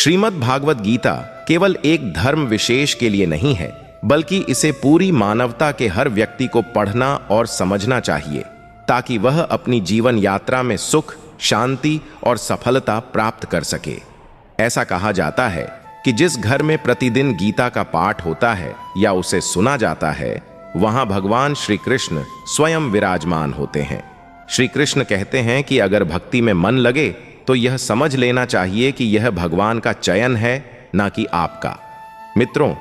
श्रीमद् भागवत गीता केवल एक धर्म विशेष के लिए नहीं है, बल्कि इसे पूरी मानवता के हर व्यक्ति को पढ़ना और समझना चाहिए, ताकि वह अपनी जीवन यात्रा में सुख, शांति और सफलता प्राप्त कर सके। ऐसा कहा जाता है कि जिस घर में प्रतिदिन गीता का पाठ होता है या उसे सुना जाता है, वहां भगवान श्री कृष्ण स्वयं विराजमान होते हैं। श्री कृष्ण कहते हैं कि अगर भक्ति में मन लगे तो यह समझ लेना चाहिए कि यह भगवान का चयन है, ना कि आपका। मित्रों,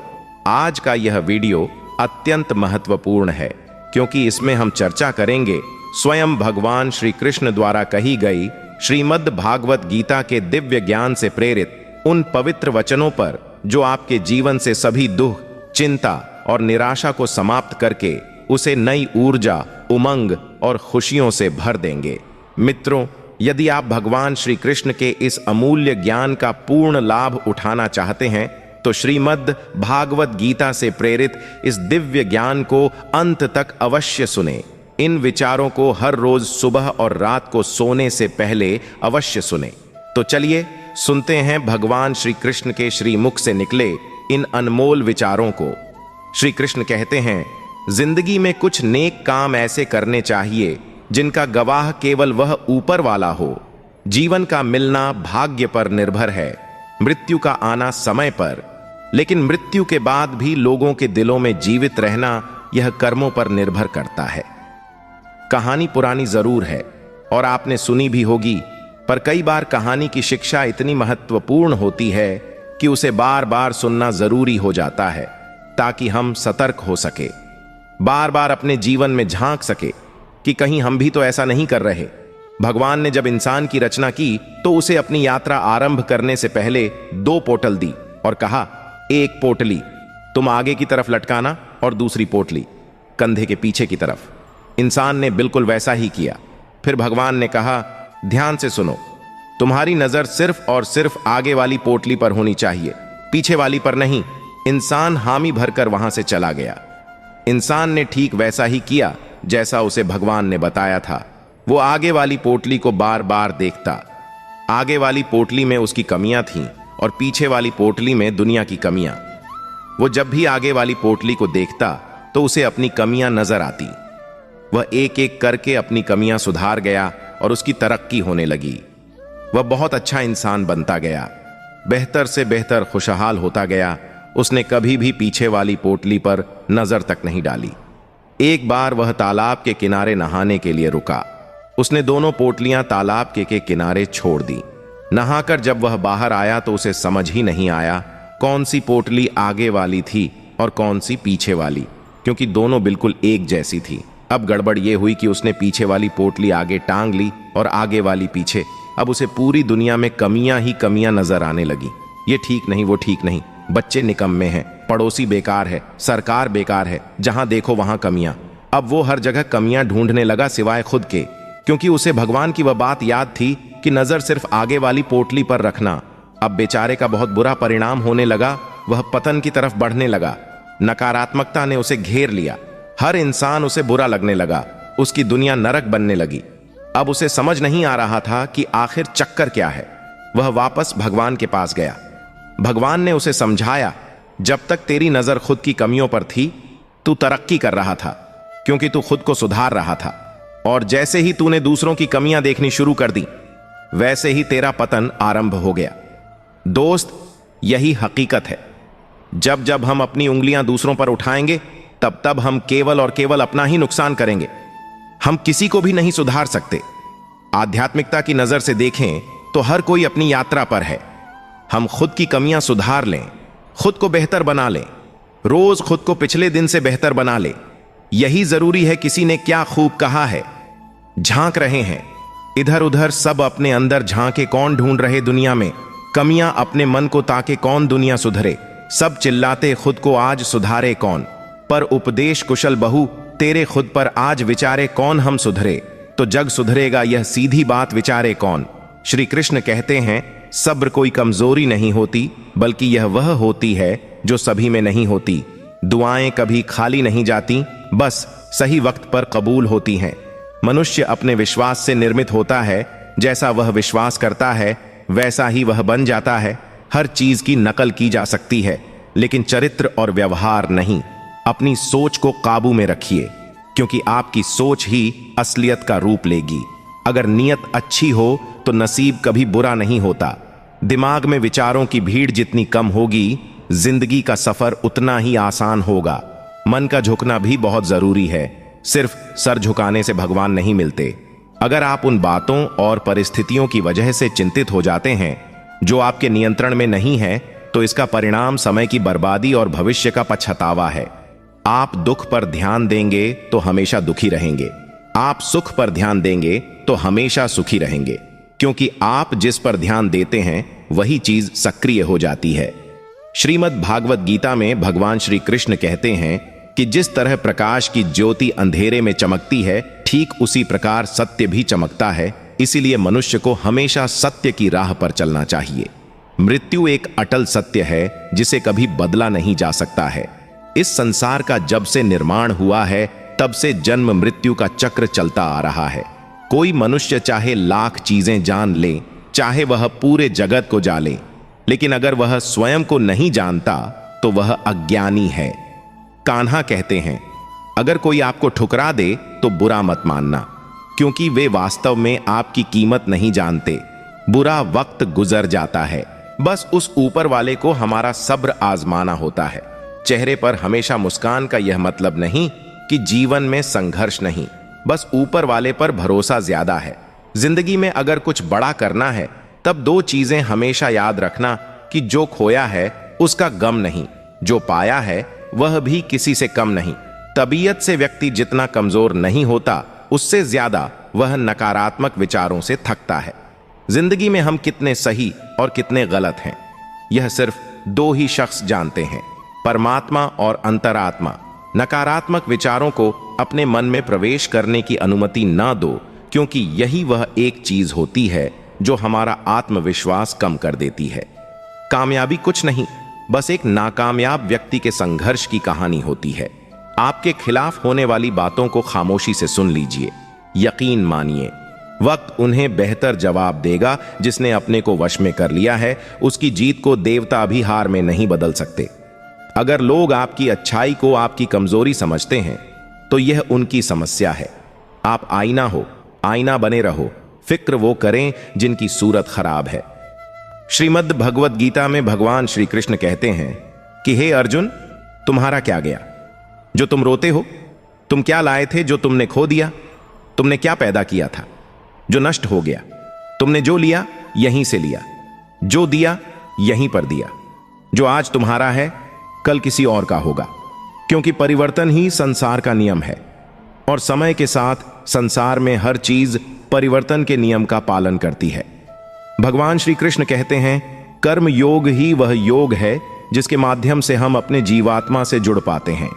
आज का यह वीडियो अत्यंत महत्वपूर्ण है, क्योंकि इसमें हम चर्चा करेंगे स्वयं भगवान श्री कृष्ण द्वारा कही गई श्रीमद् भागवत गीता के दिव्य ज्ञान से प्रेरित उन पवित्र वचनों पर, जो आपके जीवन से सभी दुख, चिंता और निराशा को समाप्त करके उसे नई ऊर्जा, उमंग और खुशियों से भर देंगे। मित्रों, यदि आप भगवान श्री कृष्ण के इस अमूल्य ज्ञान का पूर्ण लाभ उठाना चाहते हैं, तो श्रीमद् भागवत गीता से प्रेरित इस दिव्य ज्ञान को अंत तक अवश्य सुने। इन विचारों को हर रोज सुबह और रात को सोने से पहले अवश्य सुने। तो चलिए सुनते हैं भगवान श्री कृष्ण के श्रीमुख से निकले इन अनमोल विचारों को। श्री कृष्ण कहते हैं, जिंदगी में कुछ नेक काम ऐसे करने चाहिए जिनका गवाह केवल वह ऊपर वाला हो। जीवन का मिलना भाग्य पर निर्भर है, मृत्यु का आना समय पर, लेकिन मृत्यु के बाद भी लोगों के दिलों में जीवित रहना यह कर्मों पर निर्भर करता है। कहानी पुरानी जरूर है और आपने सुनी भी होगी, पर कई बार कहानी की शिक्षा इतनी महत्वपूर्ण होती है कि उसे बार बार सुनना जरूरी हो जाता है, ताकि हम सतर्क हो सके, बार बार अपने जीवन में झांक सके कि कहीं हम भी तो ऐसा नहीं कर रहे। भगवान ने जब इंसान की रचना की तो उसे अपनी यात्रा आरंभ करने से पहले 2 पोटल दी और कहा, एक पोटली तुम आगे की तरफ लटकाना और दूसरी पोटली कंधे के पीछे की तरफ। इंसान ने बिल्कुल वैसा ही किया। फिर भगवान ने कहा, ध्यान से सुनो, तुम्हारी नजर सिर्फ और सिर्फ आगे वाली पोटली पर होनी चाहिए, पीछे वाली पर नहीं। इंसान हामी भरकर वहां से चला गया। इंसान ने ठीक वैसा ही किया जैसा उसे भगवान ने बताया था। वो आगे वाली पोटली को बार बार देखता। आगे वाली पोटली में उसकी कमियां थीं और पीछे वाली पोटली में दुनिया की कमियां। वो जब भी आगे वाली पोटली को देखता तो उसे अपनी कमियां नजर आती। वह एक एक करके अपनी कमियां सुधार गया और उसकी तरक्की होने लगी। वह बहुत अच्छा इंसान बनता गया, बेहतर से बेहतर खुशहाल होता गया। उसने कभी भी पीछे वाली पोटली पर नजर तक नहीं डाली। एक बार वह तालाब के किनारे नहाने के लिए रुका। उसने दोनों पोटलियां तालाब के किनारे छोड़ दी। नहाकर जब वह बाहर आया तो उसे समझ ही नहीं आया कौन सी पोटली आगे वाली थी और कौन सी पीछे वाली, क्योंकि दोनों बिल्कुल एक जैसी थी। अब गड़बड़ यह हुई कि उसने पीछे वाली पोटली आगे टांग ली और आगे वाली पीछे। अब उसे पूरी दुनिया में कमियां ही कमियां नजर आने लगी। ये ठीक नहीं, वो ठीक नहीं, बच्चे निकम्मे हैं, पड़ोसी बेकार है, सरकार बेकार है, जहां देखो वहां कमियां। अब वो हर जगह कमियां ढूंढने लगा सिवाय खुद के, क्योंकि उसे भगवान की वह बात याद थी कि नजर सिर्फ आगे वाली पोटली पर रखना। अब बेचारे का बहुत बुरा परिणाम होने लगा। वह पतन की तरफ बढ़ने लगा। नकारात्मकता ने उसे घेर लिया। हर इंसान उसे बुरा लगने लगा। उसकी दुनिया नरक बनने लगी। अब उसे समझ नहीं आ रहा था कि आखिर चक्कर क्या है। वह वापस भगवान के पास गया। भगवान ने उसे समझाया, जब तक तेरी नजर खुद की कमियों पर थी, तू तरक्की कर रहा था, क्योंकि तू खुद को सुधार रहा था। और जैसे ही तूने दूसरों की कमियां देखनी शुरू कर दी, वैसे ही तेरा पतन आरंभ हो गया। दोस्त, यही हकीकत है। जब जब हम अपनी उंगलियां दूसरों पर उठाएंगे, तब तब हम केवल और केवल अपना ही नुकसान करेंगे। हम किसी को भी नहीं सुधार सकते। आध्यात्मिकता की नजर से देखें तो हर कोई अपनी यात्रा पर है। हम खुद की कमियां सुधार लें, खुद को बेहतर बना लें, रोज खुद को पिछले दिन से बेहतर बना लें। यही जरूरी है। किसी ने क्या खूब कहा है, झांक रहे हैं इधर उधर, सब अपने अंदर झांके कौन ढूंढ रहे दुनिया में, कमियां अपने मन को ताके कौन दुनिया सुधरे, सब चिल्लाते खुद को आज सुधारे कौन, पर उपदेश कुशल बहु तेरे खुद पर आज विचारे कौन हम सुधरे, तो जग सुधरेगा यह सीधी बात विचारे कौन। श्री कृष्ण कहते हैं, सब्र कोई कमजोरी नहीं होती, बल्कि यह वह होती है जो सभी में नहीं होती। दुआएं कभी खाली नहीं जाती, बस सही वक्त पर कबूल होती हैं। मनुष्य अपने विश्वास से निर्मित होता है। जैसा वह विश्वास करता है वैसा ही वह बन जाता है। हर चीज की नकल की जा सकती है, लेकिन चरित्र और व्यवहार नहीं। अपनी सोच को काबू में रखिए, क्योंकि आपकी सोच ही असलियत का रूप लेगी। अगर नीयत अच्छी हो तो नसीब कभी बुरा नहीं होता। दिमाग में विचारों की भीड़ जितनी कम होगी, जिंदगी का सफर उतना ही आसान होगा। मन का झुकना भी बहुत जरूरी है। सिर्फ सर झुकाने से भगवान नहीं मिलते। अगर आप उन बातों और परिस्थितियों की वजह से चिंतित हो जाते हैं जो आपके नियंत्रण में नहीं है, तो इसका परिणाम समय की बर्बादी और भविष्य का पछतावा है। आप दुख पर ध्यान देंगे तो हमेशा दुखी रहेंगे। आप सुख पर ध्यान देंगे तो हमेशा सुखी रहेंगे, क्योंकि आप जिस पर ध्यान देते हैं वही चीज सक्रिय हो जाती है। श्रीमद् भागवत गीता में भगवान श्री कृष्ण कहते हैं कि जिस तरह प्रकाश की ज्योति अंधेरे में चमकती है, ठीक उसी प्रकार सत्य भी चमकता है। इसीलिए मनुष्य को हमेशा सत्य की राह पर चलना चाहिए। मृत्यु एक अटल सत्य है जिसे कभी बदला नहीं जा सकता है। इस संसार का जब से निर्माण हुआ है, तब से जन्म मृत्यु का चक्र चलता आ रहा है। कोई मनुष्य चाहे लाख चीजें जान ले, चाहे वह पूरे जगत को जाने, लेकिन अगर वह स्वयं को नहीं जानता तो वह अज्ञानी है। कान्हा कहते हैं, अगर कोई आपको ठुकरा दे तो बुरा मत मानना, क्योंकि वे वास्तव में आपकी कीमत नहीं जानते। बुरा वक्त गुजर जाता है, बस उस ऊपर वाले को हमारा सब्र आजमाना होता है। चेहरे पर हमेशा मुस्कान का यह मतलब नहीं कि जीवन में संघर्ष नहीं, बस ऊपर वाले पर भरोसा ज्यादा है। जिंदगी में अगर कुछ बड़ा करना है, तब दो चीजें हमेशा याद रखना कि जो खोया है उसका गम नहीं, जो पाया है वह भी किसी से कम नहीं। तबीयत से व्यक्ति जितना कमजोर नहीं होता, उससे ज्यादा वह नकारात्मक विचारों से थकता है। जिंदगी में हम कितने सही और कितने गलत हैं, यह सिर्फ दो ही शख्स जानते हैं, परमात्मा और अंतरात्मा। नकारात्मक विचारों को अपने मन में प्रवेश करने की अनुमति ना दो, क्योंकि यही वह एक चीज होती है जो हमारा आत्मविश्वास कम कर देती है। कामयाबी कुछ नहीं, बस एक नाकामयाब व्यक्ति के संघर्ष की कहानी होती है। आपके खिलाफ होने वाली बातों को खामोशी से सुन लीजिए। यकीन मानिए, वक्त उन्हें बेहतर जवाब देगा। जिसने अपने को वश में कर लिया है, उसकी जीत को देवता भी हार में नहीं बदल सकते। अगर लोग आपकी अच्छाई को आपकी कमजोरी समझते हैं, तो यह उनकी समस्या है। आप आईना हो, आईना बने रहो। फिक्र वो करें जिनकी सूरत खराब है। श्रीमद् भगवत गीता में भगवान श्री कृष्ण कहते हैं कि हे अर्जुन, तुम्हारा क्या गया जो तुम रोते हो? तुम क्या लाए थे जो तुमने खो दिया? तुमने क्या पैदा किया था जो नष्ट हो गया? तुमने जो लिया यहीं से लिया, जो दिया यहीं पर दिया। जो आज तुम्हारा है कल किसी और का होगा, क्योंकि परिवर्तन ही संसार का नियम है। और समय के साथ संसार में हर चीज परिवर्तन के नियम का पालन करती है। भगवान श्री कृष्ण कहते हैं, कर्म योग ही वह योग है जिसके माध्यम से हम अपने जीवात्मा से जुड़ पाते हैं।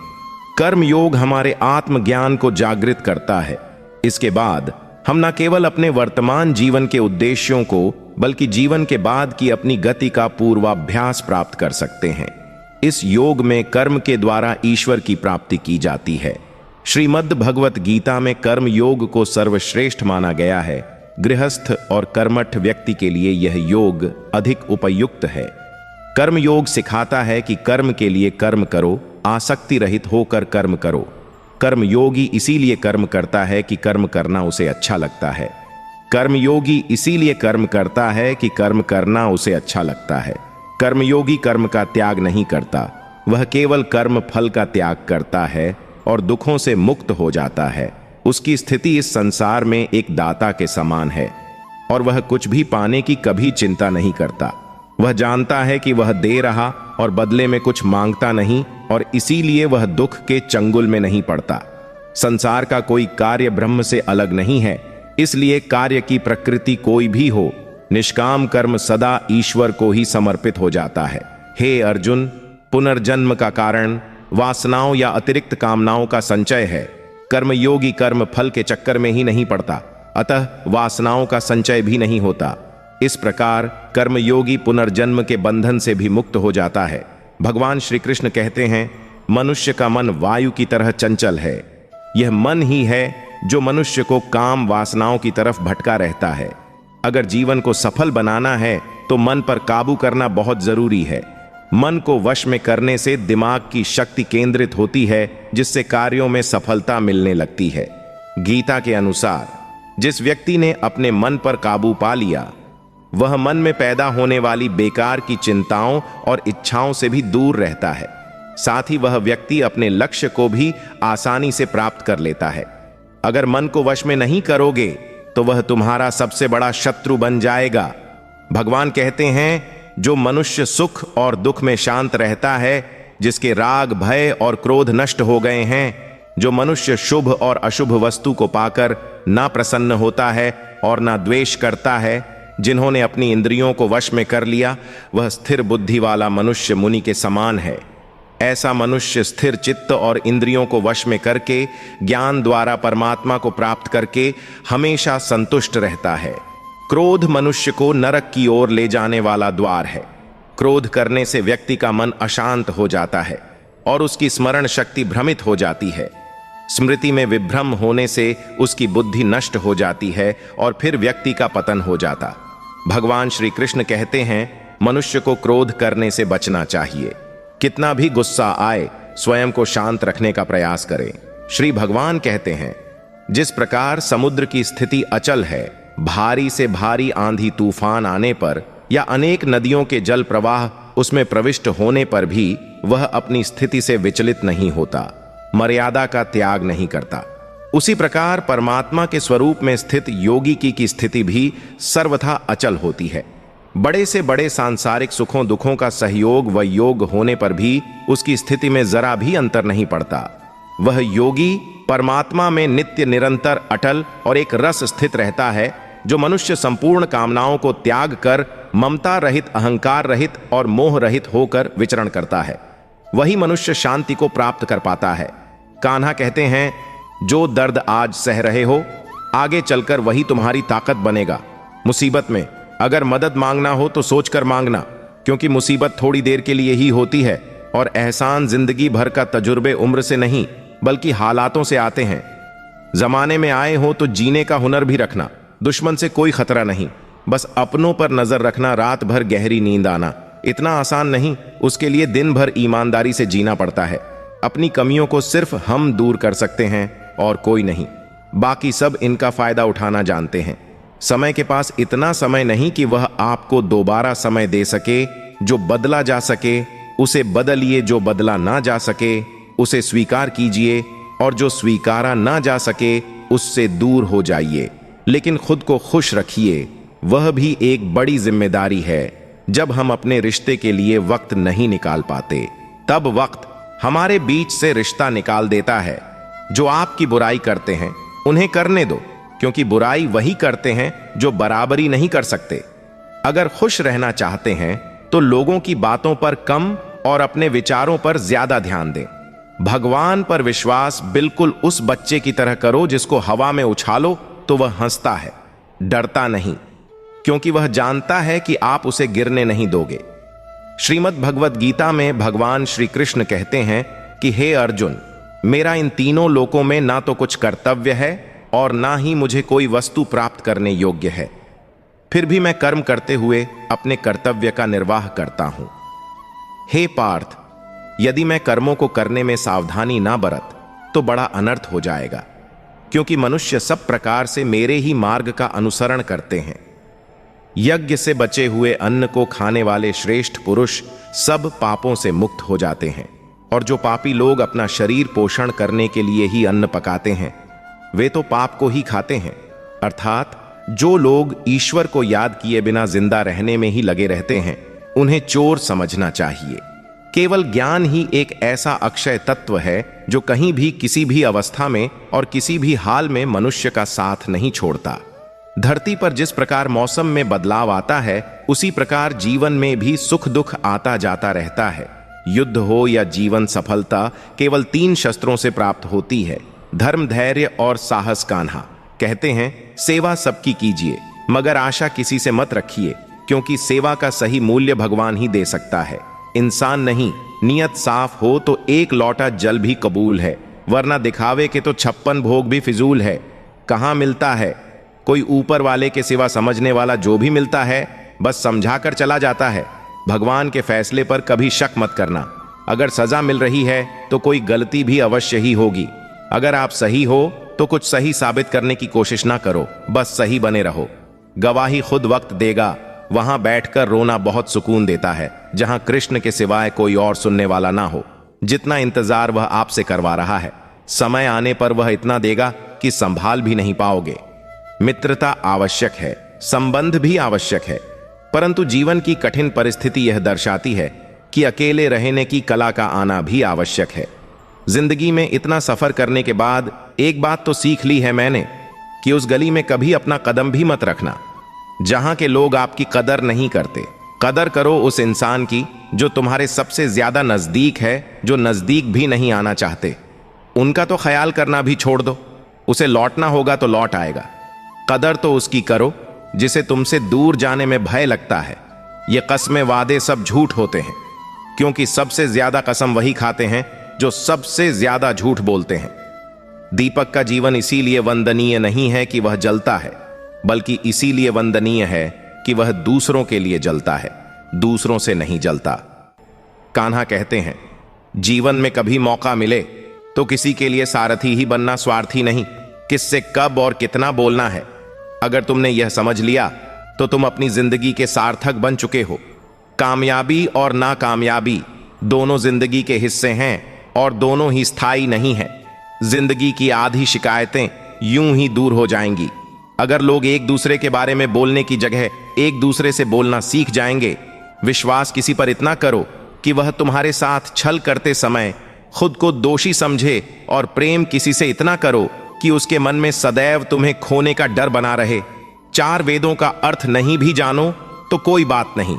कर्म योग हमारे आत्मज्ञान को जागृत करता है। इसके बाद हम न केवल अपने वर्तमान जीवन के उद्देश्यों को, बल्कि जीवन के बाद की अपनी गति का पूर्वाभ्यास प्राप्त कर सकते हैं। इस योग में कर्म के द्वारा ईश्वर की प्राप्ति की जाती है। श्रीमद् भगवत गीता में कर्म योग को सर्वश्रेष्ठ माना गया है। गृहस्थ और कर्मठ व्यक्ति के लिए यह योग अधिक उपयुक्त है। कर्म योग सिखाता है कि कर्म के लिए कर्म करो, आसक्ति रहित होकर कर्म करो। कर्म योगी इसीलिए कर्म करता है कि कर्म करना उसे अच्छा लगता है। कर्म योगी इसीलिए कर्म करता है कि कर्म करना उसे अच्छा लगता है। कर्मयोगी कर्म का त्याग नहीं करता, वह केवल कर्म फल का त्याग करता है और दुखों से मुक्त हो जाता है। उसकी स्थिति इस संसार में एक दाता के समान है और वह कुछ भी पाने की कभी चिंता नहीं करता। वह जानता है कि वह दे रहा और बदले में कुछ मांगता नहीं, और इसीलिए वह दुख के चंगुल में नहीं पड़ता। संसार का कोई कार्य ब्रह्म से अलग नहीं है, इसलिए कार्य की प्रकृति कोई भी हो, निष्काम कर्म सदा ईश्वर को ही समर्पित हो जाता है। हे अर्जुन, पुनर्जन्म का कारण वासनाओं या अतिरिक्त कामनाओं का संचय है। कर्मयोगी कर्म फल के चक्कर में ही नहीं पड़ता, अतः वासनाओं का संचय भी नहीं होता। इस प्रकार कर्मयोगी पुनर्जन्म के बंधन से भी मुक्त हो जाता है। भगवान श्री कृष्ण कहते हैं, मनुष्य का मन वायु की तरह चंचल है। यह मन ही है जो मनुष्य को काम वासनाओं की तरफ भटका रहता है। अगर जीवन को सफल बनाना है तो मन पर काबू करना बहुत जरूरी है। मन को वश में करने से दिमाग की शक्ति केंद्रित होती है, जिससे कार्यों में सफलता मिलने लगती है। गीता के अनुसार जिस व्यक्ति ने अपने मन पर काबू पा लिया, वह मन में पैदा होने वाली बेकार की चिंताओं और इच्छाओं से भी दूर रहता है। साथ ही वह व्यक्ति अपने लक्ष्य को भी आसानी से प्राप्त कर लेता है। अगर मन को वश में नहीं करोगे तो वह तुम्हारा सबसे बड़ा शत्रु बन जाएगा। भगवान कहते हैं, जो मनुष्य सुख और दुख में शांत रहता है, जिसके राग भय और क्रोध नष्ट हो गए हैं, जो मनुष्य शुभ और अशुभ वस्तु को पाकर ना प्रसन्न होता है और ना द्वेष करता है, जिन्होंने अपनी इंद्रियों को वश में कर लिया, वह स्थिर बुद्धि वाला मनुष्य मुनि के समान है। ऐसा मनुष्य स्थिर चित्त और इंद्रियों को वश में करके ज्ञान द्वारा परमात्मा को प्राप्त करके हमेशा संतुष्ट रहता है। क्रोध मनुष्य को नरक की ओर ले जाने वाला द्वार है। क्रोध करने से व्यक्ति का मन अशांत हो जाता है और उसकी स्मरण शक्ति भ्रमित हो जाती है। स्मृति में विभ्रम होने से उसकी बुद्धि नष्ट हो जाती है और फिर व्यक्ति का पतन हो जाता। भगवान श्री कृष्ण कहते हैं, मनुष्य को क्रोध करने से बचना चाहिए। कितना भी गुस्सा आए, स्वयं को शांत रखने का प्रयास करें। श्री भगवान कहते हैं, जिस प्रकार समुद्र की स्थिति अचल है, भारी से भारी आंधी तूफान आने पर या अनेक नदियों के जल प्रवाह उसमें प्रविष्ट होने पर भी वह अपनी स्थिति से विचलित नहीं होता, मर्यादा का त्याग नहीं करता, उसी प्रकार परमात्मा के स्वरूप में स्थित योगी की स्थिति भी सर्वथा अचल होती है। बड़े से बड़े सांसारिक सुखों दुखों का सहयोग व योग होने पर भी उसकी स्थिति में जरा भी अंतर नहीं पड़ता। वह योगी परमात्मा में नित्य निरंतर अटल और एक रस स्थित रहता है, जो मनुष्य संपूर्ण कामनाओं को त्याग कर ममता रहित, अहंकार रहित और मोह रहित होकर विचरण करता है। वही मनुष्य शांति को प्राप्त कर पाता है। कान्हा कहते हैं, जो दर्द आज सह रहे हो, आगे चलकर वही तुम्हारी ताकत बनेगा। मुसीबत में अगर मदद मांगना हो तो सोचकर मांगना, क्योंकि मुसीबत थोड़ी देर के लिए ही होती है और एहसान जिंदगी भर का तजुर्बे उम्र से नहीं बल्कि हालातों से आते हैं। जमाने में आए हो तो जीने का हुनर भी रखना। दुश्मन से कोई खतरा नहीं, बस अपनों पर नजर रखना, रात भर गहरी नींद आना इतना आसान नहीं, उसके लिए दिन भर ईमानदारी से जीना पड़ता है। अपनी कमियों को सिर्फ हम दूर कर सकते हैं और कोई नहीं। बाकी सब इनका फायदा उठाना जानते हैं। समय के पास इतना समय नहीं कि वह आपको दोबारा समय दे सके। जो बदला जा सके उसे बदलिए, जो बदला ना जा सके उसे स्वीकार कीजिए और जो स्वीकारा ना जा सके उससे दूर हो जाइए। लेकिन खुद को खुश रखिए, वह भी एक बड़ी जिम्मेदारी है। जब हम अपने रिश्ते के लिए वक्त नहीं निकाल पाते, तब वक्त हमारे बीच से रिश्ता निकाल देता है। जो आपकी बुराई करते हैं उन्हें करने दो, क्योंकि बुराई वही करते हैं जो बराबरी नहीं कर सकते। अगर खुश रहना चाहते हैं तो लोगों की बातों पर कम और अपने विचारों पर ज्यादा ध्यान दें। भगवान पर विश्वास बिल्कुल उस बच्चे की तरह करो जिसको हवा में उछालो तो वह हंसता है, डरता नहीं, क्योंकि वह जानता है कि आप उसे गिरने नहीं दोगे। श्रीमद् भगवद गीता में भगवान श्री कृष्ण कहते हैं कि हे अर्जुन, मेरा इन तीनों लोकों में ना तो कुछ कर्तव्य है और ना ही मुझे कोई वस्तु प्राप्त करने योग्य है, फिर भी मैं कर्म करते हुए अपने कर्तव्य का निर्वाह करता हूं। हे पार्थ, यदि मैं कर्मों को करने में सावधानी ना बरत तो बड़ा अनर्थ हो जाएगा, क्योंकि मनुष्य सब प्रकार से मेरे ही मार्ग का अनुसरण करते हैं। यज्ञ से बचे हुए अन्न को खाने वाले श्रेष्ठ पुरुष सब पापों से मुक्त हो जाते हैं, और जो पापी लोग अपना शरीर पोषण करने के लिए ही अन्न पकाते हैं, वे तो पाप को ही खाते हैं। अर्थात जो लोग ईश्वर को याद किए बिना जिंदा रहने में ही लगे रहते हैं, उन्हें चोर समझना चाहिए। केवल ज्ञान ही एक ऐसा अक्षय तत्व है जो कहीं भी, किसी भी अवस्था में और किसी भी हाल में मनुष्य का साथ नहीं छोड़ता। धरती पर जिस प्रकार मौसम में बदलाव आता है, उसी प्रकार जीवन में भी सुख दुख आता जाता रहता है। युद्ध हो या जीवन सफलता केवल 3 शस्त्रों से प्राप्त होती है, धर्म, धैर्य और साहस। कान्हा कहते हैं, सेवा सबकी कीजिए, मगर आशा किसी से मत रखिए, क्योंकि सेवा का सही मूल्य भगवान ही दे सकता है, इंसान नहीं। नियत साफ हो तो 1 लौटा जल भी कबूल है, वरना दिखावे के तो 56 भोग भी फिजूल है। कहाँ मिलता है कोई ऊपर वाले के सिवा समझने वाला? जो भी मिलता है बस समझाकर चला जाता है। भगवान के फैसले पर कभी शक मत करना। अगर सजा मिल रही है तो कोई गलती भी अवश्य ही होगी। अगर आप सही हो तो कुछ सही साबित करने की कोशिश ना करो, बस सही बने रहो। गवाही खुद वक्त देगा। वहां बैठकर रोना बहुत सुकून देता है, जहां कृष्ण के सिवाय कोई और सुनने वाला ना हो। जितना इंतजार वह आपसे करवा रहा है, समय आने पर वह इतना देगा कि संभाल भी नहीं पाओगे। मित्रता आवश्यक है, संबंध भी आवश्यक है, परंतु जीवन की कठिन परिस्थिति यह दर्शाती है कि अकेले रहने की कला का आना भी आवश्यक है। जिंदगी में इतना सफर करने के बाद एक बात तो सीख ली है मैंने कि उस गली में कभी अपना कदम भी मत रखना जहां के लोग आपकी कदर नहीं करते। कदर करो उस इंसान की जो तुम्हारे सबसे ज्यादा नजदीक है, जो नजदीक भी नहीं आना चाहते। उनका तो ख्याल करना भी छोड़ दो, उसे लौटना होगा तो लौट आएगा। कदर तो उसकी करो जिसे तुमसे दूर जाने में भय लगता है। ये कस्में वादे सब झूठ होते हैं, क्योंकि सबसे ज्यादा कसम वही खाते हैं जो सबसे ज्यादा झूठ बोलते हैं। दीपक का जीवन इसीलिए वंदनीय नहीं है कि वह जलता है, बल्कि इसीलिए वंदनीय है कि वह दूसरों के लिए जलता है, दूसरों से नहीं जलता। कान्हा कहते हैं, जीवन में कभी मौका मिले तो किसी के लिए सारथी ही बनना, स्वार्थी नहीं। किससे कब और कितना बोलना है, अगर तुमने यह समझ लिया तो तुम अपनी जिंदगी के सार्थक बन चुके हो। कामयाबी और नाकामयाबी दोनों जिंदगी के हिस्से हैं और दोनों ही स्थायी नहीं है। जिंदगी की आधी शिकायतें यूं ही दूर हो जाएंगी अगर लोग एक दूसरे के बारे में बोलने की जगह एक दूसरे से बोलना सीख जाएंगे। विश्वास किसी पर इतना करो कि वह तुम्हारे साथ छल करते समय खुद को दोषी समझे, और प्रेम किसी से इतना करो कि उसके मन में सदैव तुम्हें खोने का डर बना रहे। 4 वेदों का अर्थ नहीं भी जानो तो कोई बात नहीं,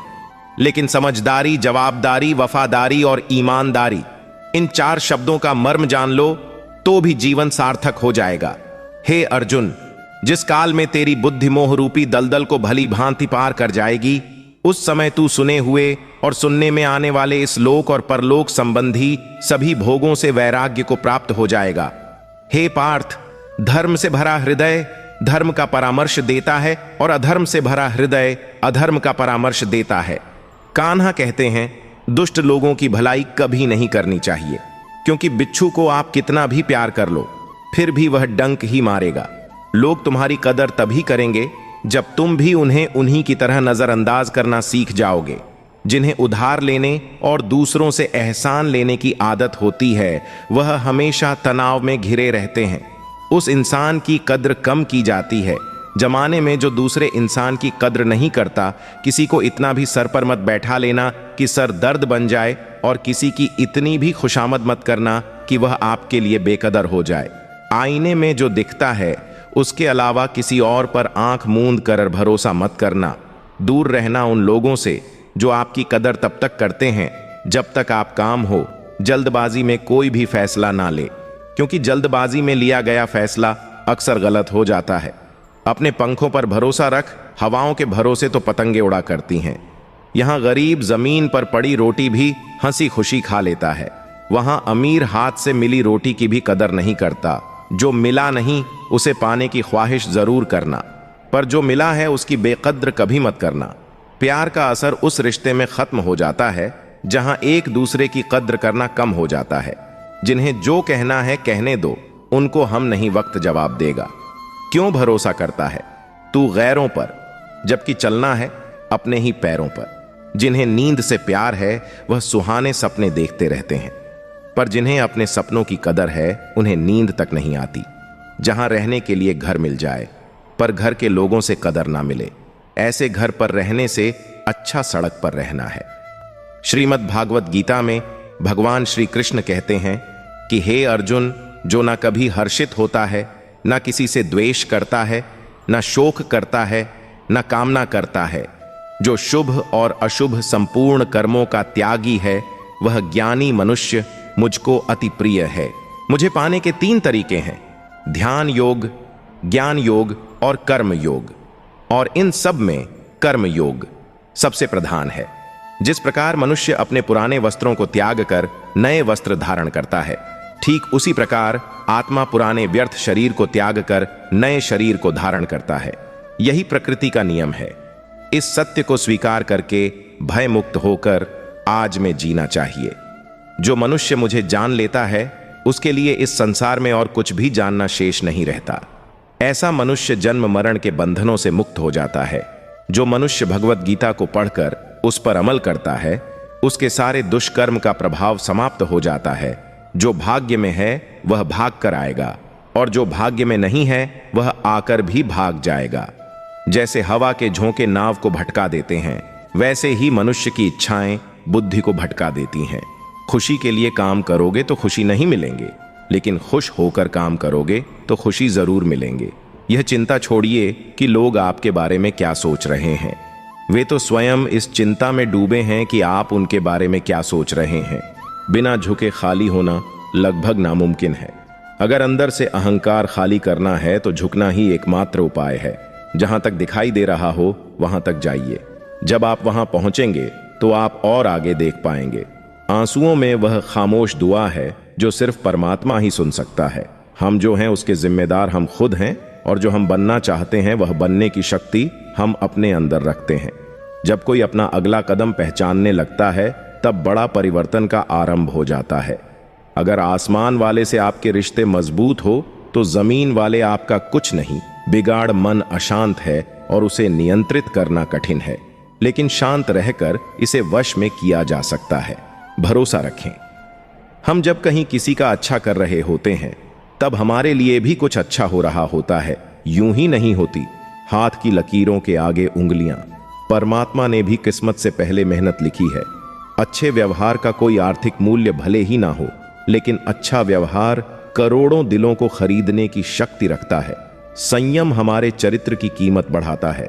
लेकिन समझदारी, जवाबदारी, वफादारी और ईमानदारी, इन 4 शब्दों का मर्म जान लो तो भी जीवन सार्थक हो जाएगा। हे अर्जुन, जिस काल में तेरी बुद्धि मोह रूपी दलदल को भली भांति पार कर जाएगी, उस समय तू सुने हुए और सुनने में आने वाले इस लोक और परलोक संबंधी सभी भोगों से वैराग्य को प्राप्त हो जाएगा। हे पार्थ, धर्म से भरा हृदय धर्म का परामर्श देता है और अधर्म से भरा हृदय अधर्म का परामर्श देता है। कान्हा कहते हैं, दुष्ट लोगों की भलाई कभी नहीं करनी चाहिए, क्योंकि बिच्छू को आप कितना भी प्यार कर लो फिर भी वह डंक ही मारेगा। लोग तुम्हारी कदर तभी करेंगे जब तुम भी उन्हें उन्हीं की तरह नजरअंदाज करना सीख जाओगे। जिन्हें उधार लेने और दूसरों से एहसान लेने की आदत होती है, वह हमेशा तनाव में घिरे रहते हैं। उस इंसान की कद्र कम की जाती है। जमाने में जो दूसरे इंसान की कद्र नहीं करता, किसी को इतना भी सर पर मत बैठा लेना कि सर दर्द बन जाए, और किसी की इतनी भी खुशामद मत करना कि वह आपके लिए बेकदर हो जाए। आईने में जो दिखता है उसके अलावा किसी और पर आंख मूंद कर भरोसा मत करना। दूर रहना उन लोगों से जो आपकी कदर तब तक करते हैं जब तक आप काम हो। जल्दबाजी में कोई भी फैसला ना ले, क्योंकि जल्दबाजी में लिया गया फैसला अक्सर गलत हो जाता है। अपने पंखों पर भरोसा रख, हवाओं के भरोसे तो पतंगे उड़ा करती हैं। यहाँ गरीब जमीन पर पड़ी रोटी भी हंसी खुशी खा लेता है, वहां अमीर हाथ से मिली रोटी की भी कदर नहीं करता। जो मिला नहीं उसे पाने की ख्वाहिश जरूर करना, पर जो मिला है उसकी बेकद्र कभी मत करना। प्यार का असर उस रिश्ते में खत्म हो जाता है जहां एक दूसरे की कद्र करना कम हो जाता है। जिन्हें जो कहना है कहने दो, उनको हम नहीं वक्त जवाब देगा। क्यों भरोसा करता है तू गैरों पर, जबकि चलना है अपने ही पैरों पर। जिन्हें नींद से प्यार है वह सुहाने सपने देखते रहते हैं, पर जिन्हें अपने सपनों की कदर है उन्हें नींद तक नहीं आती। जहां रहने के लिए घर मिल जाए पर घर के लोगों से कदर ना मिले, ऐसे घर पर रहने से अच्छा सड़क पर रहना है। श्रीमद् भागवत गीता में भगवान श्री कृष्ण कहते हैं कि हे अर्जुन, जो ना कभी हर्षित होता है, ना किसी से द्वेष करता है, ना शोक करता है, ना कामना करता है, जो शुभ और अशुभ संपूर्ण कर्मों का त्यागी है, वह ज्ञानी मनुष्य मुझको अति प्रिय है। मुझे पाने के 3 तरीके हैं, ध्यान योग, ज्ञान योग और कर्म योग, और इन सब में कर्म योग सबसे प्रधान है। जिस प्रकार मनुष्य अपने पुराने वस्त्रों को त्याग कर नए वस्त्र धारण करता है, ठीक उसी प्रकार आत्मा पुराने व्यर्थ शरीर को त्याग कर नए शरीर को धारण करता है। यही प्रकृति का नियम है। इस सत्य को स्वीकार करके भय मुक्त होकर आज में जीना चाहिए। जो मनुष्य मुझे जान लेता है उसके लिए इस संसार में और कुछ भी जानना शेष नहीं रहता। ऐसा मनुष्य जन्म मरण के बंधनों से मुक्त हो जाता है। जो मनुष्य भगवत गीता को पढ़कर उस पर अमल करता है उसके सारे दुष्कर्म का प्रभाव समाप्त हो जाता है। जो भाग्य में है वह भाग कर आएगा और जो भाग्य में नहीं है वह आकर भी भाग जाएगा। जैसे हवा के झोंके नाव को भटका देते हैं वैसे ही मनुष्य की इच्छाएं बुद्धि को भटका देती हैं। खुशी के लिए काम करोगे तो खुशी नहीं मिलेंगे, लेकिन खुश होकर काम करोगे तो खुशी जरूर मिलेंगे। यह चिंता छोड़िए कि लोग आपके बारे में क्या सोच रहे हैं। वे तो स्वयं इस चिंता में डूबे हैं कि आप उनके बारे में क्या सोच रहे हैं। बिना झुके खाली होना लगभग नामुमकिन है। अगर अंदर से अहंकार खाली करना है तो झुकना ही एकमात्र उपाय है। जहां तक दिखाई दे रहा हो वहां तक जाइए। जब आप वहां पहुंचेंगे तो आप और आगे देख पाएंगे। आंसुओं में वह खामोश दुआ है जो सिर्फ परमात्मा ही सुन सकता है। हम जो हैं उसके जिम्मेदार हम खुद हैं और जो हम बनना चाहते हैं वह बनने की शक्ति हम अपने अंदर रखते हैं। जब कोई अपना अगला कदम पहचानने लगता है तब बड़ा परिवर्तन का आरंभ हो जाता है। अगर आसमान वाले से आपके रिश्ते मजबूत हो तो जमीन वाले आपका कुछ नहीं बिगाड़। मन अशांत है और उसे नियंत्रित करना कठिन है, लेकिन शांत रहकर इसे वश में किया जा सकता है। भरोसा रखें। हम जब कहीं किसी का अच्छा कर रहे होते हैं तब हमारे लिए भी कुछ अच्छा हो रहा होता है। यूं ही नहीं होती। हाथ की लकीरों के आगे उंगलियां। परमात्मा ने भी किस्मत से पहले मेहनत लिखी है। अच्छे व्यवहार का कोई आर्थिक मूल्य भले ही ना हो, लेकिन अच्छा व्यवहार करोड़ों दिलों को खरीदने की शक्ति रखता है। संयम हमारे चरित्र की कीमत बढ़ाता है,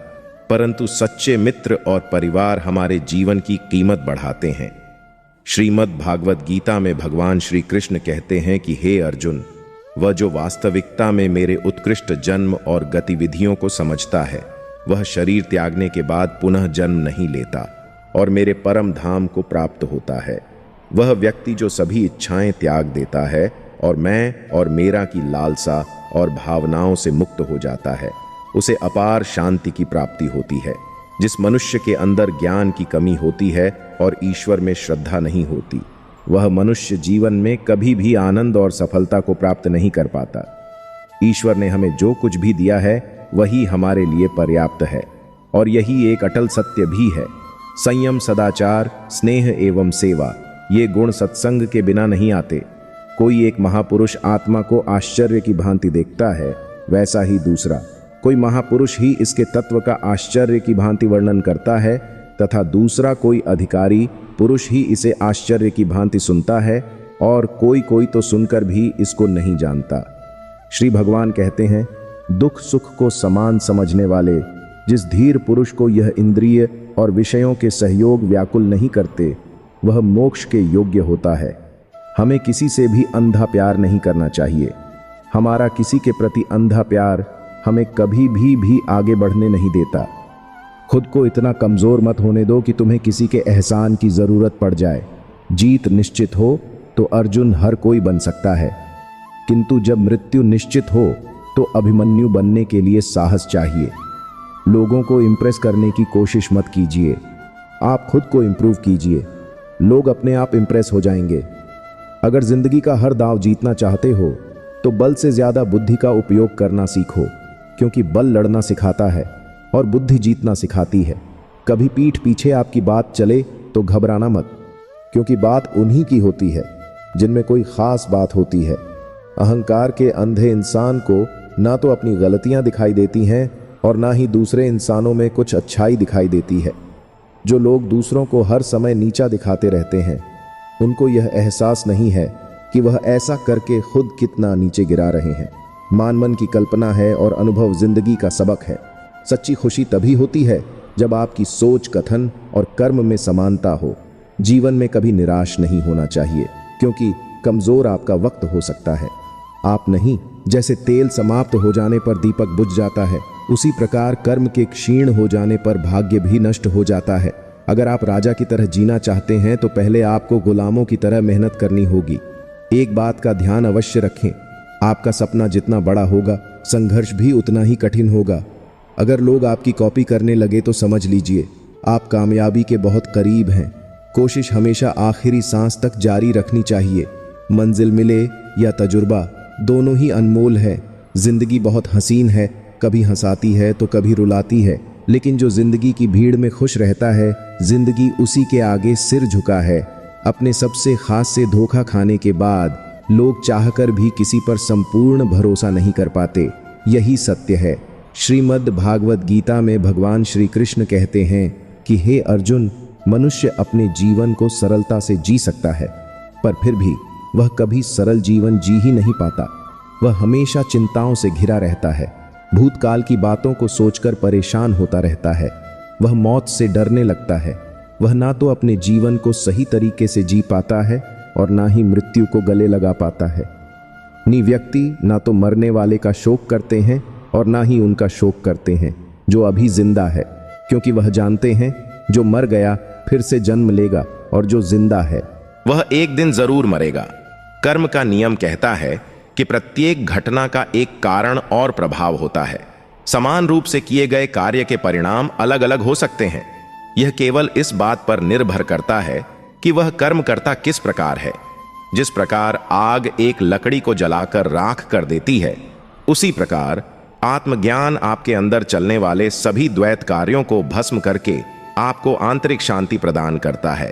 परंतु सच्चे मित्र और परिवार हमारे जीवन की कीमत बढ़ाते हैं। श्रीमद् भागवत गीता में भगवान श्री कृष्ण कहते हैं कि हे अर्जुन, वह जो वास्तविकता में मेरे उत्कृष्ट जन्म और गतिविधियों को समझता है वह शरीर त्यागने के बाद पुनः जन्म नहीं लेता और मेरे परम धाम को प्राप्त होता है। वह व्यक्ति जो सभी इच्छाएं त्याग देता है और मैं और मेरा की लालसा और भावनाओं से मुक्त हो जाता है, उसे अपार शांति की प्राप्ति होती है। जिस मनुष्य के अंदर ज्ञान की कमी होती है और ईश्वर में श्रद्धा नहीं होती, वह मनुष्य जीवन में कभी भी आनंद और सफलता को प्राप्त नहीं कर पाता। ईश्वर ने हमें जो कुछ भी दिया है वही हमारे लिए पर्याप्त है और यही एक अटल सत्य भी है। संयम, सदाचार, स्नेह एवं सेवा, ये गुण सत्संग के बिना नहीं आते। कोई एक महापुरुष आत्मा को आश्चर्य की भांति देखता है, वैसा ही दूसरा कोई महापुरुष ही इसके तत्व का आश्चर्य की भांति वर्णन करता है तथा दूसरा कोई अधिकारी पुरुष ही इसे आश्चर्य की भांति सुनता है और कोई कोई तो सुनकर भी इसको नहीं जानता। श्री भगवान कहते हैं, दुख सुख को समान समझने वाले जिस धीर पुरुष को यह इंद्रिय और विषयों के सहयोग व्याकुल नहीं करते वह मोक्ष के योग्य होता है। हमें किसी से भी अंधा प्यार नहीं करना चाहिए। हमारा किसी के प्रति अंधा प्यार हमें कभी भी आगे बढ़ने नहीं देता। खुद को इतना कमजोर मत होने दो कि तुम्हें किसी के एहसान की जरूरत पड़ जाए। जीत निश्चित हो तो अर्जुन हर कोई बन सकता है, किंतु जब मृत्यु निश्चित हो तो अभिमन्यु बनने के लिए साहस चाहिए। लोगों को इंप्रेस करने की कोशिश मत कीजिए, आप खुद को इंप्रूव कीजिए। लोग अपने आप इंप्रेस हो जाएंगे। अगर जिंदगी का हर दांव जीतना चाहते हो तो बल से ज्यादा बुद्धि का उपयोग करना सीखो, क्योंकि बल लड़ना सिखाता है और बुद्धि जीतना सिखाती है। कभी पीठ पीछे आपकी बात चले तो घबराना मत, क्योंकि बात उन्हीं की होती है जिनमें कोई खास बात होती है। अहंकार के अंधे इंसान को ना तो अपनी गलतियां दिखाई देती हैं और ना ही दूसरे इंसानों में कुछ अच्छाई दिखाई देती है। जो लोग दूसरों को हर समय नीचा दिखाते रहते हैं, उनको यह एहसास नहीं है कि वह ऐसा करके खुद कितना नीचे गिरा रहे हैं। मान मन की कल्पना है और अनुभव जिंदगी का सबक है। सच्ची खुशी तभी होती है जब आपकी सोच, कथन और कर्म में समानता हो। जीवन में कभी निराश नहीं होना चाहिए, क्योंकि कमजोर आपका वक्त हो सकता है, आप नहीं। जैसे तेल समाप्त हो जाने पर दीपक बुझ जाता है, उसी प्रकार कर्म के क्षीण हो जाने पर भाग्य भी नष्ट हो जाता है। अगर आप राजा की तरह जीना चाहते हैं तो पहले आपको गुलामों की तरह मेहनत करनी होगी। एक बात का ध्यान अवश्य रखें, आपका सपना जितना बड़ा होगा संघर्ष भी उतना ही कठिन होगा। अगर लोग आपकी कॉपी करने लगे तो समझ लीजिए आप कामयाबी के बहुत करीब हैं। कोशिश हमेशा आखिरी सांस तक जारी रखनी चाहिए। मंजिल मिले या तजुर्बा, दोनों ही अनमोल है। जिंदगी बहुत हसीन है, कभी हंसाती है तो कभी रुलाती है, लेकिन जो जिंदगी की भीड़ में खुश रहता है, जिंदगी उसी के आगे सिर झुका है। अपने सबसे खास से धोखा खाने के बाद लोग चाहकर भी किसी पर संपूर्ण भरोसा नहीं कर पाते। यही सत्य है। श्रीमद् भागवत गीता में भगवान श्री कृष्ण कहते हैं कि हे अर्जुन, मनुष्य अपने जीवन को सरलता से जी सकता है, पर फिर भी वह कभी सरल जीवन जी ही नहीं पाता। वह हमेशा चिंताओं से घिरा रहता है, भूतकाल की बातों को सोचकर परेशान होता रहता है। वह मौत से डरने लगता है। वह ना तो अपने जीवन को सही तरीके से जी पाता है और ना ही मृत्यु को गले लगा पाता है। नी व्यक्ति ना तो मरने वाले का शोक करते हैं और ना ही उनका शोक करते हैं जो अभी जिंदा है, क्योंकि वह जानते हैं जो मर गया फिर से जन्म लेगा और जो जिंदा है वह एक दिन जरूर मरेगा। कर्म का नियम कहता है कि प्रत्येक घटना का एक कारण और प्रभाव होता है। समान रूप से किए गए कार्य के परिणाम अलग अलग हो सकते हैं। यह केवल इस बात पर निर्भर करता है कि वह कर्मकर्ता किस प्रकार है। जिस प्रकार आग एक लकड़ी को जलाकर राख कर देती है, उसी प्रकार आत्मज्ञान आपके अंदर चलने वाले सभी द्वैत कार्यों को भस्म करके आपको आंतरिक शांति प्रदान करता है।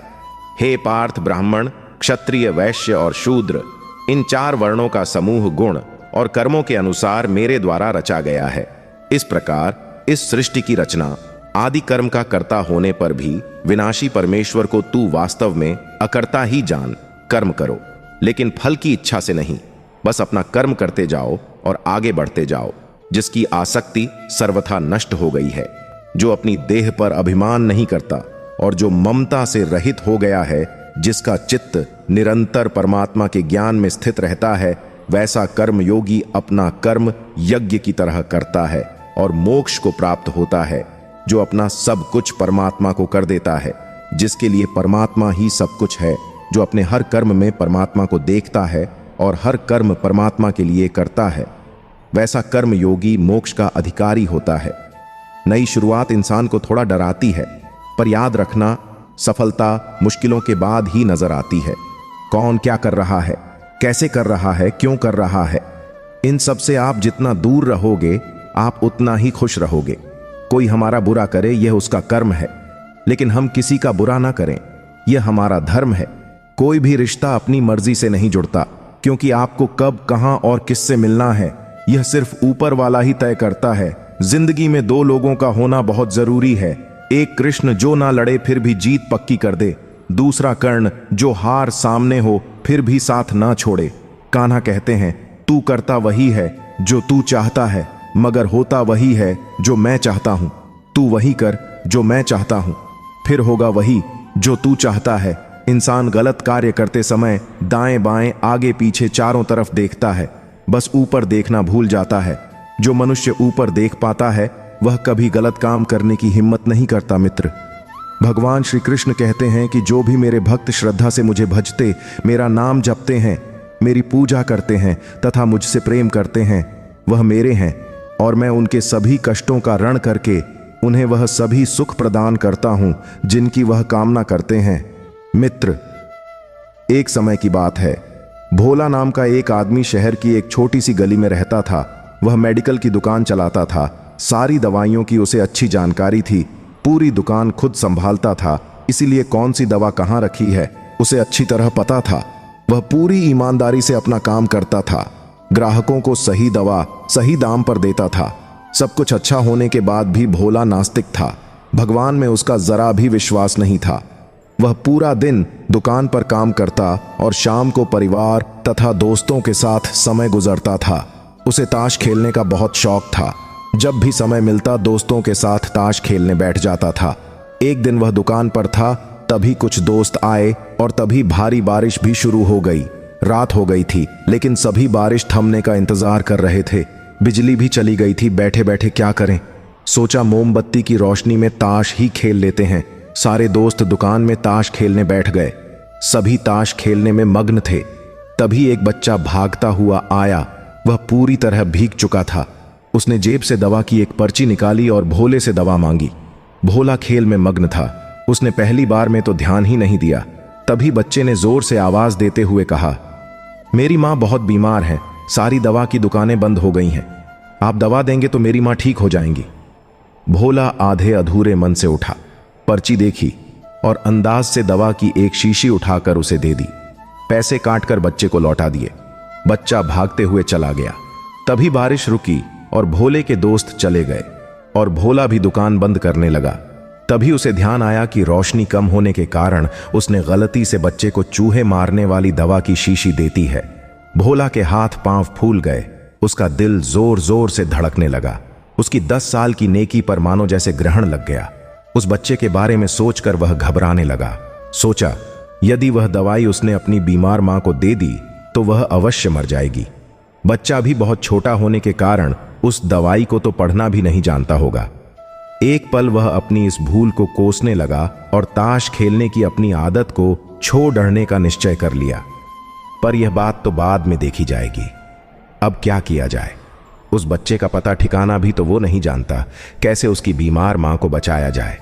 हे पार्थ, ब्राह्मण, क्षत्रिय, वैश्य और शूद्र, इन 4 वर्णों का समूह गुण और कर्मों के अनुसार मेरे द्वारा रचा गया है। इस प्रकार इस सृष्टि की रचना आदि कर्म का कर्ता होने पर भी विनाशी परमेश्वर को तू वास्तव में अकर्ता ही जान। कर्म करो, लेकिन फल की इच्छा से नहीं। बस अपना कर्म करते जाओ और आगे बढ़ते जाओ। जिसकी आसक्ति सर्वथा नष्ट हो गई है, जो अपनी देह पर अभिमान नहीं करता और जो ममता से रहित हो गया है, जिसका चित्त निरंतर परमात्मा के ज्ञान में स्थित रहता है, वैसा कर्म योगी अपना कर्म यज्ञ की तरह करता है और मोक्ष को प्राप्त होता है। जो अपना सब कुछ परमात्मा को कर देता है, जिसके लिए परमात्मा ही सब कुछ है, जो अपने हर कर्म में परमात्मा को देखता है और हर कर्म परमात्मा के लिए करता है, वैसा कर्म योगी मोक्ष का अधिकारी होता है। नई शुरुआत इंसान को थोड़ा डराती है, पर याद रखना, सफलता मुश्किलों के बाद ही नजर आती है। कौन क्या कर रहा है, कैसे कर रहा है, क्यों कर रहा है, इन सब से आप जितना दूर रहोगे, आप उतना ही खुश रहोगे। कोई हमारा बुरा करे, यह उसका कर्म है, लेकिन हम किसी का बुरा ना करें, यह हमारा धर्म है। कोई भी रिश्ता अपनी मर्जी से नहीं जुड़ता, क्योंकि आपको कब, कहां और किससे मिलना है, यह सिर्फ ऊपर वाला ही तय करता है। जिंदगी में 2 लोगों का होना बहुत जरूरी है। एक कृष्ण जो ना लड़े फिर भी जीत पक्की कर दे, दूसरा कर्ण जो हार सामने हो फिर भी साथ ना छोड़े। कान्हा कहते हैं, तू करता वही है जो तू चाहता है, मगर होता वही है जो मैं चाहता हूं। तू वही कर जो मैं चाहता हूं, फिर होगा वही जो तू चाहता है। इंसान गलत कार्य करते समय दाएं बाएं आगे पीछे चारों तरफ देखता है, बस ऊपर देखना भूल जाता है। जो मनुष्य ऊपर देख पाता है वह कभी गलत काम करने की हिम्मत नहीं करता। मित्र, भगवान श्री कृष्ण कहते हैं कि जो भी मेरे भक्त श्रद्धा से मुझे भजते, मेरा नाम जपते हैं, मेरी पूजा करते हैं तथा मुझसे प्रेम करते हैं, वह मेरे हैं और मैं उनके सभी कष्टों का रण करके उन्हें वह सभी सुख प्रदान करता हूं जिनकी वह कामना करते हैं। मित्र, एक समय की बात है, भोला नाम का एक आदमी शहर की एक छोटी सी गली में रहता था। वह मेडिकल की दुकान चलाता था। सारी दवाइयों की उसे अच्छी जानकारी थी। पूरी दुकान खुद संभालता था, इसीलिए कौन सी दवा कहां रखी है उसे अच्छी तरह पता था। वह पूरी ईमानदारी से अपना काम करता था, ग्राहकों को सही दवा सही दाम पर देता था। सब कुछ अच्छा होने के बाद भी भोला नास्तिक था। भगवान में उसका जरा भी विश्वास नहीं था। वह पूरा दिन दुकान पर काम करता और शाम को परिवार तथा दोस्तों के साथ समय गुजरता था। उसे ताश खेलने का बहुत शौक था। जब भी समय मिलता दोस्तों के साथ ताश खेलने बैठ जाता था। एक दिन वह दुकान पर था, तभी कुछ दोस्त आए और तभी भारी बारिश भी शुरू हो गई। रात हो गई थी, लेकिन सभी बारिश थमने का इंतजार कर रहे थे। बिजली भी चली गई थी। बैठे बैठे क्या करें, सोचा मोमबत्ती की रोशनी में ताश ही खेल लेते हैं। सारे दोस्त दुकान में ताश खेलने बैठ गए। सभी ताश खेलने में मग्न थे। तभी एक बच्चा भागता हुआ आया। वह पूरी तरह भीग चुका था। उसने जेब से दवा की एक पर्ची निकाली और भोले से दवा मांगी। भोला खेल में मग्न था। उसने पहली बार में तो ध्यान ही नहीं दिया। तभी बच्चे ने जोर से आवाज देते हुए कहा, मेरी माँ बहुत बीमार है, सारी दवा की दुकानें बंद हो गई हैं। आप दवा देंगे तो मेरी माँ ठीक हो जाएंगी। भोला आधे अधूरे मन से उठा, पर्ची देखी और अंदाज से दवा की एक शीशी उठाकर उसे दे दी। पैसे काटकर बच्चे को लौटा दिए। बच्चा भागते हुए चला गया। तभी बारिश रुकी और भोले के दोस्त चले गए और भोला भी दुकान बंद करने लगा। तभी उसे ध्यान आया कि रोशनी कम होने के कारण उसने गलती से बच्चे को चूहे मारने वाली दवा की शीशी देती है। भोला के हाथ पांव फूल गए। उसका दिल जोर जोर से धड़कने लगा। उसकी 10 साल की नेकी पर मानो जैसे ग्रहण लग गया। उस बच्चे के बारे में सोचकर वह घबराने लगा। सोचा, यदि वह दवाई उसने अपनी बीमार मां को दे दी तो वह अवश्य मर जाएगी। बच्चा भी बहुत छोटा होने के कारण उस दवाई को तो पढ़ना भी नहीं जानता होगा। एक पल वह अपनी इस भूल को कोसने लगा और ताश खेलने की अपनी आदत को छोड़ डरने का निश्चय कर लिया। पर यह बात तो बाद में देखी जाएगी। अब क्या किया जाए? उस बच्चे का पता ठिकाना भी तो वो नहीं जानता। कैसे उसकी बीमार मां को बचाया जाए?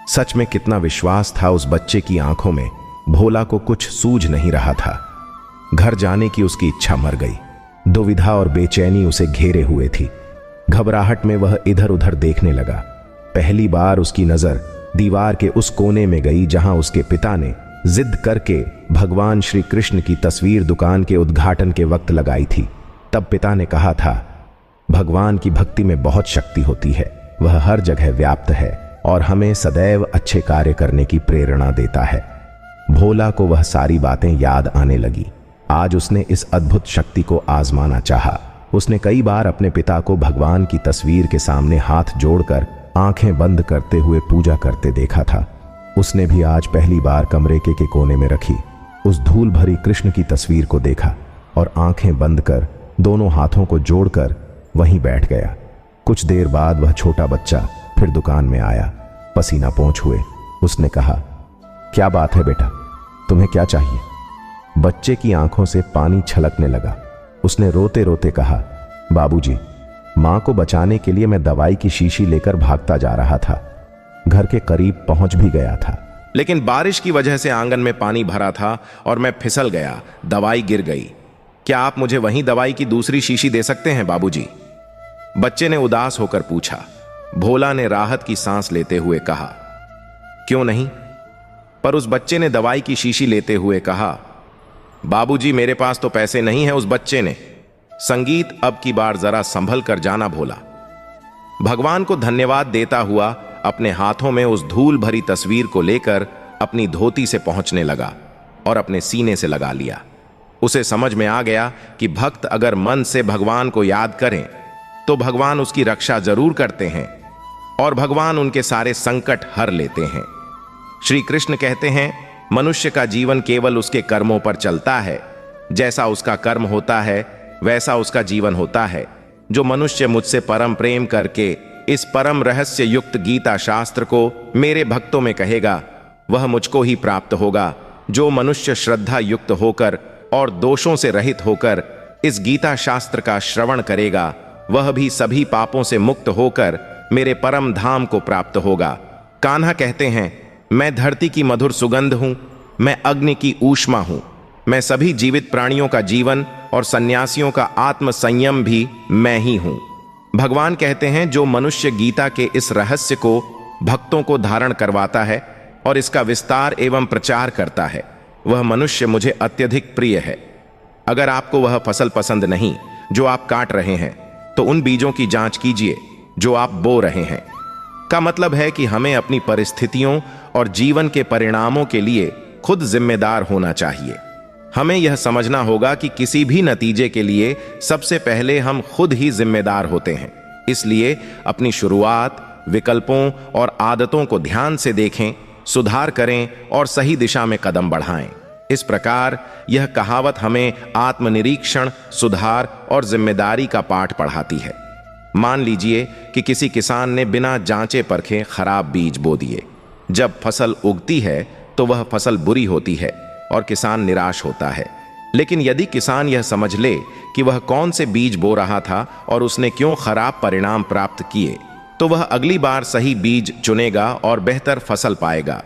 सच में कितना विश्वास था उस बच्चे की आंखों में। भोला को कुछ सूझ नहीं रहा था। घर जाने की उसकी इच्छा मर गई। दुविधा और बेचैनी उसे घेरे हुए थी। घबराहट में वह इधर उधर देखने लगा। पहली बार उसकी नजर दीवार के उस कोने में गई जहां उसके पिता ने जिद करके भगवान श्री कृष्ण की तस्वीर दुकान के उद्घाटन के वक्त लगाई थी। तब पिता ने कहा था, भगवान की भक्ति में बहुत शक्ति होती है, वह हर जगह व्याप्त है और हमें सदैव अच्छे कार्य करने की प्रेरणा देता है। भोला को वह सारी बातें याद आने लगी। आज उसने इस अद्भुत शक्ति को आजमाना चाहा। उसने कई बार अपने पिता को भगवान की तस्वीर के सामने हाथ जोड़कर आंखें बंद करते हुए पूजा करते देखा था। उसने भी आज पहली बार कमरे के कोने में रखी उस धूल भरी कृष्ण की तस्वीर को देखा और आंखें बंद कर दोनों हाथों को जोड़कर वहीं बैठ गया। कुछ देर बाद वह छोटा बच्चा फिर दुकान में आया, पसीना पोंछ हुए। उसने कहा, क्या बात है बेटा, तुम्हें क्या चाहिए? बच्चे की आंखों से पानी छलकने लगा। उसने रोते रोते कहा, बाबूजी, मां को बचाने के लिए मैं दवाई की शीशी लेकर भागता जा रहा था। घर के करीब पहुंच भी गया था, लेकिन बारिश की वजह से आंगन में पानी भरा था और मैं फिसल गया, दवाई गिर गई। क्या आप मुझे वहीं दवाई की दूसरी शीशी दे सकते हैं बाबूजी? बच्चे ने उदास होकर पूछा। भोला ने राहत की सांस लेते हुए कहा, क्यों नहीं? पर उस बच्चे ने दवाई की शीशी लेते हुए कहा, बाबूजी, मेरे पास तो पैसे नहीं है। उस बच्चे ने संगीत अब की बार जरा संभल कर जाना भोला। भगवान को धन्यवाद देता हुआ अपने हाथों में उस धूल भरी तस्वीर को लेकर अपनी धोती से पहुंचने लगा और अपने सीने से लगा लिया। उसे समझ में आ गया कि भक्त अगर मन से भगवान को याद करें तो भगवान उसकी रक्षा जरूर करते हैं और भगवान उनके सारे संकट हर लेते हैं। श्री कृष्ण कहते हैं, मनुष्य का जीवन केवल उसके कर्मों पर चलता है। जैसा उसका कर्म होता है वैसा उसका जीवन होता है। जो मनुष्य मुझसे परम प्रेम करके इस परम रहस्य युक्त गीता शास्त्र को मेरे भक्तों में कहेगा, वह मुझको ही प्राप्त होगा। जो मनुष्य श्रद्धा युक्त होकर और दोषों से रहित होकर इस गीता शास्त्र का श्रवण करेगा, वह भी सभी पापों से मुक्त होकर मेरे परम धाम को प्राप्त होगा। कान्हा कहते हैं, मैं धरती की मधुर सुगंध हूं, मैं अग्नि की ऊष्मा हूं, मैं सभी जीवित प्राणियों का जीवन और सन्यासियों का आत्म संयम भी मैं ही हूं। भगवान कहते हैं, जो मनुष्य गीता के इस रहस्य को भक्तों को धारण करवाता है और इसका विस्तार एवं प्रचार करता है, वह मनुष्य मुझे अत्यधिक प्रिय है। अगर आपको वह फसल पसंद नहीं जो आप काट रहे हैं तो उन बीजों की जांच कीजिए जो आप बो रहे हैं। का मतलब है कि हमें अपनी परिस्थितियों और जीवन के परिणामों के लिए खुद जिम्मेदार होना चाहिए। हमें यह समझना होगा कि किसी भी नतीजे के लिए सबसे पहले हम खुद ही जिम्मेदार होते हैं। इसलिए अपनी शुरुआत, विकल्पों और आदतों को ध्यान से देखें, सुधार करें और सही दिशा में कदम बढ़ाएं। इस प्रकार यह कहावत हमें आत्मनिरीक्षण, सुधार और जिम्मेदारी का पाठ पढ़ाती है। मान लीजिए कि किसी किसान ने बिना जांचे परखे खराब बीज बो दिए। जब फसल उगती है तो वह फसल बुरी होती है और किसान निराश होता है। लेकिन यदि किसान यह समझ ले कि वह कौन से बीज बो रहा था और उसने क्यों खराब परिणाम प्राप्त किए, तो वह अगली बार सही बीज चुनेगा और बेहतर फसल पाएगा।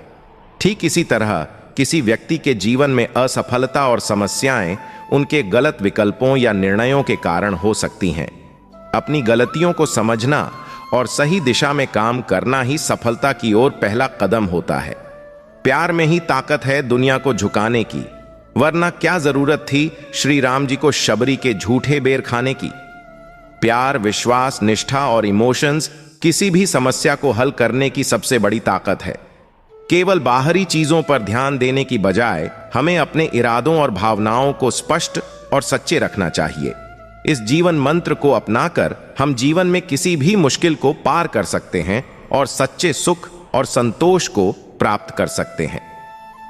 ठीक इसी तरह किसी व्यक्ति के जीवन में असफलता और समस्याएं उनके गलत विकल्पों या निर्णयों के कारण हो सकती हैं। अपनी गलतियों को समझना और सही दिशा में काम करना ही सफलता की ओर पहला कदम होता है। प्यार में ही ताकत है दुनिया को झुकाने की, वरना क्या जरूरत थी श्री राम जी को शबरी के झूठे बेर खाने की। प्यार, विश्वास, निष्ठा और इमोशंस किसी भी समस्या को हल करने की सबसे बड़ी ताकत है। केवल बाहरी चीजों पर ध्यान देने की बजाय हमें अपने इरादों और भावनाओं को स्पष्ट और सच्चे रखना चाहिए। इस जीवन मंत्र को अपनाकर हम जीवन में किसी भी मुश्किल को पार कर सकते हैं और सच्चे सुख और संतोष को प्राप्त कर सकते हैं।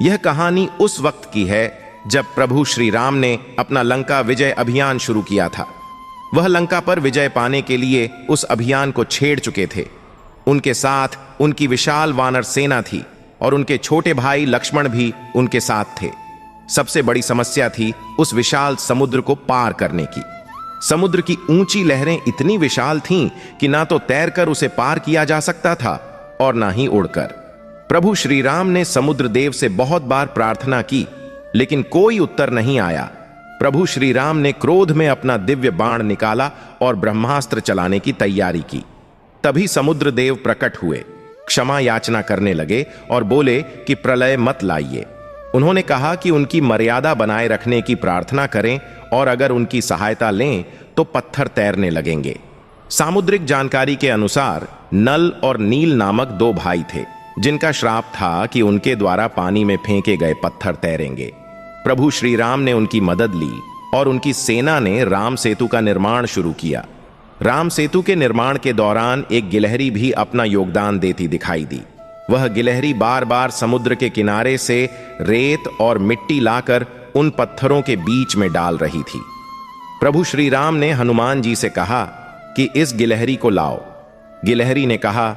यह कहानी उस वक्त की है जब प्रभु श्री राम ने अपना लंका विजय अभियान शुरू किया था। वह लंका पर विजय पाने के लिए उस अभियान को छेड़ चुके थे। उनके साथ उनकी विशाल वानर सेना थी और उनके छोटे भाई लक्ष्मण भी उनके साथ थे। सबसे बड़ी समस्या थी उस विशाल समुद्र को पार करने की। समुद्र की ऊंची लहरें इतनी विशाल थीं कि ना तो तैरकर उसे पार किया जा सकता था और ना ही उड़कर। प्रभु श्री राम ने समुद्र देव से बहुत बार प्रार्थना की, लेकिन कोई उत्तर नहीं आया। प्रभु श्री राम ने क्रोध में अपना दिव्य बाण निकाला और ब्रह्मास्त्र चलाने की तैयारी की। तभी समुद्र देव प्रकट हुए, क्षमा याचना करने लगे और बोले कि प्रलय मत लाइए। उन्होंने कहा कि उनकी मर्यादा बनाए रखने की प्रार्थना करें और अगर उनकी सहायता लें तो पत्थर तैरने लगेंगे। सामुद्रिक जानकारी के अनुसार नल और नील नामक दो भाई थे, जिनका श्राप था कि उनके द्वारा पानी में फेंके गए पत्थर तैरेंगे। प्रभु श्री राम ने उनकी मदद ली और उनकी सेना ने राम सेतु का निर्माण शुरू किया। राम सेतु के निर्माण के दौरान एक गिलहरी भी अपना योगदान देती दिखाई दी। वह गिलहरी बार बार समुद्र के किनारे से रेत और मिट्टी लाकर उन पत्थरों के बीच में डाल रही थी। प्रभु श्री राम ने हनुमान जी से कहा कि इस गिलहरी को लाओ। गिलहरी ने कहा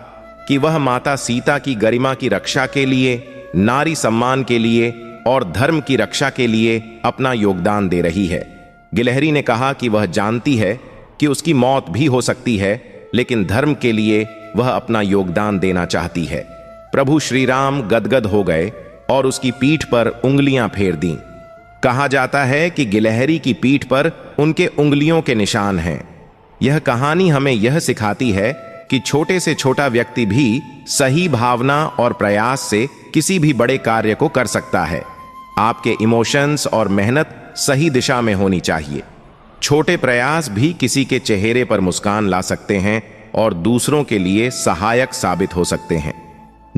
कि वह माता सीता की गरिमा की रक्षा के लिए, नारी सम्मान के लिए और धर्म की रक्षा के लिए अपना योगदान दे रही है। गिलहरी ने कहा कि वह जानती है कि उसकी मौत भी हो सकती है, लेकिन धर्म के लिए वह अपना योगदान देना चाहती है। प्रभु श्री राम गदगद हो गए और उसकी पीठ पर उंगलियां फेर दीं। कहा जाता है कि गिलहरी की पीठ पर उनके उंगलियों के निशान हैं। यह कहानी हमें यह सिखाती है कि छोटे से छोटा व्यक्ति भी सही भावना और प्रयास से किसी भी बड़े कार्य को कर सकता है। आपके इमोशंस और मेहनत सही दिशा में होनी चाहिए। छोटे प्रयास भी किसी के चेहरे पर मुस्कान ला सकते हैं और दूसरों के लिए सहायक साबित हो सकते हैं।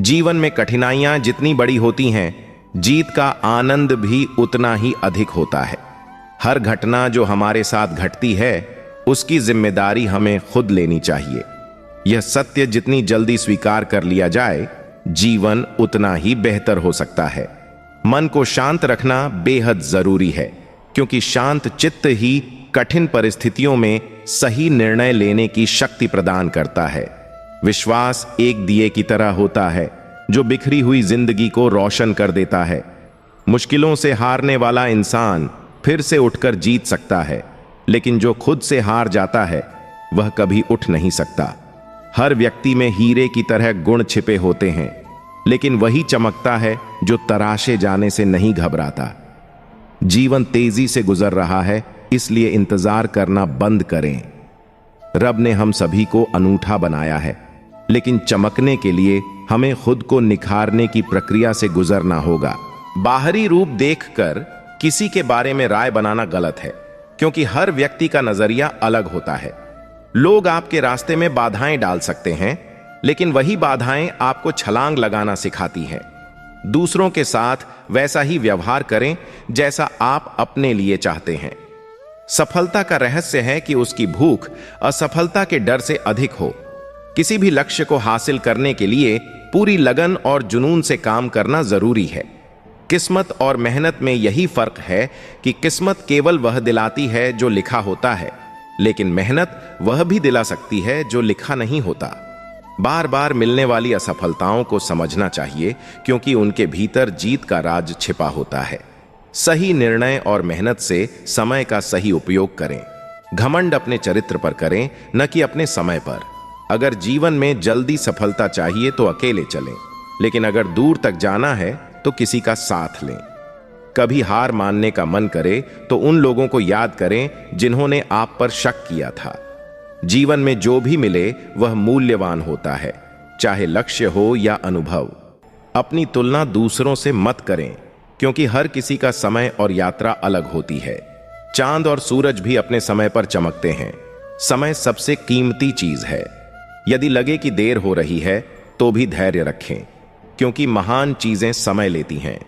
जीवन में कठिनाइयां जितनी बड़ी होती हैं, जीत का आनंद भी उतना ही अधिक होता है। हर घटना जो हमारे साथ घटती है, उसकी जिम्मेदारी हमें खुद लेनी चाहिए। यह सत्य जितनी जल्दी स्वीकार कर लिया जाए, जीवन उतना ही बेहतर हो सकता है। मन को शांत रखना बेहद जरूरी है, क्योंकि शांत चित्त ही कठिन परिस्थितियों में सही निर्णय लेने की शक्ति प्रदान करता है। विश्वास एक दिए की तरह होता है जो बिखरी हुई जिंदगी को रोशन कर देता है। मुश्किलों से हारने वाला इंसान फिर से उठकर जीत सकता है, लेकिन जो खुद से हार जाता है वह कभी उठ नहीं सकता। हर व्यक्ति में हीरे की तरह गुण छिपे होते हैं, लेकिन वही चमकता है जो तराशे जाने से नहीं घबराता। जीवन तेजी से गुजर रहा है, इसलिए इंतजार करना बंद करें। रब ने हम सभी को अनूठा बनाया है, लेकिन चमकने के लिए हमें खुद को निखारने की प्रक्रिया से गुजरना होगा। बाहरी रूप देखकर किसी के बारे में राय बनाना गलत है, क्योंकि हर व्यक्ति का नजरिया अलग होता है। लोग आपके रास्ते में बाधाएं डाल सकते हैं, लेकिन वही बाधाएं आपको छलांग लगाना सिखाती हैं। दूसरों के साथ वैसा ही व्यवहार करें जैसा आप अपने लिए चाहते हैं। सफलता का रहस्य है कि उसकी भूख असफलता के डर से अधिक हो। किसी भी लक्ष्य को हासिल करने के लिए पूरी लगन और जुनून से काम करना जरूरी है। किस्मत और मेहनत में यही फर्क है कि किस्मत केवल वह दिलाती है जो लिखा होता है, लेकिन मेहनत वह भी दिला सकती है जो लिखा नहीं होता। बार बार मिलने वाली असफलताओं को समझना चाहिए, क्योंकि उनके भीतर जीत का राज छिपा होता है। सही निर्णय और मेहनत से समय का सही उपयोग करें। घमंड अपने चरित्र पर करें, न कि अपने समय पर। अगर जीवन में जल्दी सफलता चाहिए तो अकेले चलें, लेकिन अगर दूर तक जाना है तो किसी का साथ लें। कभी हार मानने का मन करे तो उन लोगों को याद करें जिन्होंने आप पर शक किया था। जीवन में जो भी मिले वह मूल्यवान होता है, चाहे लक्ष्य हो या अनुभव। अपनी तुलना दूसरों से मत करें, क्योंकि हर किसी का समय और यात्रा अलग होती है। चांद और सूरज भी अपने समय पर चमकते हैं। समय सबसे कीमती चीज है। यदि लगे कि देर हो रही है तो भी धैर्य रखें, क्योंकि महान चीजें समय लेती हैं।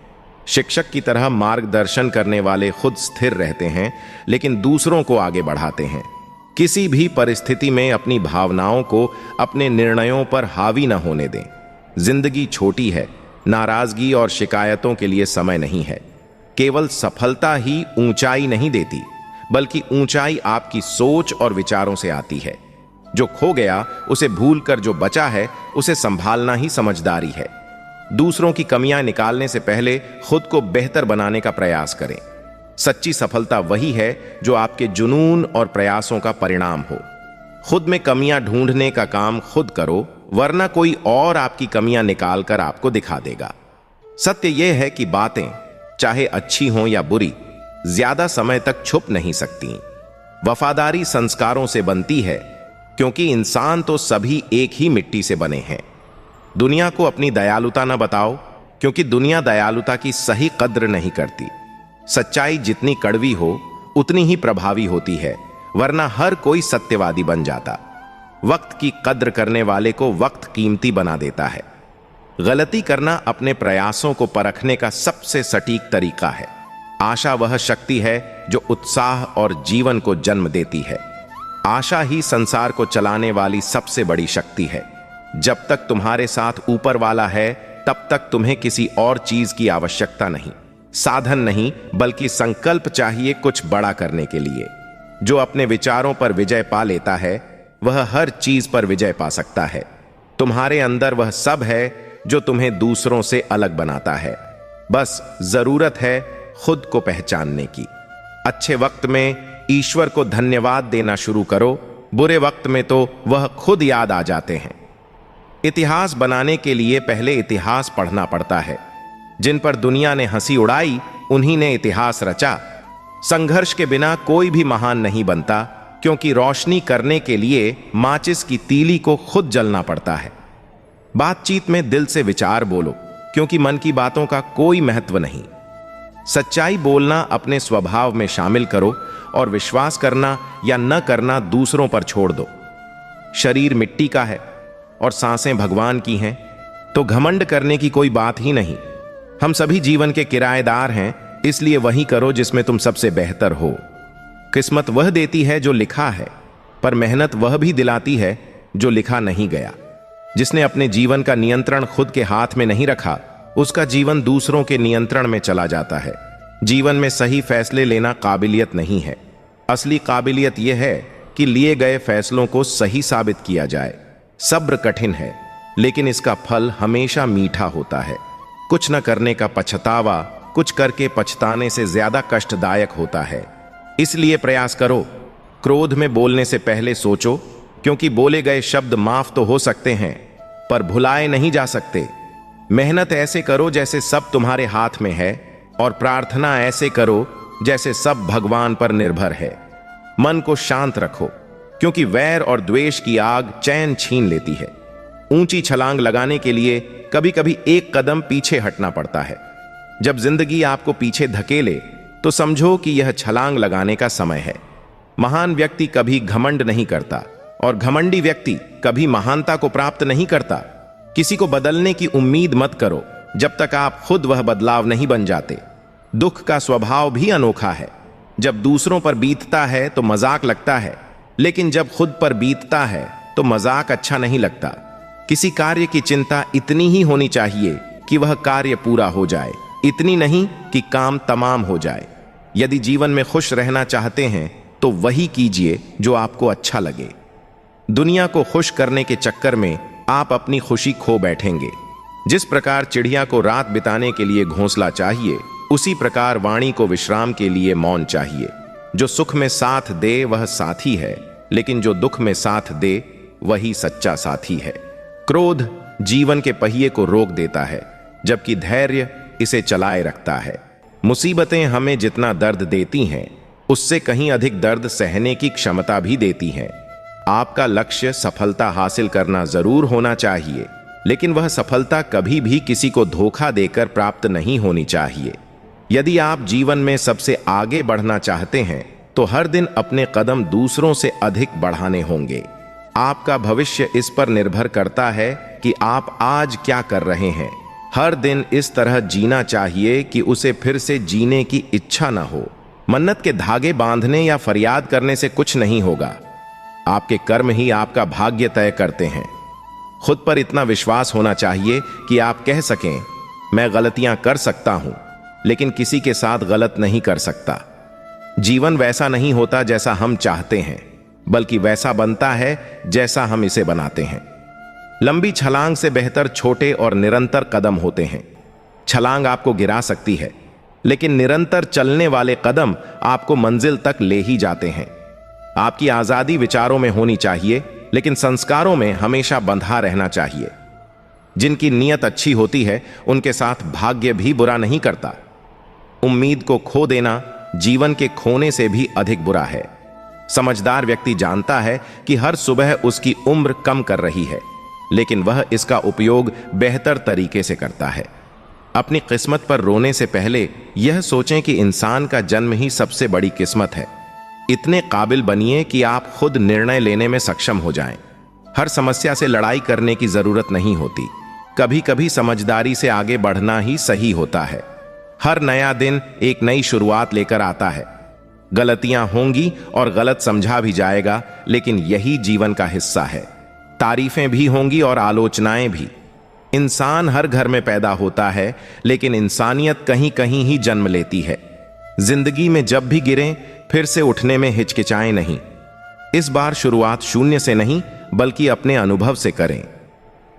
शिक्षक की तरह मार्गदर्शन करने वाले खुद स्थिर रहते हैं, लेकिन दूसरों को आगे बढ़ाते हैं। किसी भी परिस्थिति में अपनी भावनाओं को अपने निर्णयों पर हावी न होने दें। जिंदगी छोटी है, नाराजगी और शिकायतों के लिए समय नहीं है। केवल सफलता ही ऊंचाई नहीं देती, बल्कि ऊंचाई आपकी सोच और विचारों से आती है। जो खो गया उसे भूलकर जो बचा है उसे संभालना ही समझदारी है। दूसरों की कमियां निकालने से पहले खुद को बेहतर बनाने का प्रयास करें। सच्ची सफलता वही है जो आपके जुनून और प्रयासों का परिणाम हो। खुद में कमियां ढूंढने का काम खुद करो, वरना कोई और आपकी कमियां निकाल कर आपको दिखा देगा। सत्य यह है कि बातें चाहे अच्छी हों या बुरी, ज्यादा समय तक छुप नहीं सकती। वफादारी संस्कारों से बनती है, क्योंकि इंसान तो सभी एक ही मिट्टी से बने हैं। दुनिया को अपनी दयालुता न बताओ, क्योंकि दुनिया दयालुता की सही कद्र नहीं करती। सच्चाई जितनी कड़वी हो उतनी ही प्रभावी होती है, वरना हर कोई सत्यवादी बन जाता। वक्त की कद्र करने वाले को वक्त कीमती बना देता है। गलती करना अपने प्रयासों को परखने का सबसे सटीक तरीका है। आशा वह शक्ति है जो उत्साह और जीवन को जन्म देती है। आशा ही संसार को चलाने वाली सबसे बड़ी शक्ति है। जब तक तुम्हारे साथ ऊपर वाला है, तब तक तुम्हें किसी और चीज की आवश्यकता नहीं। साधन नहीं, बल्कि संकल्प चाहिए कुछ बड़ा करने के लिए। जो अपने विचारों पर विजय पा लेता है, वह हर चीज पर विजय पा सकता है। तुम्हारे अंदर वह सब है जो तुम्हें दूसरों से अलग बनाता है। बस जरूरत है खुद को पहचानने की। अच्छे वक्त में ईश्वर को धन्यवाद देना शुरू करो, बुरे वक्त में तो वह खुद याद आ जाते हैं। इतिहास बनाने के लिए पहले इतिहास पढ़ना पड़ता है। जिन पर दुनिया ने हंसी उड़ाई, उन्हीं ने इतिहास रचा। संघर्ष के बिना कोई भी महान नहीं बनता, क्योंकि रोशनी करने के लिए माचिस की तीली को खुद जलना पड़ता है। बातचीत में दिल से विचार बोलो, क्योंकि मन की बातों का कोई महत्व नहीं। सच्चाई बोलना अपने स्वभाव में शामिल करो और विश्वास करना या न करना दूसरों पर छोड़ दो। शरीर मिट्टी का है और सांसें भगवान की हैं, तो घमंड करने की कोई बात ही नहीं। हम सभी जीवन के किराएदार हैं, इसलिए वही करो जिसमें तुम सबसे बेहतर हो। किस्मत वह देती है जो लिखा है, पर मेहनत वह भी दिलाती है जो लिखा नहीं गया। जिसने अपने जीवन का नियंत्रण खुद के हाथ में नहीं रखा, उसका जीवन दूसरों के नियंत्रण में चला जाता है। जीवन में सही फैसले लेना काबिलियत नहीं है। असली काबिलियत यह है कि लिए गए फैसलों को सही साबित किया जाए। सब्र कठिन है, लेकिन इसका फल हमेशा मीठा होता है। कुछ न करने का पछतावा कुछ करके पछताने से ज्यादा कष्टदायक होता है। इसलिए प्रयास करो। क्रोध में बोलने से पहले सोचो, क्योंकि बोले गए शब्द माफ तो हो सकते हैं, पर भुलाए नहीं जा सकते। मेहनत ऐसे करो जैसे सब तुम्हारे हाथ में है, और प्रार्थना ऐसे करो जैसे सब भगवान पर निर्भर है। मन को शांत रखो, क्योंकि वैर और द्वेष की आग चैन छीन लेती है। ऊंची छलांग लगाने के लिए कभी कभी एक कदम पीछे हटना पड़ता है। जब जिंदगी आपको पीछे धकेले तो समझो कि यह छलांग लगाने का समय है। महान व्यक्ति कभी घमंड नहीं करता, और घमंडी व्यक्ति कभी महानता को प्राप्त नहीं करता। किसी को बदलने की उम्मीद मत करो जब तक आप खुद वह बदलाव नहीं बन जाते। दुख का स्वभाव भी अनोखा है। जब दूसरों पर बीतता है तो मजाक लगता है, लेकिन जब खुद पर बीतता है तो मजाक अच्छा नहीं लगता। किसी कार्य की चिंता इतनी ही होनी चाहिए कि वह कार्य पूरा हो जाए, इतनी नहीं कि काम तमाम हो जाए। यदि जीवन में खुश रहना चाहते हैं तो वही कीजिए जो आपको अच्छा लगे। दुनिया को खुश करने के चक्कर में आप अपनी खुशी खो बैठेंगे। जिस प्रकार चिड़िया को रात बिताने के लिए घोंसला चाहिए, उसी प्रकार वाणी को विश्राम के लिए मौन चाहिए। जो सुख में साथ दे वह साथी है, लेकिन जो दुख में साथ दे वही सच्चा साथी है। क्रोध जीवन के पहिए को रोक देता है, जबकि धैर्य इसे चलाए रखता है। मुसीबतें हमें जितना दर्द देती हैं, उससे कहीं अधिक दर्द सहने की क्षमता भी देती हैं। आपका लक्ष्य सफलता हासिल करना जरूर होना चाहिए, लेकिन वह सफलता कभी भी किसी को धोखा देकर प्राप्त नहीं होनी चाहिए। यदि आप जीवन में सबसे आगे बढ़ना चाहते हैं, तो हर दिन अपने कदम दूसरों से अधिक बढ़ाने होंगे। आपका भविष्य इस पर निर्भर करता है कि आप आज क्या कर रहे हैं। हर दिन इस तरह जीना चाहिए कि उसे फिर से जीने की इच्छा न हो। मन्नत के धागे बांधने या फरियाद करने से कुछ नहीं होगा। आपके कर्म ही आपका भाग्य तय करते हैं। खुद पर इतना विश्वास होना चाहिए कि आप कह सकें, मैं गलतियां कर सकता हूं, लेकिन किसी के साथ गलत नहीं कर सकता। जीवन वैसा नहीं होता जैसा हम चाहते हैं, बल्कि वैसा बनता है जैसा हम इसे बनाते हैं। लंबी छलांग से बेहतर छोटे और निरंतर कदम होते हैं। छलांग आपको गिरा सकती है, लेकिन निरंतर चलने वाले कदम आपको मंजिल तक ले ही जाते हैं। आपकी आजादी विचारों में होनी चाहिए, लेकिन संस्कारों में हमेशा बंधा रहना चाहिए। जिनकी नीयत अच्छी होती है, उनके साथ भाग्य भी बुरा नहीं करता। उम्मीद को खो देना जीवन के खोने से भी अधिक बुरा है। समझदार व्यक्ति जानता है कि हर सुबह उसकी उम्र कम कर रही है, लेकिन वह इसका उपयोग बेहतर तरीके से करता है। अपनी किस्मत पर रोने से पहले यह सोचें कि इंसान का जन्म ही सबसे बड़ी किस्मत है। इतने काबिल बनिए कि आप खुद निर्णय लेने में सक्षम हो जाएं। हर समस्या से लड़ाई करने की जरूरत नहीं होती। कभी कभी समझदारी से आगे बढ़ना ही सही होता है। हर नया दिन एक नई शुरुआत लेकर आता है। गलतियां होंगी और गलत समझा भी जाएगा, लेकिन यही जीवन का हिस्सा है। तारीफें भी होंगी और आलोचनाएं भी। इंसान हर घर में पैदा होता है, लेकिन इंसानियत कहीं कहीं ही जन्म लेती है। जिंदगी में जब भी गिरें, फिर से उठने में हिचकिचाएं नहीं। इस बार शुरुआत शून्य से नहीं, बल्कि अपने अनुभव से करें।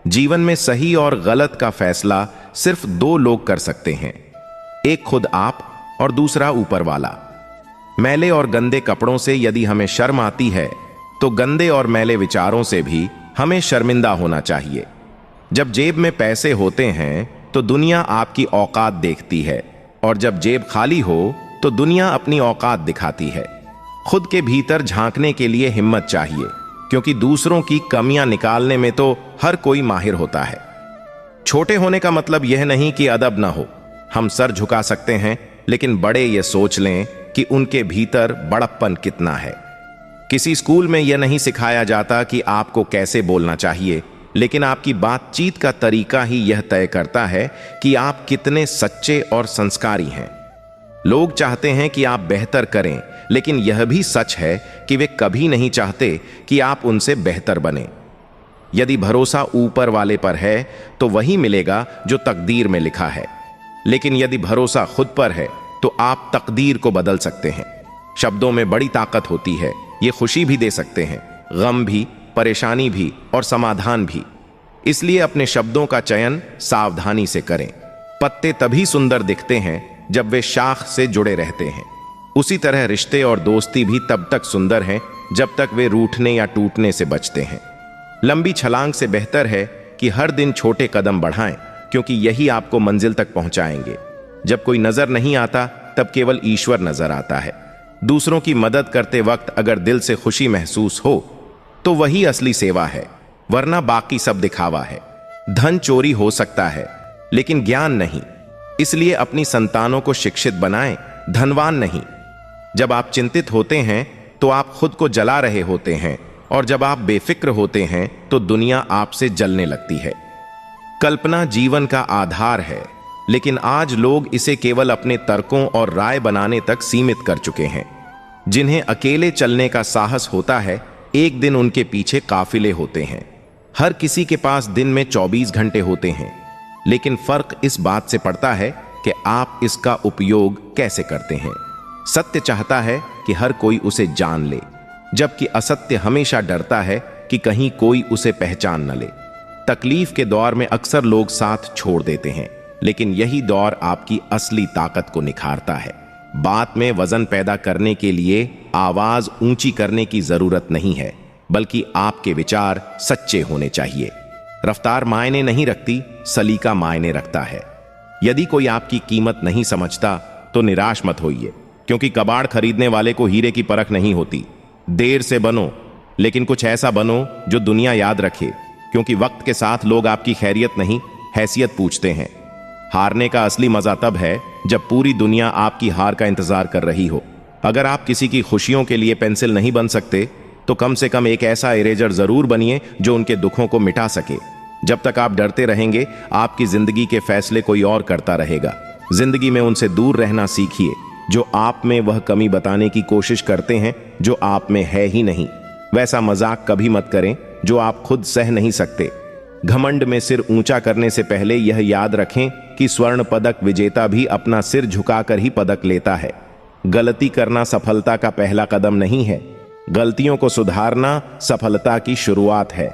जीवन में सही और गलत का फैसला सिर्फ दो लोग कर सकते हैं, एक खुद आप और दूसरा ऊपर वाला। मैले और गंदे कपड़ों से यदि हमें शर्म आती है, तो गंदे और मैले विचारों से भी हमें शर्मिंदा होना चाहिए। जब जेब में पैसे होते हैं, तो दुनिया आपकी औकात देखती है, और जब जेब खाली हो, तो दुनिया अपनी औकात दिखाती है। खुद के भीतर झांकने के लिए हिम्मत चाहिए, क्योंकि दूसरों की कमियां निकालने में तो हर कोई माहिर होता है। छोटे होने का मतलब यह नहीं कि अदब ना हो। हम सर झुका सकते हैं, लेकिन बड़े ये सोच लें कि उनके भीतर बड़प्पन कितना है। किसी स्कूल में यह नहीं सिखाया जाता कि आपको कैसे बोलना चाहिए, लेकिन आपकी बातचीत का तरीका ही यह तय करता है कि आप कितने सच्चे और संस्कारी हैं। लोग चाहते हैं कि आप बेहतर करें, लेकिन यह भी सच है कि वे कभी नहीं चाहते कि आप उनसे बेहतर बने। यदि भरोसा ऊपर वाले पर है, तो वही मिलेगा जो तकदीर में लिखा है, लेकिन यदि भरोसा खुद पर है, तो आप तकदीर को बदल सकते हैं। शब्दों में बड़ी ताकत होती है। ये खुशी भी दे सकते हैं, गम भी, परेशानी भी और समाधान भी। इसलिए अपने शब्दों का चयन सावधानी से करें। पत्ते तभी सुंदर दिखते हैं जब वे शाख से जुड़े रहते हैं। उसी तरह रिश्ते और दोस्ती भी तब तक सुंदर हैं जब तक वे रूठने या टूटने से बचते हैं। लंबी छलांग से बेहतर है कि हर दिन छोटे कदम बढ़ाएं, क्योंकि यही आपको मंजिल तक पहुंचाएंगे। जब कोई नजर नहीं आता, तब केवल ईश्वर नजर आता है। दूसरों की मदद करते वक्त अगर दिल से खुशी महसूस हो, तो वही असली सेवा है, वरना बाकी सब दिखावा है। धन चोरी हो सकता है, लेकिन ज्ञान नहीं। इसलिए अपनी संतानों को शिक्षित बनाएं, धनवान नहीं। जब आप चिंतित होते हैं, तो आप खुद को जला रहे होते हैं, और जब आप बेफिक्र होते हैं, तो दुनिया आपसे जलने लगती है। कल्पना जीवन का आधार है, लेकिन आज लोग इसे केवल अपने तर्कों और राय बनाने तक सीमित कर चुके हैं। जिन्हें अकेले चलने का साहस होता है, एक दिन उनके पीछे काफिले होते हैं। हर किसी के पास दिन में 24 घंटे होते हैं, लेकिन फर्क इस बात से पड़ता है कि आप इसका उपयोग कैसे करते हैं। सत्य चाहता है कि हर कोई उसे जान ले, जबकि असत्य हमेशा डरता है कि कहीं कोई उसे पहचान न ले। तकलीफ के दौर में अक्सर लोग साथ छोड़ देते हैं, लेकिन यही दौर आपकी असली ताकत को निखारता है। बात में वजन पैदा करने के लिए आवाज ऊंची करने की जरूरत नहीं है, बल्कि आपके विचार सच्चे होने चाहिए। रफ्तार मायने नहीं रखती, सलीका मायने रखता है। यदि कोई आपकी कीमत नहीं समझता तो निराश मत होइए, क्योंकि कबाड़ खरीदने वाले को हीरे की परख नहीं होती। देर से बनो, लेकिन कुछ ऐसा बनो जो दुनिया याद रखे, क्योंकि वक्त के साथ लोग आपकी खैरियत नहीं, हैसियत पूछते हैं। हारने का असली मजा तब है जब पूरी दुनिया आपकी हार का इंतजार कर रही हो। अगर आप किसी की खुशियों के लिए पेंसिल नहीं बन सकते, तो कम से कम एक ऐसा इरेजर जरूर बनिए जो उनके दुखों को मिटा सके। जब तक आप डरते रहेंगे, आपकी जिंदगी के फैसले कोई और करता रहेगा। जिंदगी में उनसे दूर रहना सीखिए जो आप में वह कमी बताने की कोशिश करते हैं जो आप में है ही नहीं। वैसा मजाक कभी मत करें जो आप खुद सह नहीं सकते। घमंड में सिर ऊंचा करने से पहले यह याद रखें कि स्वर्ण पदक विजेता भी अपना सिर झुकाकर ही पदक लेता है। गलती करना सफलता का पहला कदम नहीं है, गलतियों को सुधारना सफलता की शुरुआत है।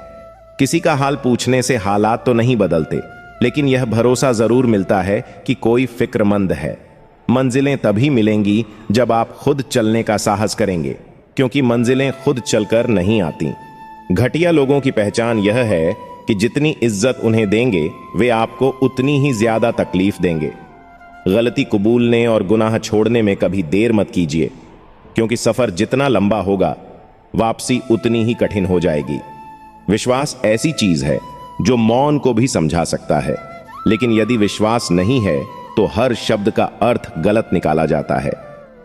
किसी का हाल पूछने से हालात तो नहीं बदलते, लेकिन यह भरोसा जरूर मिलता है कि कोई फिक्रमंद है। मंजिलें तभी मिलेंगी जब आप खुद चलने का साहस करेंगे, क्योंकि मंजिलें खुद चलकर नहीं आती। घटिया लोगों की पहचान यह है कि जितनी इज्जत उन्हें देंगे, वे आपको उतनी ही ज्यादा तकलीफ देंगे। गलती कबूलने और गुनाह छोड़ने में कभी देर मत कीजिए, क्योंकि सफर जितना लंबा होगा, वापसी उतनी ही कठिन हो जाएगी। विश्वास ऐसी चीज है जो मौन को भी समझा सकता है, लेकिन यदि विश्वास नहीं है तो हर शब्द का अर्थ गलत निकाला जाता है।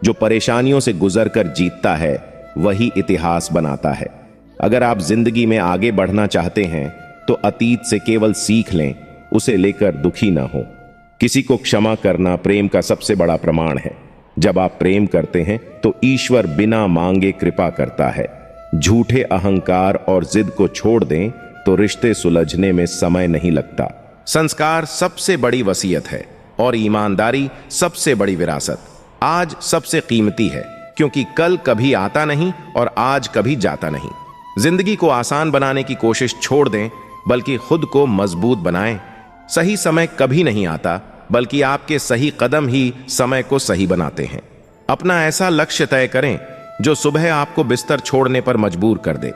जो परेशानियों से गुजरकर जीतता है, वही इतिहास बनाता है। अगर आप जिंदगी में आगे बढ़ना चाहते हैं तो अतीत से केवल सीख लें, उसे लेकर दुखी ना हो। किसी को क्षमा करना प्रेम का सबसे बड़ा प्रमाण है। जब आप प्रेम करते हैं तो ईश्वर बिना मांगे कृपा करता है। झूठे अहंकार और जिद को छोड़ दें तो रिश्ते सुलझने में समय नहीं लगता। संस्कार सबसे बड़ी वसीयत है और ईमानदारी सबसे बड़ी विरासत। आज सबसे कीमती है, क्योंकि कल कभी आता नहीं और आज कभी जाता नहीं। जिंदगी को आसान बनाने की कोशिश छोड़ दें, बल्कि खुद को मजबूत बनाएं। सही समय कभी नहीं आता, बल्कि आपके सही कदम ही समय को सही बनाते हैं। अपना ऐसा लक्ष्य तय करें जो सुबह आपको बिस्तर छोड़ने पर मजबूर कर दे।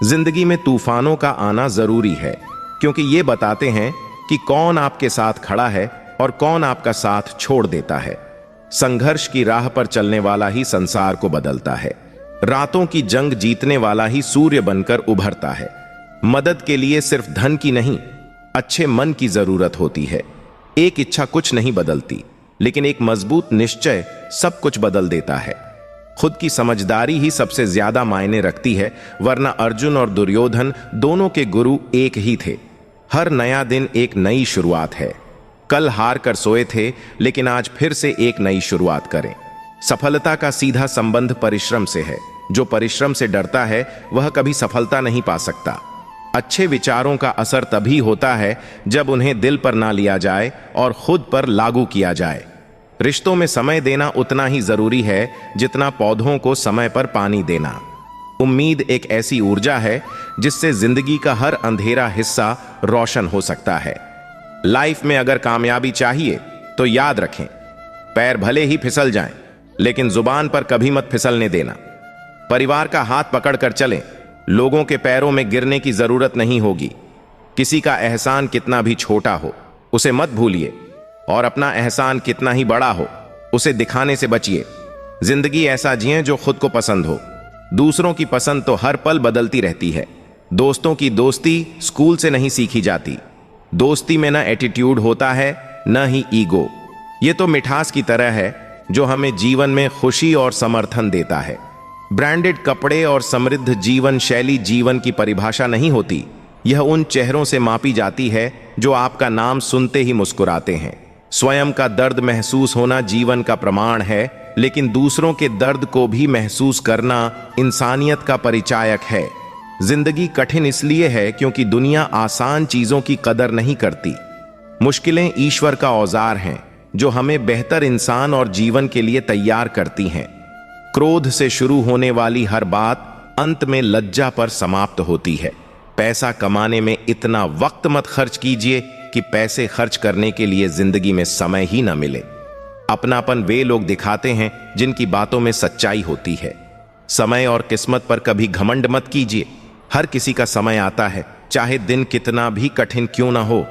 जिंदगी में तूफानों का आना जरूरी है, क्योंकि ये बताते हैं कि कौन आपके साथ खड़ा है और कौन आपका साथ छोड़ देता है। संघर्ष की राह पर चलने वाला ही संसार को बदलता है। रातों की जंग जीतने वाला ही सूर्य बनकर उभरता है। मदद के लिए सिर्फ धन की नहीं, अच्छे मन की जरूरत होती है। एक इच्छा कुछ नहीं बदलती, लेकिन एक मजबूत निश्चय सब कुछ बदल देता है। खुद की समझदारी ही सबसे ज्यादा मायने रखती है, वरना अर्जुन और दुर्योधन दोनों के गुरु एक ही थे। हर नया दिन एक नई शुरुआत है। कल हार कर सोए थे, लेकिन आज फिर से एक नई शुरुआत करें। सफलता का सीधा संबंध परिश्रम से है। जो परिश्रम से डरता है वह कभी सफलता नहीं पा सकता। अच्छे विचारों का असर तभी होता है जब उन्हें दिल पर ना लिया जाए और खुद पर लागू किया जाए। रिश्तों में समय देना उतना ही जरूरी है जितना पौधों को समय पर पानी देना। उम्मीद एक ऐसी ऊर्जा है जिससे जिंदगी का हर अंधेरा हिस्सा रोशन हो सकता है। लाइफ में अगर कामयाबी चाहिए तो याद रखें, पैर भले ही फिसल जाएं, लेकिन जुबान पर कभी मत फिसलने देना। परिवार का हाथ पकड़कर चलें, लोगों के पैरों में गिरने की जरूरत नहीं होगी। किसी का एहसान कितना भी छोटा हो, उसे मत भूलिए, और अपना एहसान कितना ही बड़ा हो, उसे दिखाने से बचिए। जिंदगी ऐसा जिएं जो खुद को पसंद हो। दूसरों की पसंद तो हर पल बदलती रहती है। दोस्तों की दोस्ती स्कूल से नहीं सीखी जाती। दोस्ती में न एटीट्यूड होता है, न ही ईगो। ये तो मिठास की तरह है जो हमें जीवन में खुशी और समर्थन देता है। ब्रांडेड कपड़े और समृद्ध जीवन शैली जीवन की परिभाषा नहीं होती। यह उन चेहरों से मापी जाती है जो आपका नाम सुनते ही मुस्कुराते हैं। स्वयं का दर्द महसूस होना जीवन का प्रमाण है, लेकिन दूसरों के दर्द को भी महसूस करना इंसानियत का परिचायक है। जिंदगी कठिन इसलिए है क्योंकि दुनिया आसान चीजों की कदर नहीं करती। मुश्किलें ईश्वर का औजार हैं जो हमें बेहतर इंसान और जीवन के लिए तैयार करती हैं। क्रोध से शुरू होने वाली हर बात अंत में लज्जा पर समाप्त होती है। पैसा कमाने में इतना वक्त मत खर्च कीजिए कि पैसे खर्च करने के लिए जिंदगी में समय ही न मिले। अपनापन वे लोग दिखाते हैं जिनकी बातों में सच्चाई होती है। समय और किस्मत पर कभी घमंड मत कीजिए। हर किसी का समय आता है, चाहे दिन कितना भी कठिन क्यों ना हो।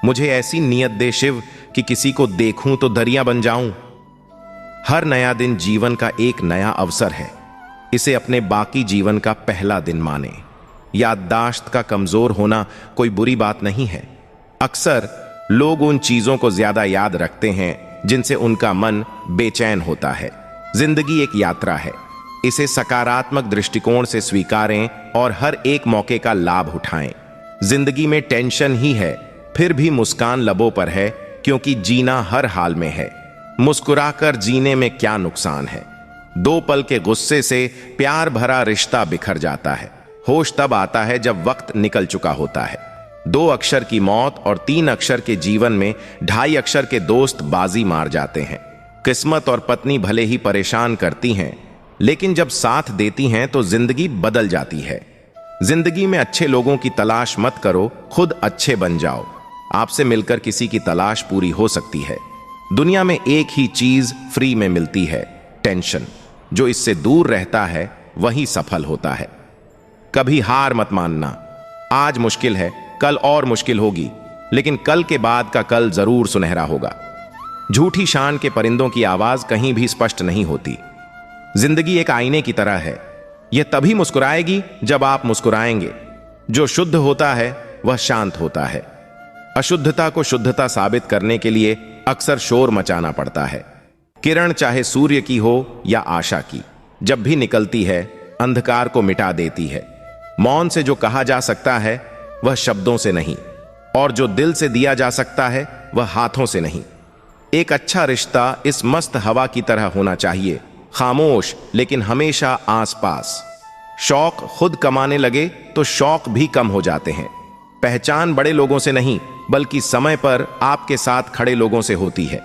मुझे ऐसी नियत दे शिव कि किसी को देखूं तो दरिया बन जाऊं। हर नया दिन जीवन का एक नया अवसर है। इसे अपने बाकी जीवन का पहला दिन माने। याददाश्त का कमजोर होना कोई बुरी बात नहीं है। अक्सर लोग उन चीजों को ज्यादा याद रखते हैं जिनसे उनका मन बेचैन होता है। जिंदगी एक यात्रा है, इसे सकारात्मक दृष्टिकोण से स्वीकारें और हर एक मौके का लाभ उठाएं। जिंदगी में टेंशन ही है, फिर भी मुस्कान लबों पर है, क्योंकि जीना हर हाल में है। मुस्कुराकर जीने में क्या नुकसान है। 2 पल के गुस्से से प्यार भरा रिश्ता बिखर जाता है। होश तब आता है जब वक्त निकल चुका होता है। 2 अक्षर की मौत और 3 अक्षर के जीवन में 2.5 अक्षर के दोस्त बाजी मार जाते हैं। किस्मत और पत्नी भले ही परेशान करती हैं, लेकिन जब साथ देती हैं तो जिंदगी बदल जाती है। जिंदगी में अच्छे लोगों की तलाश मत करो, खुद अच्छे बन जाओ। आपसे मिलकर किसी की तलाश पूरी हो सकती है। दुनिया में एक ही चीज फ्री में मिलती है, टेंशन। जो इससे दूर रहता है वही सफल होता है। कभी हार मत मानना। आज मुश्किल है, कल और मुश्किल होगी, लेकिन कल के बाद का कल जरूर सुनहरा होगा। झूठी शान के परिंदों की आवाज कहीं भी स्पष्ट नहीं होती। जिंदगी एक आईने की तरह है। यह तभी मुस्कुराएगी जब आप मुस्कुराएंगे। जो शुद्ध होता है वह शांत होता है। अशुद्धता को शुद्धता साबित करने के लिए अक्सर शोर मचाना पड़ता है। किरण चाहे सूर्य की हो या आशा की, जब भी निकलती है अंधकार को मिटा देती है। मौन से जो कहा जा सकता है वह शब्दों से नहीं, और जो दिल से दिया जा सकता है वह हाथों से नहीं। एक अच्छा रिश्ता इस मस्त हवा की तरह होना चाहिए, खामोश लेकिन हमेशा आसपास। शौक खुद कमाने लगे तो शौक भी कम हो जाते हैं। पहचान बड़े लोगों से नहीं, बल्कि समय पर आपके साथ खड़े लोगों से होती है।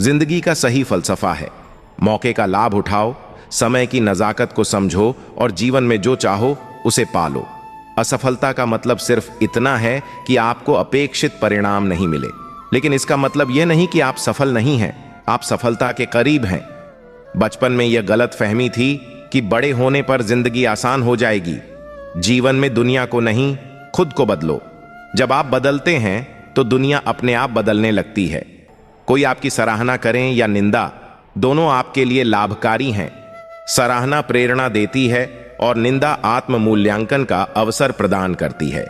जिंदगी का सही फलसफा है, मौके का लाभ उठाओ, समय की नजाकत को समझो और जीवन में जो चाहो उसे पालो। असफलता का मतलब सिर्फ इतना है कि आपको अपेक्षित परिणाम नहीं मिले, लेकिन इसका मतलब यह नहीं कि आप सफल नहीं हैं, आप सफलता के करीब हैं। बचपन में यह गलत फहमी थी कि बड़े होने पर जिंदगी आसान हो जाएगी। जीवन में दुनिया को नहीं, खुद को बदलो। जब आप बदलते हैं तो दुनिया अपने आप बदलने लगती है। कोई आपकी सराहना करें या निंदा, दोनों आपके लिए लाभकारी हैं। सराहना प्रेरणा देती है और निंदा आत्म मूल्यांकन का अवसर प्रदान करती है।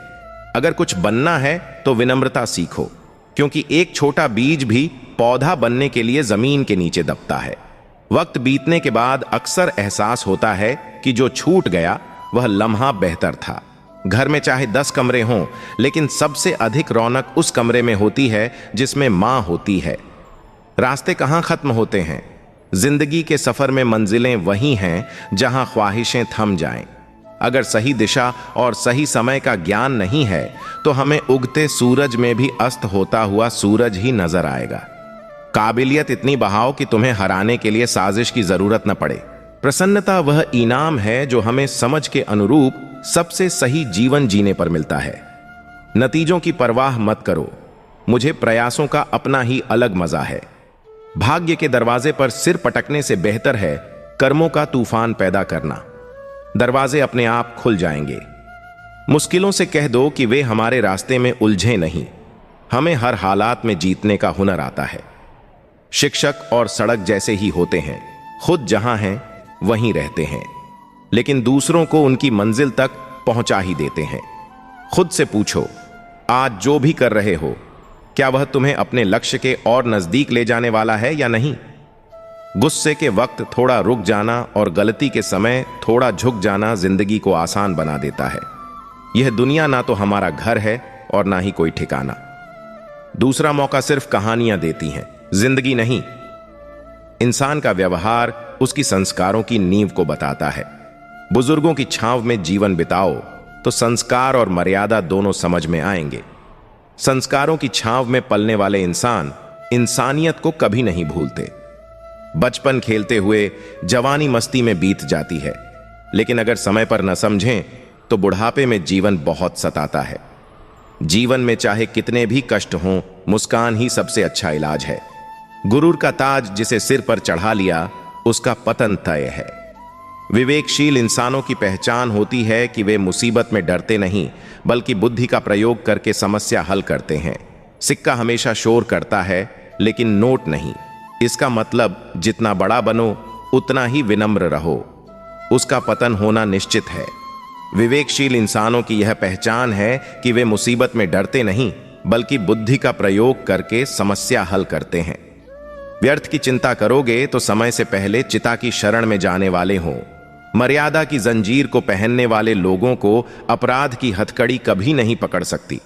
अगर कुछ बनना है तो विनम्रता सीखो, क्योंकि एक छोटा बीज भी पौधा बनने के लिए जमीन के नीचे दबता है। वक्त बीतने के बाद अक्सर एहसास होता है कि जो छूट गया वह लम्हा बेहतर था। घर में चाहे 10 कमरे हों, लेकिन सबसे अधिक रौनक उस कमरे में होती है जिसमें मां होती है। रास्ते कहां खत्म होते हैं? जिंदगी के सफर में मंजिलें वही हैं जहां ख्वाहिशें थम जाएं। अगर सही दिशा और सही समय का ज्ञान नहीं है तो हमें उगते सूरज में भी अस्त होता हुआ सूरज ही नजर आएगा। काबिलियत इतनी बहाओ कि तुम्हें हराने के लिए साजिश की जरूरत न पड़े। प्रसन्नता वह इनाम है जो हमें समझ के अनुरूप सबसे सही जीवन जीने पर मिलता है। नतीजों की परवाह मत करो, मुझे प्रयासों का अपना ही अलग मजा है। भाग्य के दरवाजे पर सिर पटकने से बेहतर है कर्मों का तूफान पैदा करना। दरवाजे अपने आप खुल जाएंगे। मुश्किलों से कह दो कि वे हमारे रास्ते में उलझे नहीं। हमें हर हालात में जीतने का हुनर आता है। शिक्षक और सड़क जैसे ही होते हैं, खुद जहां हैं वहीं रहते हैं, लेकिन दूसरों को उनकी मंजिल तक पहुंचा ही देते हैं। खुद से पूछो, आज जो भी कर रहे हो, क्या वह तुम्हें अपने लक्ष्य के और नजदीक ले जाने वाला है या नहीं? गुस्से के वक्त थोड़ा रुक जाना और गलती के समय थोड़ा झुक जाना जिंदगी को आसान बना देता है। यह दुनिया ना तो हमारा घर है और ना ही कोई ठिकाना। दूसरा मौका सिर्फ कहानियां देती हैं, जिंदगी नहीं। इंसान का व्यवहार उसकी संस्कारों की नींव को बताता है। बुजुर्गों की छांव में जीवन बिताओ तो संस्कार और मर्यादा दोनों समझ में आएंगे। संस्कारों की छांव में पलने वाले इंसान इंसानियत को कभी नहीं भूलते। बचपन खेलते हुए जवानी मस्ती में बीत जाती है, लेकिन अगर समय पर न समझें तो बुढ़ापे में जीवन बहुत सताता है। जीवन में चाहे कितने भी कष्ट हों, मुस्कान ही सबसे अच्छा इलाज है। गुरूर का ताज जिसे सिर पर चढ़ा लिया, उसका पतन तय है। विवेकशील इंसानों की पहचान होती है कि वे मुसीबत में डरते नहीं, बल्कि बुद्धि का प्रयोग करके समस्या हल करते हैं। सिक्का हमेशा शोर करता है, लेकिन नोट नहीं। इसका मतलब जितना बड़ा बनो, उतना ही विनम्र रहो। उसका पतन होना निश्चित है। विवेकशील इंसानों की यह पहचान है कि वे मुसीबत में डरते नहीं, बल्कि बुद्धि का प्रयोग करके समस्या हल करते हैं। व्यर्थ की चिंता करोगे तो समय से पहले चिता की शरण में जाने वाले हो। मर्यादा की जंजीर को पहनने वाले लोगों को अपराध की हथकड़ी कभी नहीं पकड़ सकती।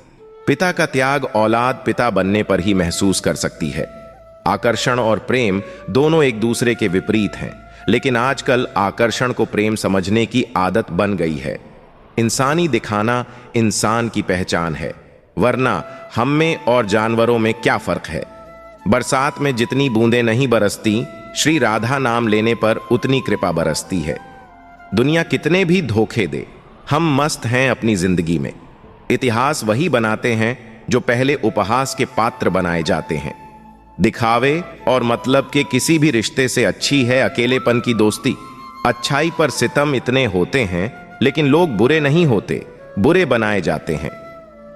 पिता का त्याग औलाद पिता बनने पर ही महसूस कर सकती है। आकर्षण और प्रेम दोनों एक दूसरे के विपरीत हैं, लेकिन आजकल आकर्षण को प्रेम समझने की आदत बन गई है। इंसानी दिखाना इंसान की पहचान है, वरना हम में और जानवरों में क्या फर्क है। बरसात में जितनी बूंदें नहीं बरसती, श्री राधा नाम लेने पर उतनी कृपा बरसती है। दुनिया कितने भी धोखे दे, हम मस्त हैं अपनी जिंदगी में। इतिहास वही बनाते हैं जो पहले उपहास के पात्र बनाए जाते हैं। दिखावे और मतलब के किसी भी रिश्ते से अच्छी है अकेलेपन की दोस्ती। अच्छाई पर सितम इतने होते हैं, लेकिन लोग बुरे नहीं होते, बुरे बनाए जाते हैं।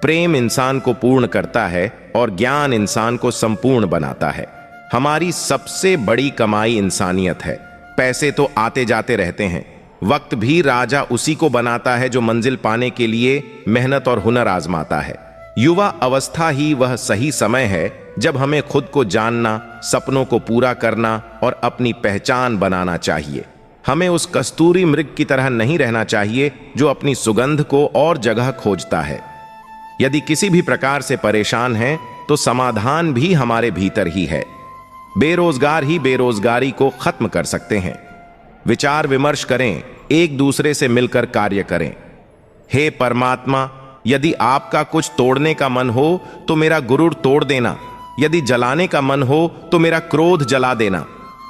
प्रेम इंसान को पूर्ण करता है और ज्ञान इंसान को संपूर्ण बनाता है। हमारी सबसे बड़ी कमाई इंसानियत है। पैसे तो आते जाते रहते हैं, वक्त भी राजा उसी को बनाता है जो मंजिल पाने के लिए मेहनत और हुनर आजमाता है। युवा अवस्था ही वह सही समय है जब हमें खुद को जानना, सपनों को पूरा करना और अपनी पहचान बनाना चाहिए। हमें उस कस्तूरी मृग की तरह नहीं रहना चाहिए जो अपनी सुगंध को और जगह खोजता है। यदि किसी भी प्रकार से परेशान हैं, तो समाधान भी हमारे भीतर ही है। बेरोजगार ही बेरोजगारी को खत्म कर सकते हैं। विचार विमर्श करें, एक दूसरे से मिलकर कार्य करें। हे परमात्मा, यदि आपका कुछ तोड़ने का मन हो तो मेरा गुरूर तोड़ देना। यदि जलाने का मन हो तो मेरा क्रोध जला देना।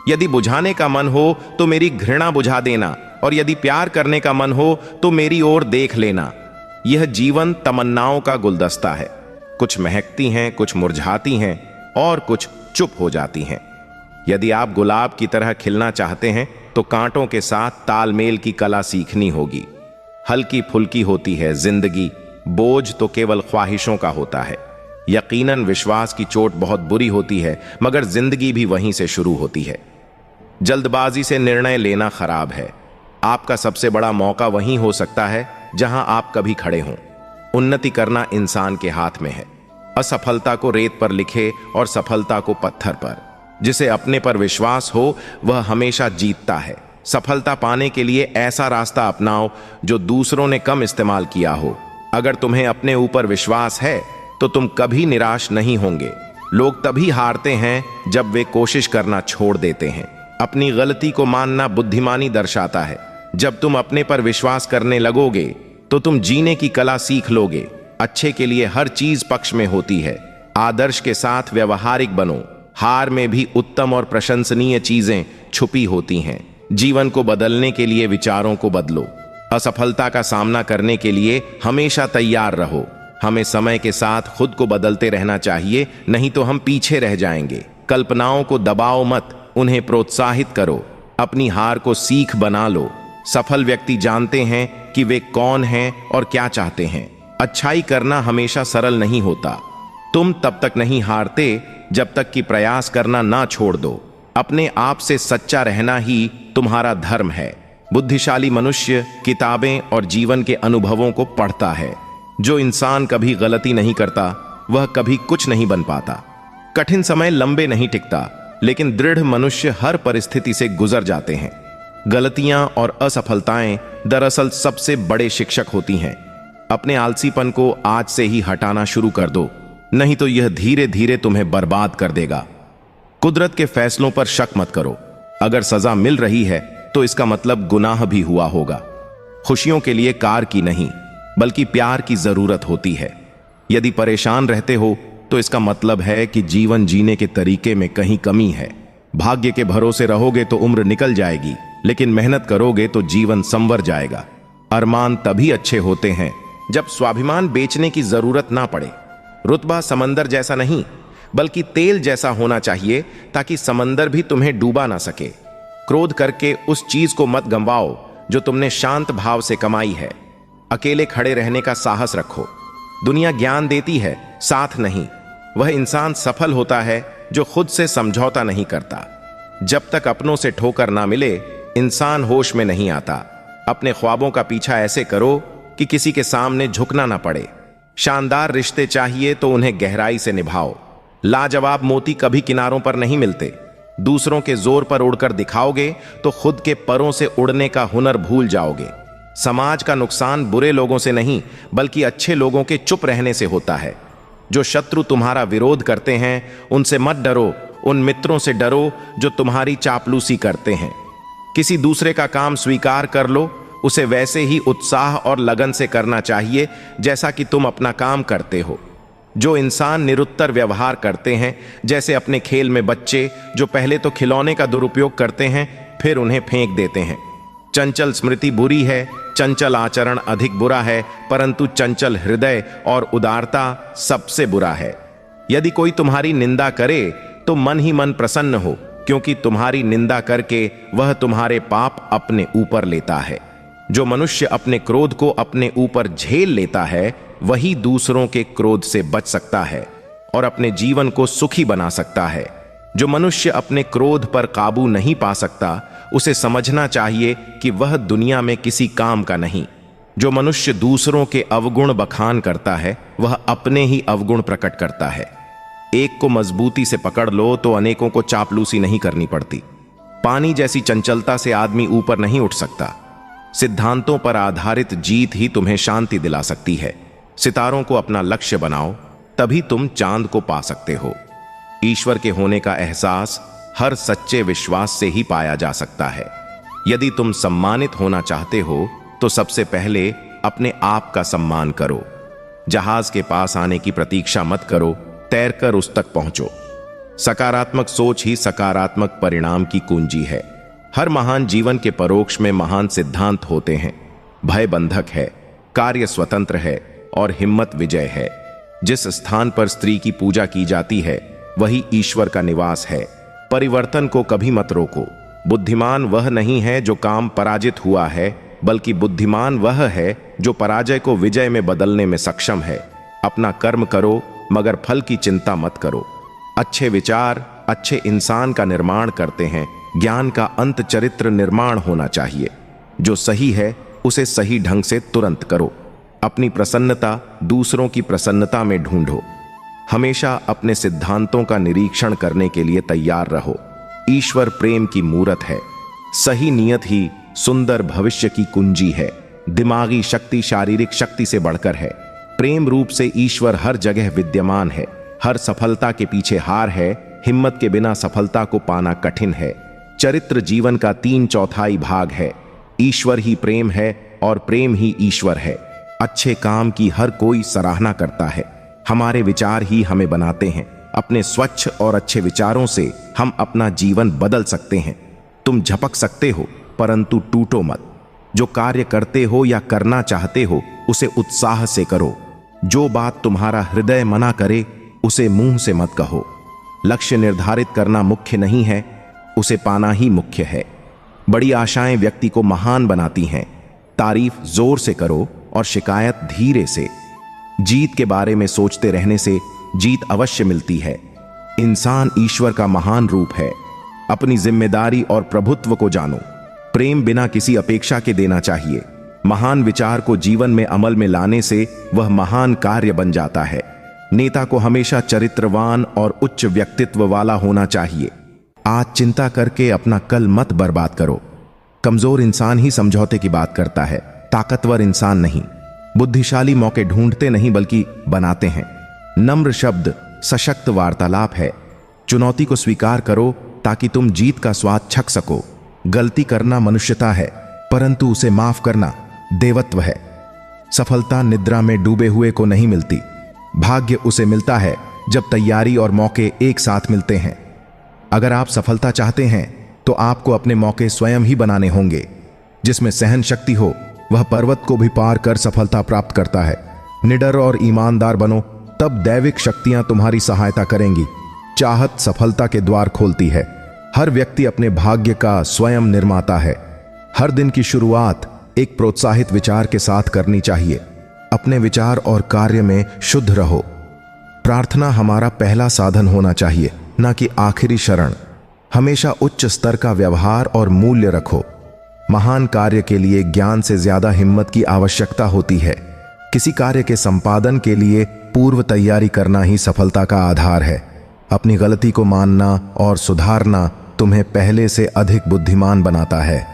यदि बुझाने का मन हो तो मेरी घृणा बुझा देना, और यदि प्यार करने का मन हो तो मेरी ओर देख लेना। यह जीवन तमन्नाओं का गुलदस्ता है। कुछ महकती हैं, कुछ मुरझाती हैं और कुछ चुप हो जाती हैं। यदि आप गुलाब की तरह खिलना चाहते हैं तो कांटों के साथ तालमेल की कला सीखनी होगी। हल्की फुल्की होती है जिंदगी, बोझ तो केवल ख्वाहिशों का होता है। यकीनन विश्वास की चोट बहुत बुरी होती है, मगर जिंदगी भी वहीं से शुरू होती है। जल्दबाजी से निर्णय लेना खराब है। आपका सबसे बड़ा मौका वहीं हो सकता है जहां आप कभी खड़े हों। उन्नति करना इंसान के हाथ में है। असफलता को रेत पर लिखे और सफलता को पत्थर पर। जिसे अपने पर विश्वास हो वह हमेशा जीतता है। सफलता पाने के लिए ऐसा रास्ता अपनाओ जो दूसरों ने कम इस्तेमाल किया हो। अगर तुम्हें अपने ऊपर विश्वास है तो तुम कभी निराश नहीं होंगे। लोग तभी हारते हैं जब वे कोशिश करना छोड़ देते हैं। अपनी गलती को मानना बुद्धिमानी दर्शाता है। जब तुम अपने पर विश्वास करने लगोगे तो तुम जीने की कला सीख लोगे। अच्छे के लिए हर चीज पक्ष में होती है। आदर्श के साथ व्यवहारिक बनो। हार में भी उत्तम और प्रशंसनीय चीजें छुपी होती हैं। जीवन को बदलने के लिए विचारों को बदलो। असफलता का सामना करने के लिए हमेशा तैयार रहो। हमें समय के साथ खुद को बदलते रहना चाहिए, नहीं तो हम पीछे रह जाएंगे। कल्पनाओं को दबाओ मत, उन्हें प्रोत्साहित करो। अपनी हार को सीख बना लो। सफल व्यक्ति जानते हैं कि वे कौन हैं और क्या चाहते हैं। अच्छाई करना हमेशा सरल नहीं होता। तुम तब तक नहीं हारते जब तक कि प्रयास करना ना छोड़ दो। अपने आप से सच्चा रहना ही तुम्हारा धर्म है। बुद्धिशाली मनुष्य किताबें और जीवन के अनुभवों को पढ़ता है। जो इंसान कभी गलती नहीं करता वह कभी कुछ नहीं बन पाता। कठिन समय लंबे नहीं टिकता, लेकिन दृढ़ मनुष्य हर परिस्थिति से गुजर जाते हैं। गलतियां और असफलताएं दरअसल सबसे बड़े शिक्षक होती हैं। अपने आलसीपन को आज से ही हटाना शुरू कर दो, नहीं तो यह धीरे धीरे तुम्हें बर्बाद कर देगा। कुदरत के फैसलों पर शक मत करो। अगर सजा मिल रही है तो इसका मतलब गुनाह भी हुआ होगा। खुशियों के लिए कार की नहीं, बल्कि प्यार की जरूरत होती है। यदि परेशान रहते हो तो इसका मतलब है कि जीवन जीने के तरीके में कहीं कमी है। भाग्य के भरोसे रहोगे तो उम्र निकल जाएगी, लेकिन मेहनत करोगे तो जीवन संवर जाएगा। अरमान तभी अच्छे होते हैं जब स्वाभिमान बेचने की जरूरत ना पड़े। रुतबा समंदर जैसा नहीं बल्कि तेल जैसा होना चाहिए ताकि समंदर भी तुम्हें डूबा ना सके। क्रोध करके उस चीज को मत गंवाओ जो तुमने शांत भाव से कमाई है। अकेले खड़े रहने का साहस रखो। दुनिया ज्ञान देती है, साथ नहीं। वह इंसान सफल होता है जो खुद से समझौता नहीं करता। जब तक अपनों से ठोकर ना मिले इंसान होश में नहीं आता। अपने ख्वाबों का पीछा ऐसे करो कि किसी के सामने झुकना ना पड़े। शानदार रिश्ते चाहिए तो उन्हें गहराई से निभाओ। लाजवाब मोती कभी किनारों पर नहीं मिलते। दूसरों के जोर पर उड़कर दिखाओगे तो खुद के परों से उड़ने का हुनर भूल जाओगे। समाज का नुकसान बुरे लोगों से नहीं बल्कि अच्छे लोगों के चुप रहने से होता है। जो शत्रु तुम्हारा विरोध करते हैं उनसे मत डरो, उन मित्रों से डरो जो तुम्हारी चापलूसी करते हैं। किसी दूसरे का काम स्वीकार कर लो, उसे वैसे ही उत्साह और लगन से करना चाहिए जैसा कि तुम अपना काम करते हो। जो इंसान निरुत्तर व्यवहार करते हैं, जैसे अपने खेल में बच्चे जो पहले तो खिलौने का दुरुपयोग करते हैं फिर उन्हें फेंक देते हैं। चंचल स्मृति बुरी है, चंचल आचरण अधिक बुरा है, परंतु चंचल हृदय और उदारता सबसे बुरा है। यदि कोई तुम्हारी निंदा करे तो मन ही मन प्रसन्न हो, क्योंकि तुम्हारी निंदा करके वह तुम्हारे पाप अपने ऊपर लेता है। जो मनुष्य अपने क्रोध को अपने ऊपर झेल लेता है वही दूसरों के क्रोध से बच सकता है और अपने जीवन को सुखी बना सकता है। जो मनुष्य अपने क्रोध पर काबू नहीं पा सकता उसे समझना चाहिए कि वह दुनिया में किसी काम का नहीं। जो मनुष्य दूसरों के अवगुण बखान करता है वह अपने ही अवगुण प्रकट करता है। एक को मजबूती से पकड़ लो तो अनेकों को चापलूसी नहीं करनी पड़ती। पानी जैसी चंचलता से आदमी ऊपर नहीं उठ सकता। सिद्धांतों पर आधारित जीत ही तुम्हें शांति दिला सकती है। सितारों को अपना लक्ष्य बनाओ, तभी तुम चांद को पा सकते हो। ईश्वर के होने का एहसास हर सच्चे विश्वास से ही पाया जा सकता है। यदि तुम सम्मानित होना चाहते हो तो सबसे पहले अपने आप का सम्मान करो। जहाज के पास आने की प्रतीक्षा मत करो, तैरकर उस तक पहुंचो। सकारात्मक सोच ही सकारात्मक परिणाम की कुंजी है। हर महान जीवन के परोक्ष में महान सिद्धांत होते हैं। भय बंधक है, कार्य स्वतंत्र है और हिम्मत विजय है। जिस स्थान पर स्त्री की पूजा की जाती है वही ईश्वर का निवास है। परिवर्तन को कभी मत रोको। बुद्धिमान वह नहीं है जो काम पराजित हुआ है, बल्कि बुद्धिमान वह है जो पराजय को विजय में बदलने में सक्षम है। अपना कर्म करो मगर फल की चिंता मत करो। अच्छे विचार अच्छे इंसान का निर्माण करते हैं। ज्ञान का अंत चरित्र निर्माण होना चाहिए। जो सही है उसे सही ढंग से तुरंत करो। अपनी प्रसन्नता दूसरों की प्रसन्नता में ढूंढो। हमेशा अपने सिद्धांतों का निरीक्षण करने के लिए तैयार रहो। ईश्वर प्रेम की मूरत है। सही नियत ही सुंदर भविष्य की कुंजी है। दिमागी शक्ति शारीरिक शक्ति से बढ़कर है। प्रेम रूप से ईश्वर हर जगह विद्यमान है। हर सफलता के पीछे हार है। हिम्मत के बिना सफलता को पाना कठिन है। चरित्र जीवन का 3/4 भाग है। ईश्वर ही प्रेम है और प्रेम ही ईश्वर है। अच्छे काम की हर कोई सराहना करता है। हमारे विचार ही हमें बनाते हैं। अपने स्वच्छ और अच्छे विचारों से हम अपना जीवन बदल सकते हैं। तुम झपक सकते हो परंतु टूटो मत। जो कार्य करते हो या करना चाहते हो उसे उत्साह से करो। जो बात तुम्हारा हृदय मना करे उसे मुंह से मत कहो। लक्ष्य निर्धारित करना मुख्य नहीं है, उसे पाना ही मुख्य है। बड़ी आशाएं व्यक्ति को महान बनाती हैं। तारीफ जोर से करो और शिकायत धीरे से। जीत के बारे में सोचते रहने से जीत अवश्य मिलती है। इंसान ईश्वर का महान रूप है। अपनी जिम्मेदारी और प्रभुत्व को जानो। प्रेम बिना किसी अपेक्षा के देना चाहिए। महान विचार को जीवन में अमल में लाने से वह महान कार्य बन जाता है। नेता को हमेशा चरित्रवान और उच्च व्यक्तित्व वाला होना चाहिए। आज चिंता करके अपना कल मत बर्बाद करो। कमजोर इंसान ही समझौते की बात करता है, ताकतवर इंसान नहीं। बुद्धिशाली मौके ढूंढते नहीं बल्कि बनाते हैं। नम्र शब्द सशक्त वार्तालाप है। चुनौती को स्वीकार करो ताकि तुम जीत का स्वाद छक सको। गलती करना मनुष्यता है, परंतु उसे माफ करना देवत्व है। सफलता निद्रा में डूबे हुए को नहीं मिलती। भाग्य उसे मिलता है जब तैयारी और मौके एक साथ मिलते हैं। अगर आप सफलता चाहते हैं तो आपको अपने मौके स्वयं ही बनाने होंगे। जिसमें सहन शक्ति हो वह पर्वत को भी पार कर सफलता प्राप्त करता है। निडर और ईमानदार बनो, तब दैविक शक्तियां तुम्हारी सहायता करेंगी। चाहत सफलता के द्वार खोलती है। हर व्यक्ति अपने भाग्य का स्वयं निर्माता है। हर दिन की शुरुआत एक प्रोत्साहित विचार के साथ करनी चाहिए। अपने विचार और कार्य में शुद्ध रहो। प्रार्थना हमारा पहला साधन होना चाहिए, न कि आखिरी शरण। हमेशा उच्च स्तर का व्यवहार और मूल्य रखो। महान कार्य के लिए ज्ञान से ज्यादा हिम्मत की आवश्यकता होती है। किसी कार्य के संपादन के लिए पूर्व तैयारी करना ही सफलता का आधार है। अपनी गलती को मानना और सुधारना तुम्हें पहले से अधिक बुद्धिमान बनाता है।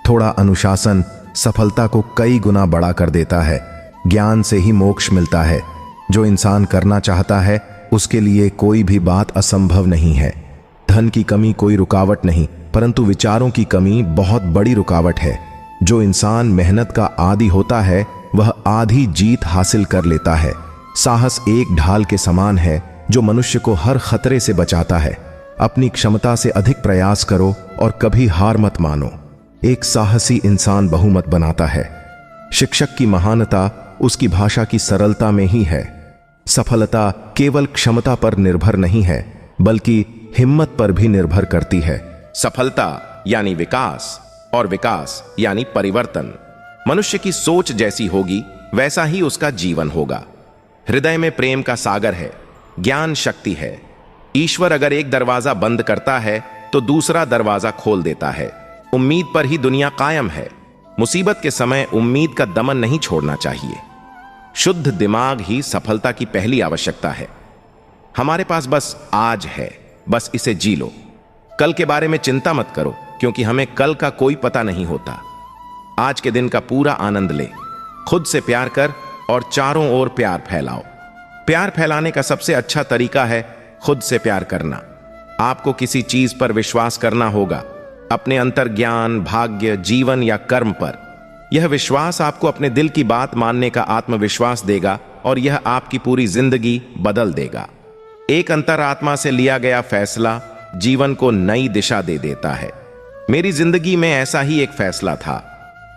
थोड़ा अनुशासन सफलता को कई गुना बड़ा कर देता है। ज्ञान से ही मोक्ष मिलता है। जो इंसान करना चाहता है उसके लिए कोई भी बात असंभव नहीं है। धन की कमी कोई रुकावट नहीं, परंतु विचारों की कमी बहुत बड़ी रुकावट है। जो इंसान मेहनत का आदी होता है वह आधी जीत हासिल कर लेता है। साहस एक ढाल के समान है जो मनुष्य को हर खतरे से बचाता है। अपनी क्षमता से अधिक प्रयास करो और कभी हार मत मानो। एक साहसी इंसान बहुमत बनाता है। शिक्षक की महानता उसकी भाषा की सरलता में ही है। सफलता केवल क्षमता पर निर्भर नहीं है, बल्कि हिम्मत पर भी निर्भर करती है। सफलता यानी विकास और विकास यानी परिवर्तन। मनुष्य की सोच जैसी होगी वैसा ही उसका जीवन होगा। हृदय में प्रेम का सागर है, ज्ञान शक्ति है। ईश्वर अगर एक दरवाजा बंद करता है तो दूसरा दरवाजा खोल देता है। उम्मीद पर ही दुनिया कायम है। मुसीबत के समय उम्मीद का दमन नहीं छोड़ना चाहिए। शुद्ध दिमाग ही सफलता की पहली आवश्यकता है। हमारे पास बस आज है, बस इसे जी लो। कल के बारे में चिंता मत करो, क्योंकि हमें कल का कोई पता नहीं होता। आज के दिन का पूरा आनंद ले। खुद से प्यार कर और चारों ओर प्यार फैलाओ। प्यार फैलाने का सबसे अच्छा तरीका है खुद से प्यार करना। आपको किसी चीज पर विश्वास करना होगा, अपने अंतर्ज्ञान, भाग्य, जीवन या कर्म पर। यह विश्वास आपको अपने दिल की बात मानने का आत्मविश्वास देगा और यह आपकी पूरी जिंदगी बदल देगा। एक अंतरात्मा से लिया गया फैसला जीवन को नई दिशा दे देता है। मेरी जिंदगी में ऐसा ही एक फैसला था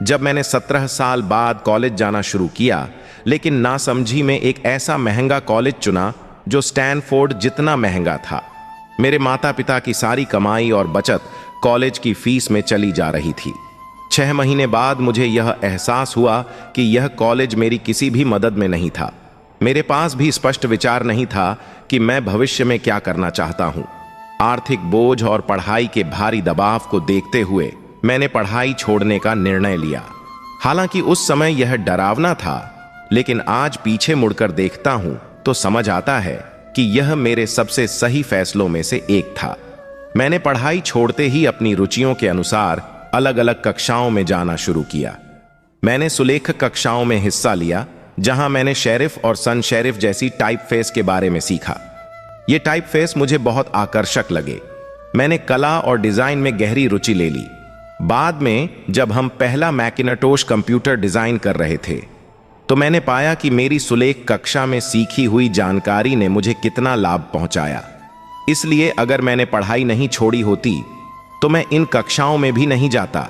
जब मैंने 17 साल बाद कॉलेज जाना शुरू किया, लेकिन नासमझी में एक ऐसा महंगा कॉलेज चुना जो स्टैनफोर्ड जितना महंगा था। मेरे माता पिता की सारी कमाई और बचत कॉलेज की फीस में चली जा रही थी। 6 महीने बाद मुझे यह एहसास हुआ कि यह कॉलेज मेरी किसी भी मदद में नहीं था। मेरे पास भी स्पष्ट विचार नहीं था कि मैं भविष्य में क्या करना चाहता हूं। आर्थिक बोझ और पढ़ाई के भारी दबाव को देखते हुए मैंने पढ़ाई छोड़ने का निर्णय लिया। हालांकि उस समय यह डरावना था, लेकिन आज पीछे मुड़कर देखता हूं तो समझ आता है कि यह मेरे सबसे सही फैसलों में से एक था। मैंने पढ़ाई छोड़ते ही अपनी रुचियों के अनुसार अलग अलग कक्षाओं में जाना शुरू किया। मैंने सुलेखक कक्षाओं में हिस्सा लिया, जहां मैंने शेरिफ और सन शेरिफ जैसी टाइपफेस के बारे में सीखा। ये टाइपफेस मुझे बहुत आकर्षक लगे। मैंने कला और डिजाइन में गहरी रुचि ले ली। बाद में जब हम पहला मैकिनाटोश कंप्यूटर डिजाइन कर रहे थे तो मैंने पाया कि मेरी सुलेख कक्षा में सीखी हुई जानकारी ने मुझे कितना लाभ पहुंचाया। इसलिए अगर मैंने पढ़ाई नहीं छोड़ी होती तो मैं इन कक्षाओं में भी नहीं जाता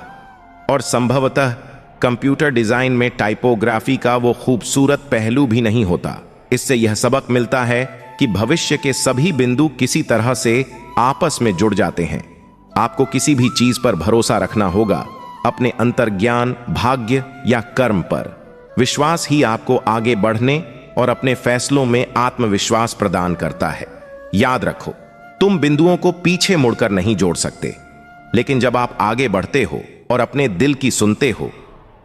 और संभवतः कंप्यूटर डिजाइन में टाइपोग्राफी का वो खूबसूरत पहलू भी नहीं होता। इससे यह सबक मिलता है कि भविष्य के सभी बिंदु किसी तरह से आपस में जुड़ जाते हैं। आपको किसी भी चीज पर भरोसा रखना होगा, अपने अंतर्ज्ञान, भाग्य या कर्म पर। विश्वास ही आपको आगे बढ़ने और अपने फैसलों में आत्मविश्वास प्रदान करता है। याद रखो, तुम बिंदुओं को पीछे मुड़कर नहीं जोड़ सकते, लेकिन जब आप आगे बढ़ते हो और अपने दिल की सुनते हो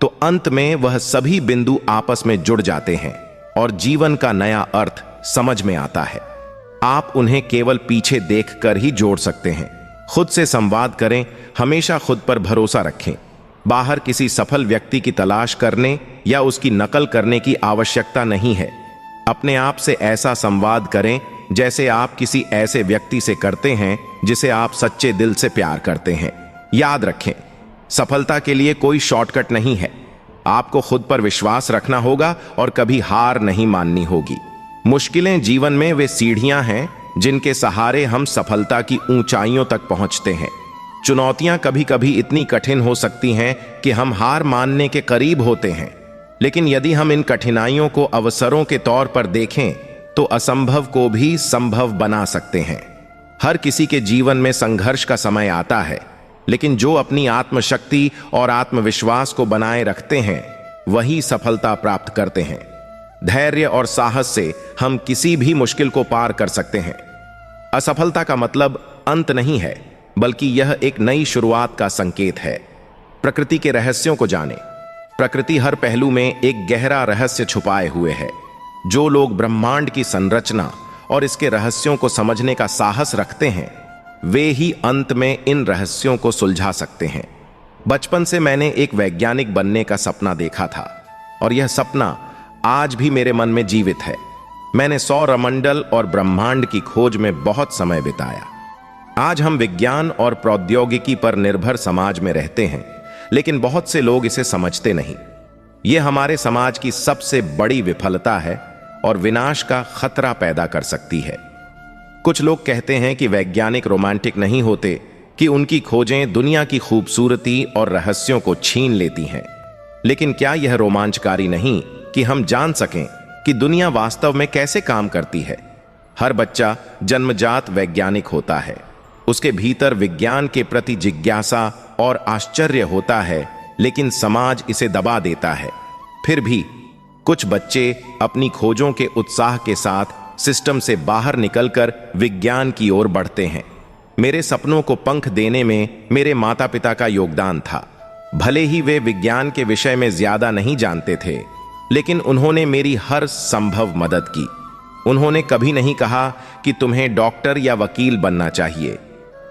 तो अंत में वह सभी बिंदु आपस में जुड़ जाते हैं और जीवन का नया अर्थ समझ में आता है। आप उन्हें केवल पीछे देखकर ही जोड़ सकते हैं। खुद से संवाद करें, हमेशा खुद पर भरोसा रखें। बाहर किसी सफल व्यक्ति की तलाश करने या उसकी नकल करने की आवश्यकता नहीं है। अपने आप से ऐसा संवाद करें जैसे आप किसी ऐसे व्यक्ति से करते हैं जिसे आप सच्चे दिल से प्यार करते हैं। याद रखें, सफलता के लिए कोई शॉर्टकट नहीं है। आपको खुद पर विश्वास रखना होगा और कभी हार नहीं माननी होगी। मुश्किलें जीवन में वे सीढ़ियां हैं जिनके सहारे हम सफलता की ऊंचाइयों तक पहुंचते हैं। चुनौतियां कभी कभी इतनी कठिन हो सकती हैं कि हम हार मानने के करीब होते हैं, लेकिन यदि हम इन कठिनाइयों को अवसरों के तौर पर देखें तो असंभव को भी संभव बना सकते हैं। हर किसी के जीवन में संघर्ष का समय आता है, लेकिन जो अपनी आत्मशक्ति और आत्मविश्वास को बनाए रखते हैं वही सफलता प्राप्त करते हैं। धैर्य और साहस से हम किसी भी मुश्किल को पार कर सकते हैं। असफलता का मतलब अंत नहीं है, बल्कि यह एक नई शुरुआत का संकेत है। प्रकृति के रहस्यों को जानें। प्रकृति हर पहलू में एक गहरा रहस्य छुपाए हुए है। जो लोग ब्रह्मांड की संरचना और इसके रहस्यों को समझने का साहस रखते हैं, वे ही अंत में इन रहस्यों को सुलझा सकते हैं। बचपन से मैंने एक वैज्ञानिक बनने का सपना देखा था, और यह सपना आज भी मेरे मन में जीवित है। मैंने सौरमंडल और ब्रह्मांड की खोज में बहुत समय बिताया। आज हम विज्ञान और प्रौद्योगिकी पर निर्भर समाज में रहते हैं, लेकिन बहुत से लोग इसे समझते नहीं। यह हमारे समाज की सबसे बड़ी विफलता है और विनाश का खतरा पैदा कर सकती है। कुछ लोग कहते हैं कि वैज्ञानिक रोमांटिक नहीं होते, कि उनकी खोजें दुनिया की खूबसूरती और रहस्यों को छीन लेती हैं। लेकिन क्या यह रोमांचकारी नहीं कि हम जान सकें कि दुनिया वास्तव में कैसे काम करती है? हर बच्चा जन्मजात वैज्ञानिक होता है। उसके भीतर विज्ञान के प्रति जिज्ञासा और आश्चर्य होता है, लेकिन समाज इसे दबा देता है। फिर भी कुछ बच्चे अपनी खोजों के उत्साह के साथ सिस्टम से बाहर निकलकर विज्ञान की ओर बढ़ते हैं। मेरे सपनों को पंख देने में मेरे माता पिता का योगदान था। भले ही वे विज्ञान के विषय में ज्यादा नहीं जानते थे, लेकिन उन्होंने मेरी हर संभव मदद की। उन्होंने कभी नहीं कहा कि तुम्हें डॉक्टर या वकील बनना चाहिए।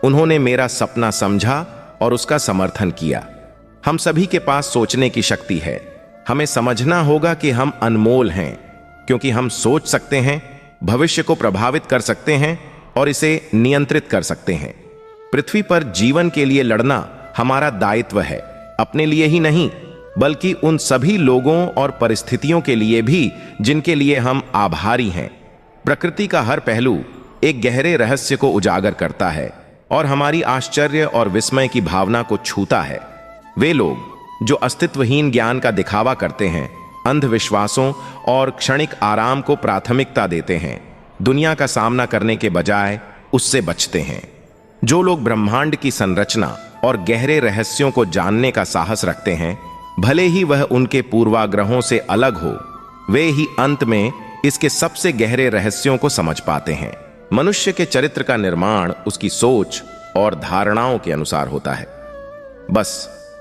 उन्होंने मेरा सपना समझा और उसका समर्थन किया। हम सभी के पास सोचने की शक्ति है। हमें समझना होगा कि हम अनमोल हैं, क्योंकि हम सोच सकते हैं, भविष्य को प्रभावित कर सकते हैं और इसे नियंत्रित कर सकते हैं। पृथ्वी पर जीवन के लिए लड़ना हमारा दायित्व है, अपने लिए ही नहीं, बल्कि उन सभी लोगों और परिस्थितियों के लिए भी जिनके लिए हम आभारी हैं। प्रकृति का हर पहलू एक गहरे रहस्य को उजागर करता है और हमारी आश्चर्य और विस्मय की भावना को छूता है। वे लोग जो अस्तित्वहीन ज्ञान का दिखावा करते हैं, अंधविश्वासों और क्षणिक आराम को प्राथमिकता देते हैं, दुनिया का सामना करने के बजाय उससे बचते हैं। जो लोग ब्रह्मांड की संरचना और गहरे रहस्यों को जानने का साहस रखते हैं, भले ही वह उनके पूर्वाग्रहों से अलग हो, वे ही अंत में इसके सबसे गहरे रहस्यों को समझ पाते हैं। मनुष्य के चरित्र का निर्माण उसकी सोच और धारणाओं के अनुसार होता है। बस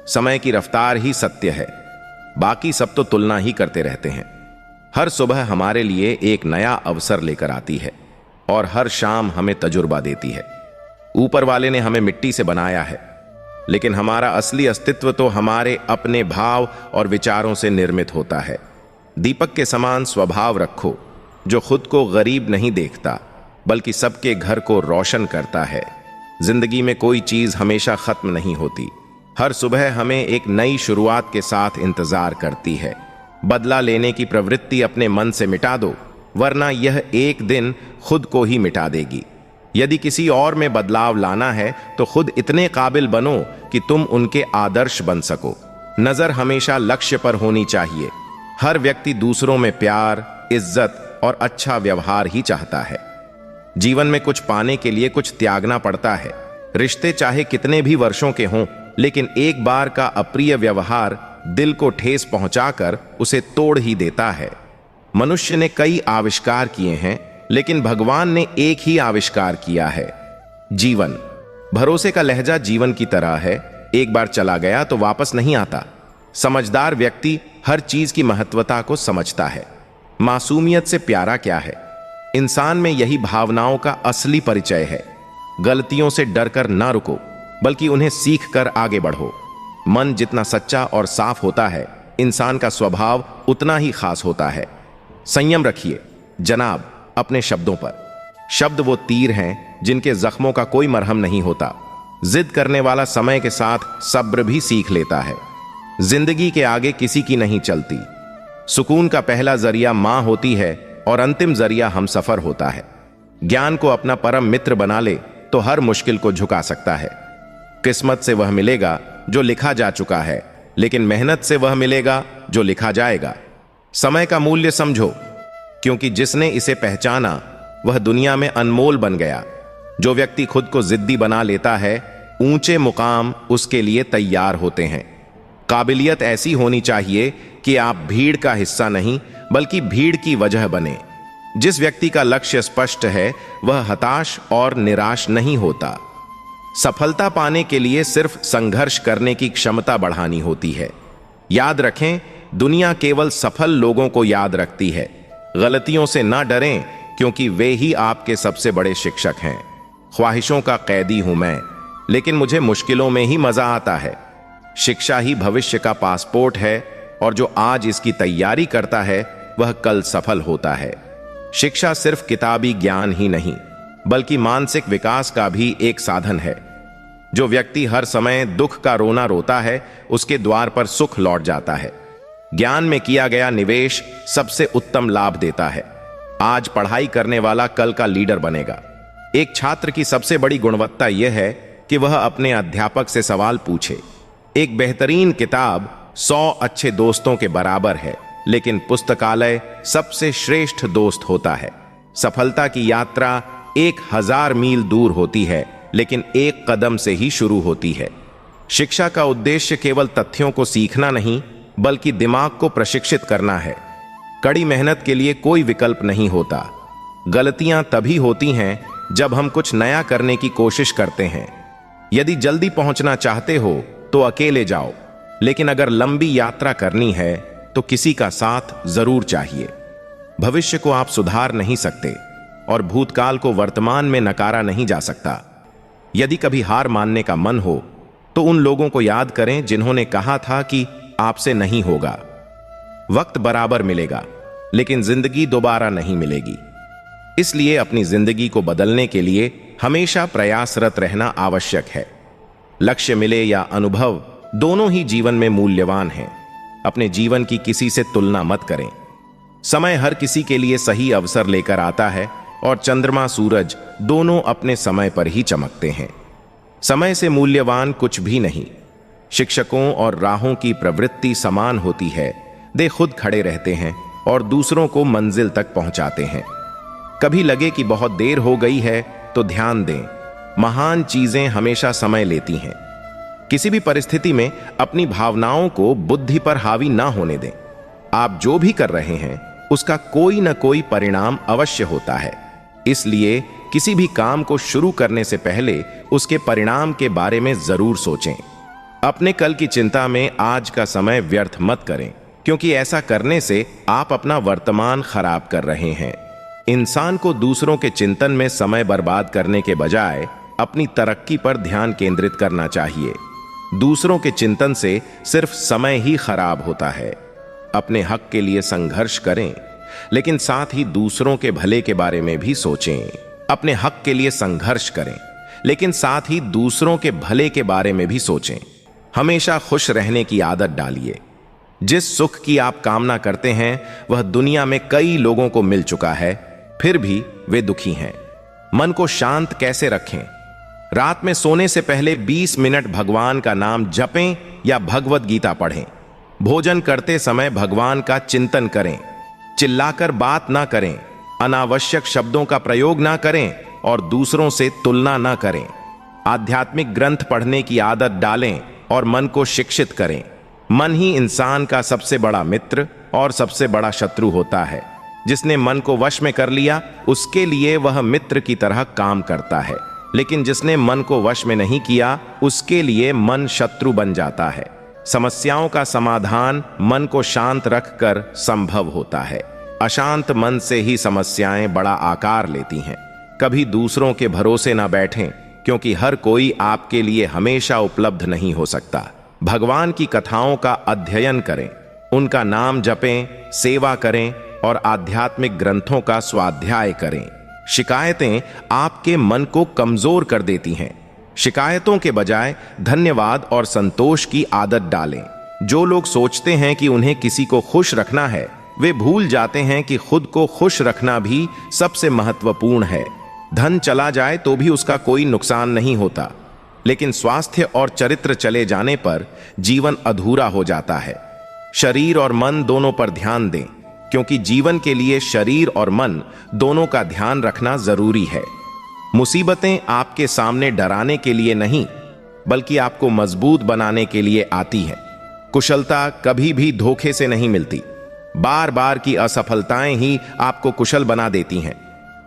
समय की रफ्तार ही सत्य है, बाकी सब तो तुलना ही करते रहते हैं। हर सुबह हमारे लिए एक नया अवसर लेकर आती है और हर शाम हमें तजुर्बा देती है। ऊपर वाले ने हमें मिट्टी से बनाया है, लेकिन हमारा असली अस्तित्व तो हमारे अपने भाव और विचारों से निर्मित होता है। दीपक के समान स्वभाव रखो, जो खुद को गरीब नहीं देखता, बल्कि सबके घर को रोशन करता है। जिंदगी में कोई चीज हमेशा खत्म नहीं होती। हर सुबह हमें एक नई शुरुआत के साथ इंतजार करती है। बदला लेने की प्रवृत्ति अपने मन से मिटा दो, वरना यह एक दिन खुद को ही मिटा देगी। यदि किसी और में बदलाव लाना है तो खुद इतने काबिल बनो कि तुम उनके आदर्श बन सको। नजर हमेशा लक्ष्य पर होनी चाहिए। हर व्यक्ति दूसरों में प्यार, इज्जत और अच्छा व्यवहार ही चाहता है। जीवन में कुछ पाने के लिए कुछ त्यागना पड़ता है। रिश्ते चाहे कितने भी वर्षों के हों, लेकिन एक बार का अप्रिय व्यवहार दिल को ठेस पहुंचाकर उसे तोड़ ही देता है। मनुष्य ने कई आविष्कार किए हैं, लेकिन भगवान ने एक ही आविष्कार किया है, जीवन। भरोसे का लहजा जीवन की तरह है, एक बार चला गया तो वापस नहीं आता। समझदार व्यक्ति हर चीज की महत्वता को समझता है। मासूमियत से प्यारा क्या है? इंसान में यही भावनाओं का असली परिचय है। गलतियों से डरकर ना रुको, बल्कि उन्हें सीख कर आगे बढ़ो। मन जितना सच्चा और साफ होता है, इंसान का स्वभाव उतना ही खास होता है। संयम रखिए जनाब अपने शब्दों पर। शब्द वो तीर हैं जिनके जख्मों का कोई मरहम नहीं होता। जिद करने वाला समय के साथ सब्र भी सीख लेता है। जिंदगी के आगे किसी की नहीं चलती। सुकून का पहला जरिया मां होती है और अंतिम जरिया हम सफर होता है। ज्ञान को अपना परम मित्र बना ले तो हर मुश्किल को झुका सकता है। किस्मत से वह मिलेगा जो लिखा जा चुका है, लेकिन मेहनत से वह मिलेगा जो लिखा जाएगा। समय का मूल्य समझो, क्योंकि जिसने इसे पहचाना वह दुनिया में अनमोल बन गया। जो व्यक्ति खुद को जिद्दी बना लेता है, ऊंचे मुकाम उसके लिए तैयार होते हैं। काबिलियत ऐसी होनी चाहिए कि आप भीड़ का हिस्सा नहीं बल्कि भीड़ की वजह बने। जिस व्यक्ति का लक्ष्य स्पष्ट है वह हताश और निराश नहीं होता। सफलता पाने के लिए सिर्फ संघर्ष करने की क्षमता बढ़ानी होती है। याद रखें, दुनिया केवल सफल लोगों को याद रखती है। गलतियों से ना डरें, क्योंकि वे ही आपके सबसे बड़े शिक्षक हैं। ख्वाहिशों का कैदी हूं मैं, लेकिन मुझे मुश्किलों में ही मजा आता है। शिक्षा ही भविष्य का पासपोर्ट है, और जो आज इसकी तैयारी करता है वह कल सफल होता है। शिक्षा सिर्फ किताबी ज्ञान ही नहीं, बल्कि मानसिक विकास का भी एक साधन है। जो व्यक्ति हर समय दुख का रोना रोता है, उसके द्वार पर सुख लौट जाता है। ज्ञान में किया गया निवेश सबसे उत्तम लाभ देता है। आज पढ़ाई करने वाला कल का लीडर बनेगा। एक छात्र की सबसे बड़ी गुणवत्ता यह है कि वह अपने अध्यापक से सवाल पूछे। एक बेहतरीन किताब 100 अच्छे दोस्तों के बराबर है, लेकिन पुस्तकालय सबसे श्रेष्ठ दोस्त होता है। सफलता की यात्रा 1000 मील दूर होती है, लेकिन एक कदम से ही शुरू होती है। शिक्षा का उद्देश्य केवल तथ्यों को सीखना नहीं, बल्कि दिमाग को प्रशिक्षित करना है। कड़ी मेहनत के लिए कोई विकल्प नहीं होता। गलतियां तभी होती हैं जब हम कुछ नया करने की कोशिश करते हैं। यदि जल्दी पहुंचना चाहते हो तो अकेले जाओ, लेकिन अगर लंबी यात्रा करनी है तो किसी का साथ जरूर चाहिए। भविष्य को आप सुधार नहीं सकते, और भूतकाल को वर्तमान में नकारा नहीं जा सकता। यदि कभी हार मानने का मन हो तो उन लोगों को याद करें जिन्होंने कहा था कि आपसे नहीं होगा। वक्त बराबर मिलेगा, लेकिन जिंदगी दोबारा नहीं मिलेगी। इसलिए अपनी जिंदगी को बदलने के लिए हमेशा प्रयासरत रहना आवश्यक है। लक्ष्य मिले या अनुभव, दोनों ही जीवन में मूल्यवान हैं। अपने जीवन की किसी से तुलना मत करें। समय हर किसी के लिए सही अवसर लेकर आता है, और चंद्रमा सूरज दोनों अपने समय पर ही चमकते हैं। समय से मूल्यवान कुछ भी नहीं। शिक्षकों और राहों की प्रवृत्ति समान होती है। वे खुद खड़े रहते हैं और दूसरों को मंजिल तक पहुंचाते हैं। कभी लगे कि बहुत देर हो गई है तो ध्यान दें, महान चीजें हमेशा समय लेती हैं। किसी भी परिस्थिति में अपनी भावनाओं को बुद्धि पर हावी ना होने दें। आप जो भी कर रहे हैं उसका कोई ना कोई परिणाम अवश्य होता है। इसलिए किसी भी काम को शुरू करने से पहले उसके परिणाम के बारे में जरूर सोचें। अपने कल की चिंता में आज का समय व्यर्थ मत करें, क्योंकि ऐसा करने से आप अपना वर्तमान खराब कर रहे हैं। इंसान को दूसरों के चिंतन में समय बर्बाद करने के बजाय अपनी तरक्की पर ध्यान केंद्रित करना चाहिए। दूसरों के चिंतन से सिर्फ समय ही खराब होता है। अपने हक के लिए संघर्ष करें, लेकिन साथ ही दूसरों के भले के बारे में भी सोचें। अपने हक के लिए संघर्ष करें, लेकिन साथ ही दूसरों के भले के बारे में भी सोचें। हमेशा खुश रहने की आदत डालिए। जिस सुख की आप कामना करते हैं वह दुनिया में कई लोगों को मिल चुका है, फिर भी वे दुखी हैं। मन को शांत कैसे रखें? रात में सोने से पहले 20 मिनट भगवान का नाम जपें या भगवत गीता पढ़ें। भोजन करते समय भगवान का चिंतन करें। चिल्लाकर बात ना करें, अनावश्यक शब्दों का प्रयोग ना करें और दूसरों से तुलना ना करें। आध्यात्मिक ग्रंथ पढ़ने की आदत डालें और मन को शिक्षित करें। मन ही इंसान का सबसे बड़ा मित्र और सबसे बड़ा शत्रु होता है। जिसने मन को वश में कर लिया उसके लिए वह मित्र की तरह काम करता है, लेकिन जिसने मन को वश में नहीं किया उसके लिए मन शत्रु बन जाता है। समस्याओं का समाधान मन को शांत रखकर संभव होता है। अशांत मन से ही समस्याएं बड़ा आकार लेती हैं। कभी दूसरों के भरोसे ना बैठें, क्योंकि हर कोई आपके लिए हमेशा उपलब्ध नहीं हो सकता। भगवान की कथाओं का अध्ययन करें, उनका नाम जपें, सेवा करें और आध्यात्मिक ग्रंथों का स्वाध्याय करें। शिकायतें आपके मन को कमजोर कर देती हैं। शिकायतों के बजाय धन्यवाद और संतोष की आदत डालें। जो लोग सोचते हैं कि उन्हें किसी को खुश रखना है, वे भूल जाते हैं कि खुद को खुश रखना भी सबसे महत्वपूर्ण है। धन चला जाए तो भी उसका कोई नुकसान नहीं होता, लेकिन स्वास्थ्य और चरित्र चले जाने पर जीवन अधूरा हो जाता है। शरीर और मन दोनों पर ध्यान दें, क्योंकि जीवन के लिए शरीर और मन दोनों का ध्यान रखना जरूरी है। मुसीबतें आपके सामने डराने के लिए नहीं, बल्कि आपको मजबूत बनाने के लिए आती हैं। कुशलता कभी भी धोखे से नहीं मिलती। बार बार की असफलताएं ही आपको कुशल बना देती हैं।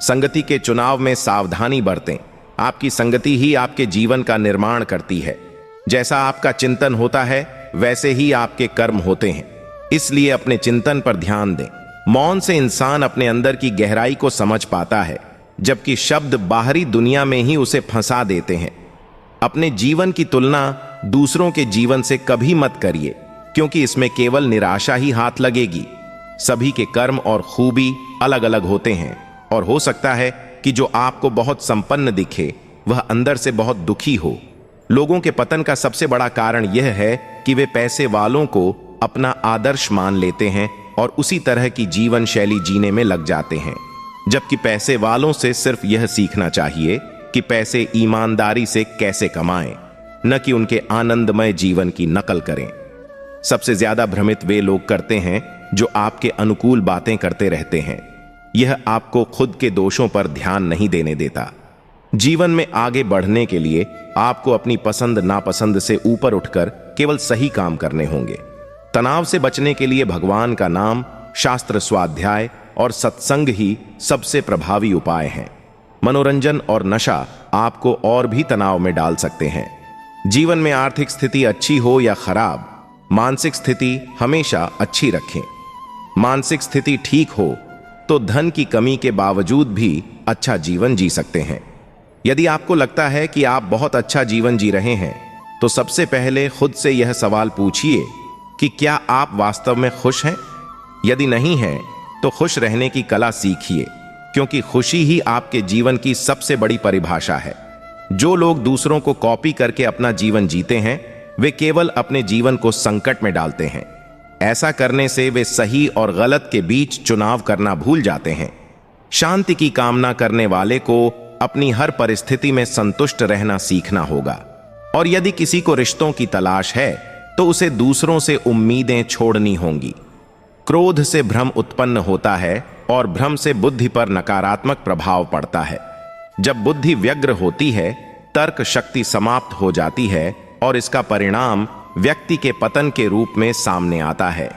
संगति के चुनाव में सावधानी बरतें। आपकी संगति ही आपके जीवन का निर्माण करती है। जैसा आपका चिंतन होता है, वैसे ही आपके कर्म होते हैं। इसलिए अपने चिंतन पर ध्यान दें। मौन से इंसान अपने अंदर की गहराई को समझ पाता है, जबकि शब्द बाहरी दुनिया में ही उसे फंसा देते हैं। अपने जीवन की तुलना दूसरों के जीवन से कभी मत करिए, क्योंकि इसमें केवल निराशा ही हाथ लगेगी। सभी के कर्म और खूबी अलग अलग होते हैं, और हो सकता है कि जो आपको बहुत संपन्न दिखे, वह अंदर से बहुत दुखी हो। लोगों के पतन का सबसे बड़ा कारण यह है कि वे पैसे वालों को अपना आदर्श मान लेते हैं और उसी तरह की जीवन शैली जीने में लग जाते हैं, जबकि पैसे वालों से सिर्फ यह सीखना चाहिए कि पैसे ईमानदारी से कैसे कमाएं, न कि उनके आनंदमय जीवन की नकल करें। सबसे ज्यादा भ्रमित वे लोग करते हैं जो आपके अनुकूल बातें करते रहते हैं। यह आपको खुद के दोषों पर ध्यान नहीं देने देता। जीवन में आगे बढ़ने के लिए आपको अपनी पसंद नापसंद से ऊपर उठकर केवल सही काम करने होंगे। तनाव से बचने के लिए भगवान का नाम, शास्त्र स्वाध्याय और सत्संग ही सबसे प्रभावी उपाय हैं। मनोरंजन और नशा आपको और भी तनाव में डाल सकते हैं। जीवन में आर्थिक स्थिति अच्छी हो या खराब, मानसिक स्थिति हमेशा अच्छी रखें। मानसिक स्थिति ठीक हो तो धन की कमी के बावजूद भी अच्छा जीवन जी सकते हैं। यदि आपको लगता है कि आप बहुत अच्छा जीवन जी रहे हैं, तो सबसे पहले खुद से यह सवाल पूछिए कि क्या आप वास्तव में खुश हैं? यदि नहीं हैं, तो खुश रहने की कला सीखिए, क्योंकि खुशी ही आपके जीवन की सबसे बड़ी परिभाषा है। जो लोग दूसरों को कॉपी करके अपना जीवन जीते हैं, वे केवल अपने जीवन को संकट में डालते हैं। ऐसा करने से वे सही और गलत के बीच चुनाव करना भूल जाते हैं। शांति की कामना करने वाले को अपनी हर परिस्थिति में संतुष्ट रहना सीखना होगा। और यदि किसी को रिश्तों की तलाश है, तो उसे दूसरों से उम्मीदें छोड़नी होंगी। क्रोध से भ्रम उत्पन्न होता है और भ्रम से बुद्धि पर नकारात्मक प्रभाव पड़ता है। जब बुद्धि व्यग्र होती है, तर्क शक्ति समाप्त हो जाती है और इसका परिणाम व्यक्ति के पतन के रूप में सामने आता है।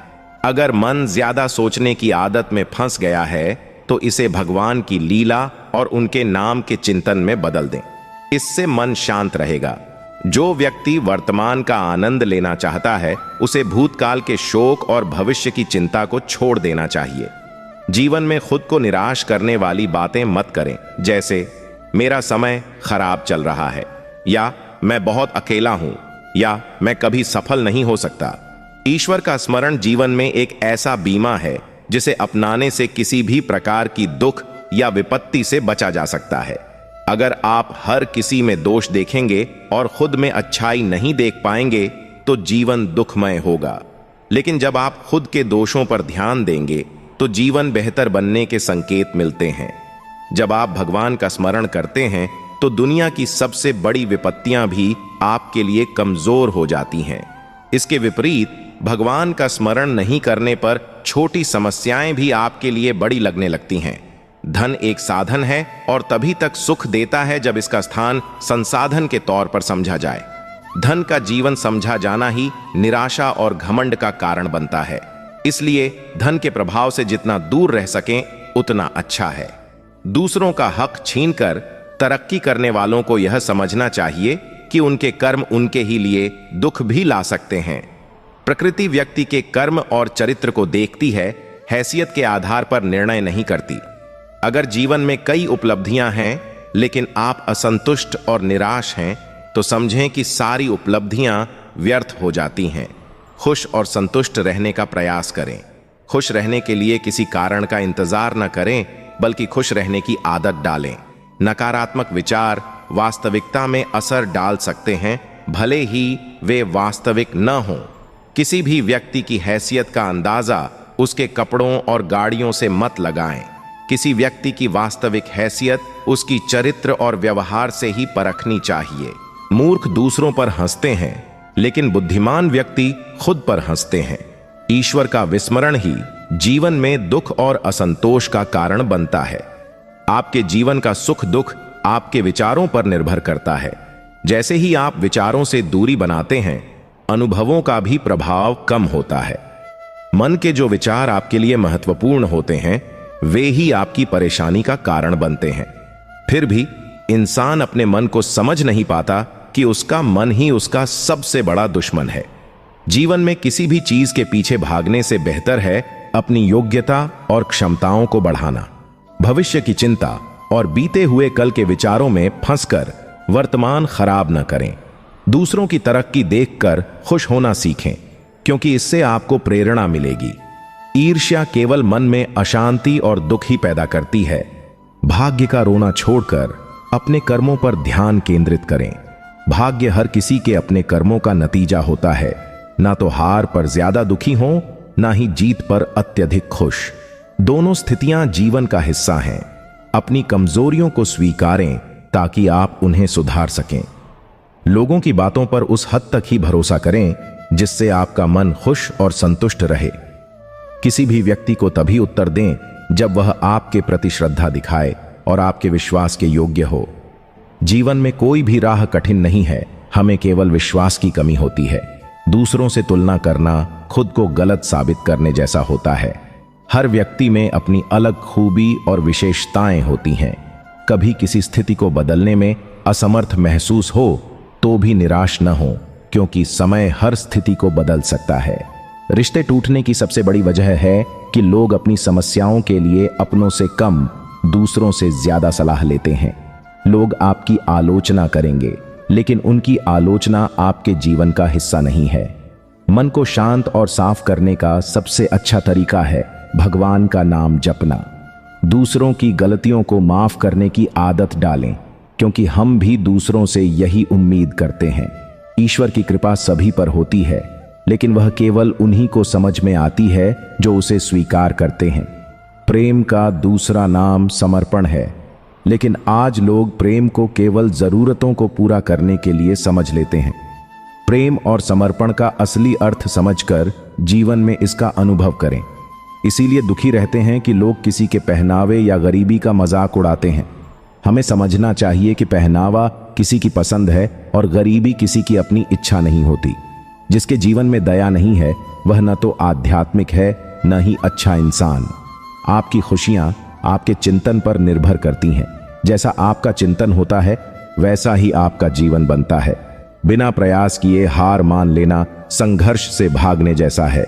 अगर मन ज्यादा सोचने की आदत में फंस गया है, तो इसे भगवान की लीला और उनके नाम के चिंतन में बदल दें। इससे मन शांत रहेगा। जो व्यक्ति वर्तमान का आनंद लेना चाहता है, उसे भूतकाल के शोक और भविष्य की चिंता को छोड़ देना चाहिए। जीवन में खुद को निराश करने वाली बातें मत करें, जैसे मेरा समय खराब चल रहा है, या मैं बहुत अकेला हूं, या मैं कभी सफल नहीं हो सकता। ईश्वर का स्मरण जीवन में एक ऐसा बीमा है जिसे अपनाने से किसी भी प्रकार की दुख या विपत्ति से बचा जा सकता है। अगर आप हर किसी में दोष देखेंगे और खुद में अच्छाई नहीं देख पाएंगे, तो जीवन दुखमय होगा। लेकिन जब आप खुद के दोषों पर ध्यान देंगे, तो जीवन बेहतर बनने के संकेत मिलते हैं। जब आप भगवान का स्मरण करते हैं, तो दुनिया की सबसे बड़ी विपत्तियां भी आपके लिए कमजोर हो जाती हैं। इसके विपरीत भगवान का स्मरण नहीं करने पर छोटी समस्याएं भी आपके लिए बड़ी लगने लगती हैं। धन एक साधन है और तभी तक सुख देता है जब इसका स्थान संसाधन के तौर पर समझा जाए। धन का जीवन समझा जाना ही निराशा और घमंड का कारण बनता है। इसलिए धन के प्रभाव से जितना दूर रह सकें, उतना अच्छा है। दूसरों का हक छीनकर तरक्की करने वालों को यह समझना चाहिए कि उनके कर्म उनके ही लिए दुख भी ला सकते हैं। प्रकृति व्यक्ति के कर्म और चरित्र को देखती है, हैसियत के आधार पर निर्णय नहीं करती। अगर जीवन में कई उपलब्धियां हैं, लेकिन आप असंतुष्ट और निराश हैं, तो समझें कि सारी उपलब्धियां व्यर्थ हो जाती हैं। खुश और संतुष्ट रहने का प्रयास करें। खुश रहने के लिए किसी कारण का इंतजार न करें, बल्कि खुश रहने की आदत डालें। नकारात्मक विचार वास्तविकता में असर डाल सकते हैं, भले ही वे वास्तविक न हों। किसी भी व्यक्ति की हैसियत का अंदाजा उसके कपड़ों और गाड़ियों से मत लगाएं। किसी व्यक्ति की वास्तविक हैसियत उसकी चरित्र और व्यवहार से ही परखनी चाहिए। मूर्ख दूसरों पर हंसते हैं, लेकिन बुद्धिमान व्यक्ति खुद पर हंसते हैं। ईश्वर का विस्मरण ही जीवन में दुख और असंतोष का कारण बनता है। आपके जीवन का सुख दुख आपके विचारों पर निर्भर करता है। जैसे ही आप विचारों से दूरी बनाते हैं, अनुभवों का भी प्रभाव कम होता है। मन के जो विचार आपके लिए महत्वपूर्ण होते हैं, वे ही आपकी परेशानी का कारण बनते हैं। फिर भी इंसान अपने मन को समझ नहीं पाता कि उसका मन ही उसका सबसे बड़ा दुश्मन है। जीवन में किसी भी चीज के पीछे भागने से बेहतर है अपनी योग्यता और क्षमताओं को बढ़ाना। भविष्य की चिंता और बीते हुए कल के विचारों में फंसकर वर्तमान खराब न करें। दूसरों की तरक्की देखकर खुश होना सीखें, क्योंकि इससे आपको प्रेरणा मिलेगी। ईर्ष्या केवल मन में अशांति और दुख ही पैदा करती है। भाग्य का रोना छोड़कर अपने कर्मों पर ध्यान केंद्रित करें। भाग्य हर किसी के अपने कर्मों का नतीजा होता है। ना तो हार पर ज्यादा दुखी हो, ना ही जीत पर अत्यधिक खुश। दोनों स्थितियां जीवन का हिस्सा हैं। अपनी कमजोरियों को स्वीकारें ताकि आप उन्हें सुधार सकें। लोगों की बातों पर उस हद तक ही भरोसा करें जिससे आपका मन खुश और संतुष्ट रहे। किसी भी व्यक्ति को तभी उत्तर दें जब वह आपके प्रति श्रद्धा दिखाए और आपके विश्वास के योग्य हो। जीवन में कोई भी राह कठिन नहीं है, हमें केवल विश्वास की कमी होती है। दूसरों से तुलना करना खुद को गलत साबित करने जैसा होता है। हर व्यक्ति में अपनी अलग खूबी और विशेषताएं होती हैं। कभी किसी स्थिति को बदलने में असमर्थ महसूस हो तो भी निराश न हो, क्योंकि समय हर स्थिति को बदल सकता है। रिश्ते टूटने की सबसे बड़ी वजह है कि लोग अपनी समस्याओं के लिए अपनों से कम, दूसरों से ज्यादा सलाह लेते हैं। लोग आपकी आलोचना करेंगे, लेकिन उनकी आलोचना आपके जीवन का हिस्सा नहीं है। मन को शांत और साफ करने का सबसे अच्छा तरीका है भगवान का नाम जपना। दूसरों की गलतियों को माफ करने की आदत डालें, क्योंकि हम भी दूसरों से यही उम्मीद करते हैं। ईश्वर की कृपा सभी पर होती है, लेकिन वह केवल उन्हीं को समझ में आती है जो उसे स्वीकार करते हैं। प्रेम का दूसरा नाम समर्पण है, लेकिन आज लोग प्रेम को केवल जरूरतों को पूरा करने के लिए समझ लेते हैं। प्रेम और समर्पण का असली अर्थ समझकर जीवन में इसका अनुभव करें। इसीलिए दुखी रहते हैं कि लोग किसी के पहनावे या गरीबी का मजाक उड़ाते हैं। हमें समझना चाहिए कि पहनावा किसी की पसंद है और गरीबी किसी की अपनी इच्छा नहीं होती। जिसके जीवन में दया नहीं है, वह न तो आध्यात्मिक है, न ही अच्छा इंसान। आपकी खुशियां आपके चिंतन पर निर्भर करती हैं। जैसा आपका चिंतन होता है, वैसा ही आपका जीवन बनता है। बिना प्रयास किए हार मान लेना संघर्ष से भागने जैसा है।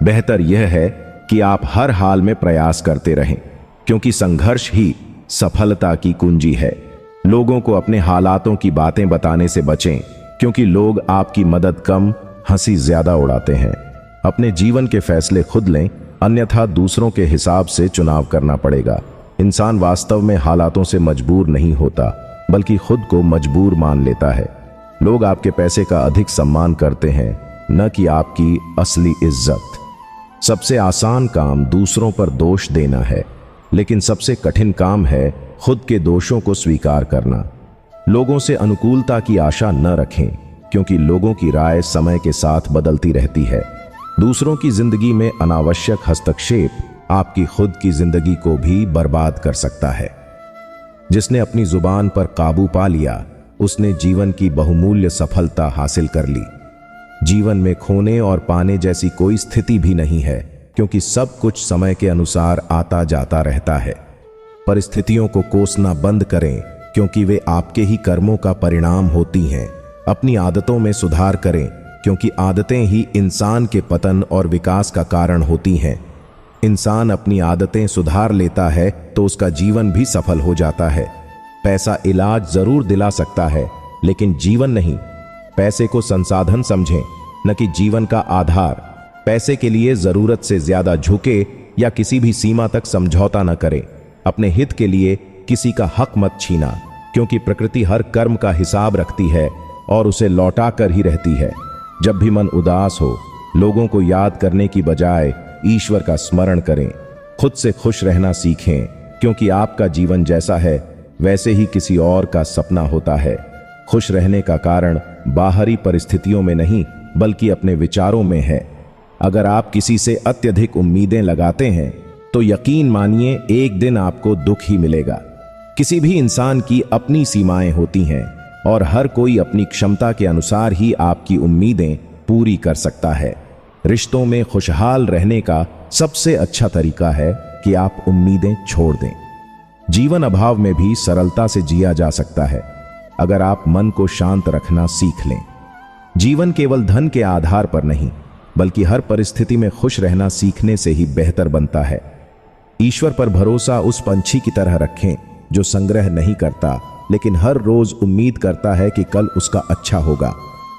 बेहतर यह है कि आप हर हाल में प्रयास करते रहें, क्योंकि संघर्ष ही सफलता की कुंजी है। लोगों को अपने हालातों की बातें बताने से बचें, क्योंकि लोग आपकी मदद कम, हंसी ज्यादा उड़ाते हैं। अपने जीवन के फैसले खुद लें, अन्यथा दूसरों के हिसाब से चुनाव करना पड़ेगा। इंसान वास्तव में हालातों से मजबूर नहीं होता, बल्कि खुद को मजबूर मान लेता है। लोग आपके पैसे का अधिक सम्मान करते हैं, न कि आपकी असली इज्जत। सबसे आसान काम दूसरों पर दोष देना है, लेकिन सबसे कठिन काम है खुद के दोषों को स्वीकार करना। लोगों से अनुकूलता की आशा न रखें, क्योंकि लोगों की राय समय के साथ बदलती रहती है। दूसरों की जिंदगी में अनावश्यक हस्तक्षेप आपकी खुद की जिंदगी को भी बर्बाद कर सकता है। जिसने अपनी जुबान पर काबू पा लिया, उसने जीवन की बहुमूल्य सफलता हासिल कर ली। जीवन में खोने और पाने जैसी कोई स्थिति भी नहीं है, क्योंकि सब कुछ समय के अनुसार आता जाता रहता है। परिस्थितियों को कोसना बंद करें, क्योंकि वे आपके ही कर्मों का परिणाम होती हैं। अपनी आदतों में सुधार करें, क्योंकि आदतें ही इंसान के पतन और विकास का कारण होती हैं। इंसान अपनी आदतें सुधार लेता है तो उसका जीवन भी सफल हो जाता है। पैसा इलाज जरूर दिला सकता है, लेकिन जीवन नहीं। पैसे को संसाधन समझें, न कि जीवन का आधार। पैसे के लिए जरूरत से ज्यादा झुके या किसी भी सीमा तक समझौता न करें। अपने हित के लिए किसी का हक मत छीना, क्योंकि प्रकृति हर कर्म का हिसाब रखती है और उसे लौटा कर ही रहती है। जब भी मन उदास हो, लोगों को याद करने की बजाय ईश्वर का स्मरण करें। खुद से खुश रहना सीखें, क्योंकि आपका जीवन जैसा है वैसे ही किसी और का सपना होता है। खुश रहने का कारण बाहरी परिस्थितियों में नहीं बल्कि अपने विचारों में है। अगर आप किसी से अत्यधिक उम्मीदें लगाते हैं तो यकीन मानिए एक दिन आपको दुख ही मिलेगा। किसी भी इंसान की अपनी सीमाएं होती हैं और हर कोई अपनी क्षमता के अनुसार ही आपकी उम्मीदें पूरी कर सकता है। रिश्तों में खुशहाल रहने का सबसे अच्छा तरीका है कि आप उम्मीदें छोड़ दें। जीवन अभाव में भी सरलता से जिया जा सकता है अगर आप मन को शांत रखना सीख लें। जीवन केवल धन के आधार पर नहीं बल्कि हर परिस्थिति में खुश रहना सीखने से ही बेहतर बनता है। ईश्वर पर भरोसा उस पंछी की तरह रखें जो संग्रह नहीं करता लेकिन हर रोज उम्मीद करता है कि कल उसका अच्छा होगा।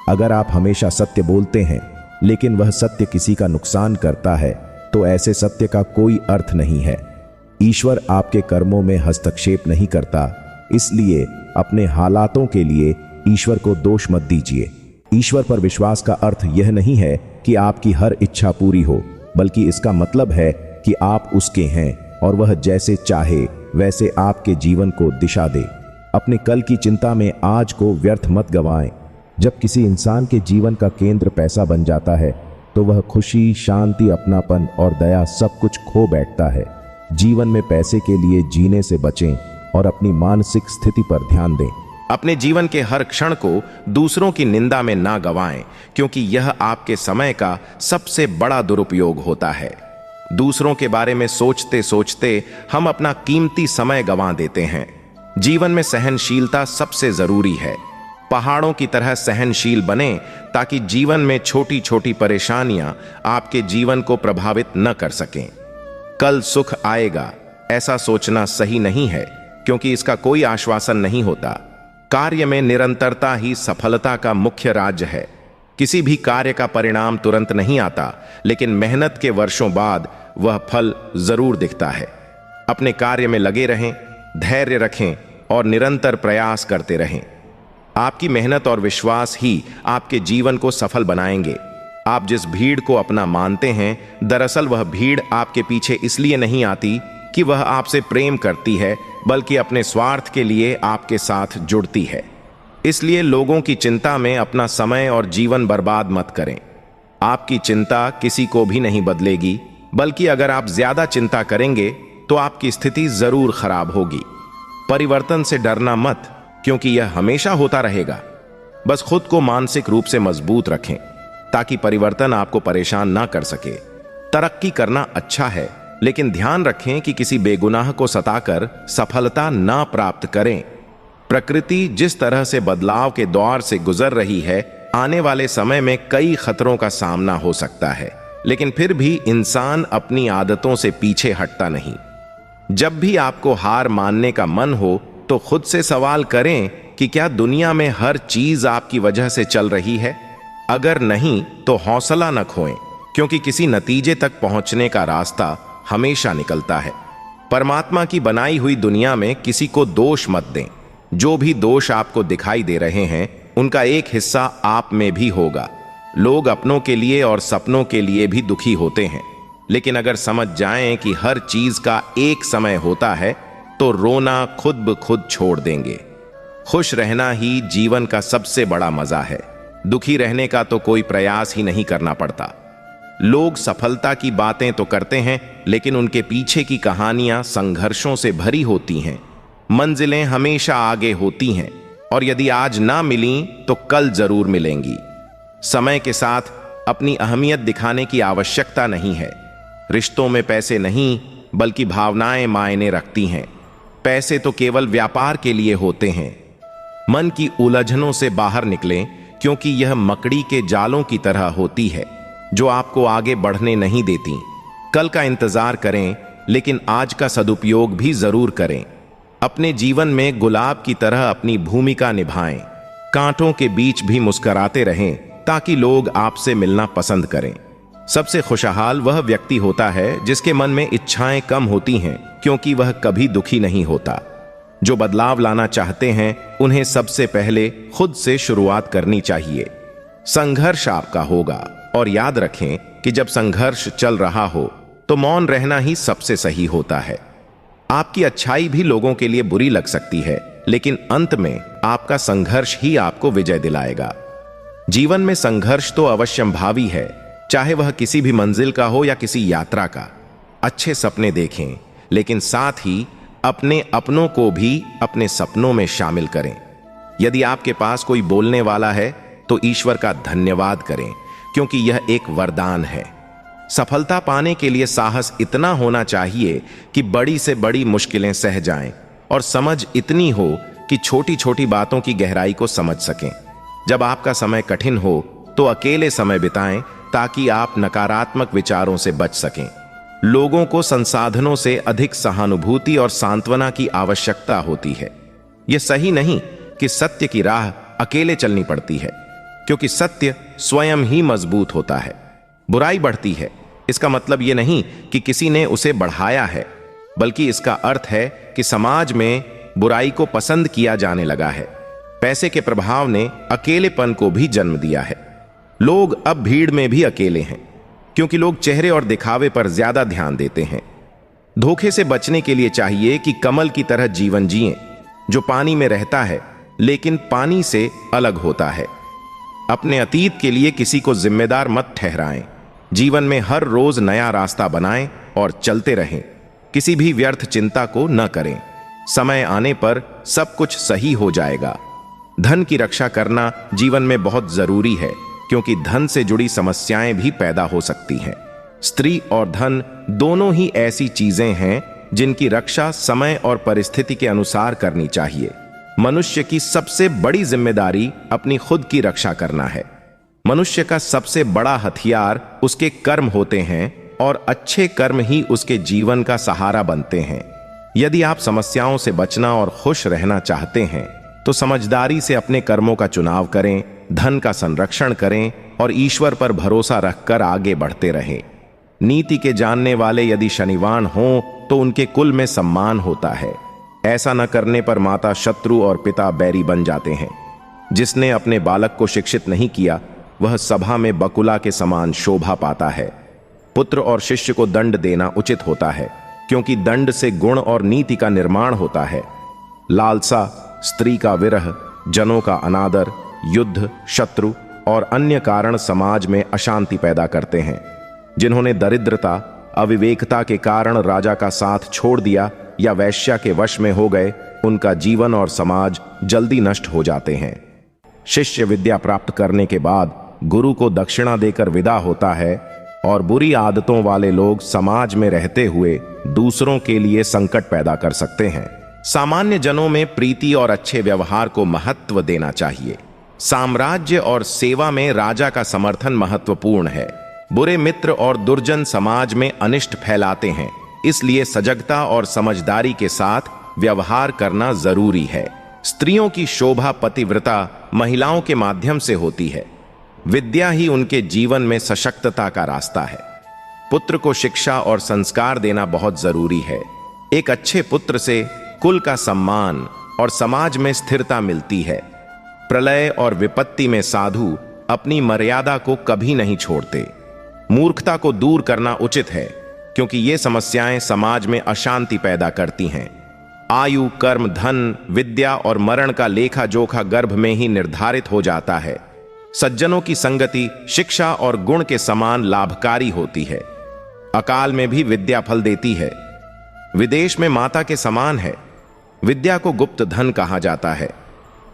अगर आप हमेशा सत्य बोलते हैं लेकिन वह सत्य किसी का नुकसान करता है तो ऐसे सत्य का कोई अर्थ नहीं है। ईश्वर आपके कर्मों में हस्तक्षेप नहीं करता, इसलिए अपने हालातों के लिए ईश्वर को दोष मत दीजिए। ईश्वर पर विश्वास का अर्थ यह नहीं है कि आपकी हर इच्छा पूरी हो, बल्कि इसका मतलब है कि आप उसके हैं और वह जैसे चाहे वैसे आपके जीवन को दिशा दे। अपने कल की चिंता में आज को व्यर्थ मत गंवाएं। जब किसी इंसान के जीवन का केंद्र पैसा बन जाता है तो वह खुशी, शांति, अपनापन और दया सब कुछ खो बैठता है। जीवन में पैसे के लिए जीने से बचें और अपनी मानसिक स्थिति पर ध्यान दें। अपने जीवन के हर क्षण को दूसरों की निंदा में ना गंवाएं, क्योंकि यह आपके समय का सबसे बड़ा दुरुपयोग होता है। दूसरों के बारे में सोचते सोचते हम अपना कीमती समय गंवा देते हैं। जीवन में सहनशीलता सबसे जरूरी है। पहाड़ों की तरह सहनशील बने ताकि जीवन में छोटी छोटी परेशानियां आपके जीवन को प्रभावित न कर सकें। कल सुख आएगा ऐसा सोचना सही नहीं है, क्योंकि इसका कोई आश्वासन नहीं होता। कार्य में निरंतरता ही सफलता का मुख्य राज है। किसी भी कार्य का परिणाम तुरंत नहीं आता, लेकिन मेहनत के वर्षों बाद वह फल जरूर दिखता है। अपने कार्य में लगे रहें, धैर्य रखें और निरंतर प्रयास करते रहें। आपकी मेहनत और विश्वास ही आपके जीवन को सफल बनाएंगे। आप जिस भीड़ को अपना मानते हैं, दरअसल वह भीड़ आपके पीछे इसलिए नहीं आती कि वह आपसे प्रेम करती है, बल्कि अपने स्वार्थ के लिए आपके साथ जुड़ती है। इसलिए लोगों की चिंता में अपना समय और जीवन बर्बाद मत करें। आपकी चिंता किसी को भी नहीं बदलेगी, बल्कि अगर आप ज्यादा चिंता करेंगे तो आपकी स्थिति जरूर खराब होगी। परिवर्तन से डरना मत, क्योंकि यह हमेशा होता रहेगा। बस खुद को मानसिक रूप से मजबूत रखें ताकि परिवर्तन आपको परेशान ना कर सके। तरक्की करना अच्छा है, लेकिन ध्यान रखें कि किसी बेगुनाह को सताकर सफलता ना प्राप्त करें। प्रकृति जिस तरह से बदलाव के दौर से गुजर रही है, आने वाले समय में कई खतरों का सामना हो सकता है, लेकिन फिर भी इंसान अपनी आदतों से पीछे हटता नहीं। जब भी आपको हार मानने का मन हो तो खुद से सवाल करें कि क्या दुनिया में हर चीज आपकी वजह से चल रही है? अगर नहीं तो हौसला न खोएं, क्योंकि किसी नतीजे तक पहुंचने का रास्ता हमेशा निकलता है। परमात्मा की बनाई हुई दुनिया में किसी को दोष मत दें। जो भी दोष आपको दिखाई दे रहे हैं, उनका एक हिस्सा आप में भी होगा। लोग अपनों के लिए और सपनों के लिए भी दुखी होते हैं, लेकिन अगर समझ जाएं कि हर चीज का एक समय होता है तो रोना खुद ब खुद छोड़ देंगे। खुश रहना ही जीवन का सबसे बड़ा मजा है। दुखी रहने का तो कोई प्रयास ही नहीं करना पड़ता। लोग सफलता की बातें तो करते हैं, लेकिन उनके पीछे की कहानियां संघर्षों से भरी होती हैं। मंजिलें हमेशा आगे होती हैं, और यदि आज ना मिली तो कल जरूर मिलेंगी। समय के साथ अपनी अहमियत दिखाने की आवश्यकता नहीं है। रिश्तों में पैसे नहीं बल्कि भावनाएं मायने रखती हैं। पैसे तो केवल व्यापार के लिए होते हैं। मन की उलझनों से बाहर निकलें, क्योंकि यह मकड़ी के जालों की तरह होती है जो आपको आगे बढ़ने नहीं देती। कल का इंतजार करें, लेकिन आज का सदुपयोग भी जरूर करें। अपने जीवन में गुलाब की तरह अपनी भूमिका निभाएं। कांटों के बीच भी मुस्कुराते रहें ताकि लोग आपसे मिलना पसंद करें। सबसे खुशहाल वह व्यक्ति होता है जिसके मन में इच्छाएं कम होती हैं, क्योंकि वह कभी दुखी नहीं होता। जो बदलाव लाना चाहते हैं, उन्हें सबसे पहले खुद से शुरुआत करनी चाहिए। संघर्ष आपका होगा, और याद रखें कि जब संघर्ष चल रहा हो तो मौन रहना ही सबसे सही होता है। आपकी अच्छाई भी लोगों के लिए बुरी लग सकती है, लेकिन अंत में आपका संघर्ष ही आपको विजय दिलाएगा। जीवन में संघर्ष तो अवश्यंभावी है, चाहे वह किसी भी मंजिल का हो या किसी यात्रा का। अच्छे सपने देखें, लेकिन साथ ही अपने अपनों को भी अपने सपनों में शामिल करें। यदि आपके पास कोई बोलने वाला है तो ईश्वर का धन्यवाद करें, क्योंकि यह एक वरदान है। सफलता पाने के लिए साहस इतना होना चाहिए कि बड़ी से बड़ी मुश्किलें सह जाएं और समझ इतनी हो कि छोटी छोटी बातों की गहराई को समझ सकें। जब आपका समय कठिन हो तो अकेले समय बिताएं, ताकि आप नकारात्मक विचारों से बच सकें। लोगों को संसाधनों से अधिक सहानुभूति और सांत्वना की आवश्यकता होती है। यह सही नहीं कि सत्य की राह अकेले चलनी पड़ती है, क्योंकि सत्य स्वयं ही मजबूत होता है। बुराई बढ़ती है, इसका मतलब यह नहीं कि किसी ने उसे बढ़ाया है, बल्कि इसका अर्थ है कि समाज में बुराई को पसंद किया जाने लगा है। पैसे के प्रभाव ने अकेलेपन को भी जन्म दिया है। लोग अब भीड़ में भी अकेले हैं, क्योंकि लोग चेहरे और दिखावे पर ज्यादा ध्यान देते हैं। धोखे से बचने के लिए चाहिए कि कमल की तरह जीवन जिएं, जो पानी में रहता है लेकिन पानी से अलग होता है। अपने अतीत के लिए किसी को जिम्मेदार मत ठहराएं। जीवन में हर रोज नया रास्ता बनाएं और चलते रहें। किसी भी व्यर्थ चिंता को न करें। समय आने पर सब कुछ सही हो जाएगा। धन की रक्षा करना जीवन में बहुत जरूरी है, क्योंकि धन से जुड़ी समस्याएं भी पैदा हो सकती हैं। स्त्री और धन दोनों ही ऐसी चीजें हैं जिनकी रक्षा समय और परिस्थिति के अनुसार करनी चाहिए। मनुष्य की सबसे बड़ी जिम्मेदारी अपनी खुद की रक्षा करना है। मनुष्य का सबसे बड़ा हथियार उसके कर्म होते हैं, और अच्छे कर्म ही उसके जीवन का सहारा बनते हैं। यदि आप समस्याओं से बचना और खुश रहना चाहते हैं तो समझदारी से अपने कर्मों का चुनाव करें, धन का संरक्षण करें और ईश्वर पर भरोसा रखकर आगे बढ़ते रहें। नीति के जानने वाले यदि शनिवान हों तो उनके कुल में सम्मान होता है। ऐसा न करने पर माता शत्रु और पिता बैरी बन जाते हैं। जिसने अपने बालक को शिक्षित नहीं किया वह सभा में बकुला के समान शोभा पाता है। पुत्र और शिष्य को दंड देना उचित होता है, क्योंकि दंड से गुण और नीति का निर्माण होता है। लालसा, स्त्री का विरह, जनों का अनादर, युद्ध, शत्रु और अन्य कारण समाज में अशांति पैदा करते हैं। जिन्होंने दरिद्रता, अविवेकता के कारण राजा का साथ छोड़ दिया या वैश्या के वश में हो गए, उनका जीवन और समाज जल्दी नष्ट हो जाते हैं। शिष्य विद्या प्राप्त करने के बाद गुरु को दक्षिणा देकर विदा होता है, और बुरी आदतों वाले लोग समाज में रहते हुए दूसरों के लिए संकट पैदा कर सकते हैं। सामान्य जनों में प्रीति और अच्छे व्यवहार को महत्व देना चाहिए। साम्राज्य और सेवा में राजा का समर्थन महत्वपूर्ण है। बुरे मित्र और दुर्जन समाज में अनिष्ट फैलाते हैं, इसलिए सजगता और समझदारी के साथ व्यवहार करना जरूरी है। स्त्रियों की शोभा पतिव्रता महिलाओं के माध्यम से होती है। विद्या ही उनके जीवन में सशक्तता का रास्ता है। पुत्र को शिक्षा और संस्कार देना बहुत जरूरी है। एक अच्छे पुत्र से कुल का सम्मान और समाज में स्थिरता मिलती है। प्रलय और विपत्ति में साधु अपनी मर्यादा को कभी नहीं छोड़ते। मूर्खता को दूर करना उचित है, क्योंकि ये समस्याएं समाज में अशांति पैदा करती हैं। आयु, कर्म, धन, विद्या और मरण का लेखा जोखा गर्भ में ही निर्धारित हो जाता है। सज्जनों की संगति शिक्षा और गुण के समान लाभकारी होती है। अकाल में भी विद्या फल देती है। विदेश में माता के समान है। विद्या को गुप्त धन कहा जाता है।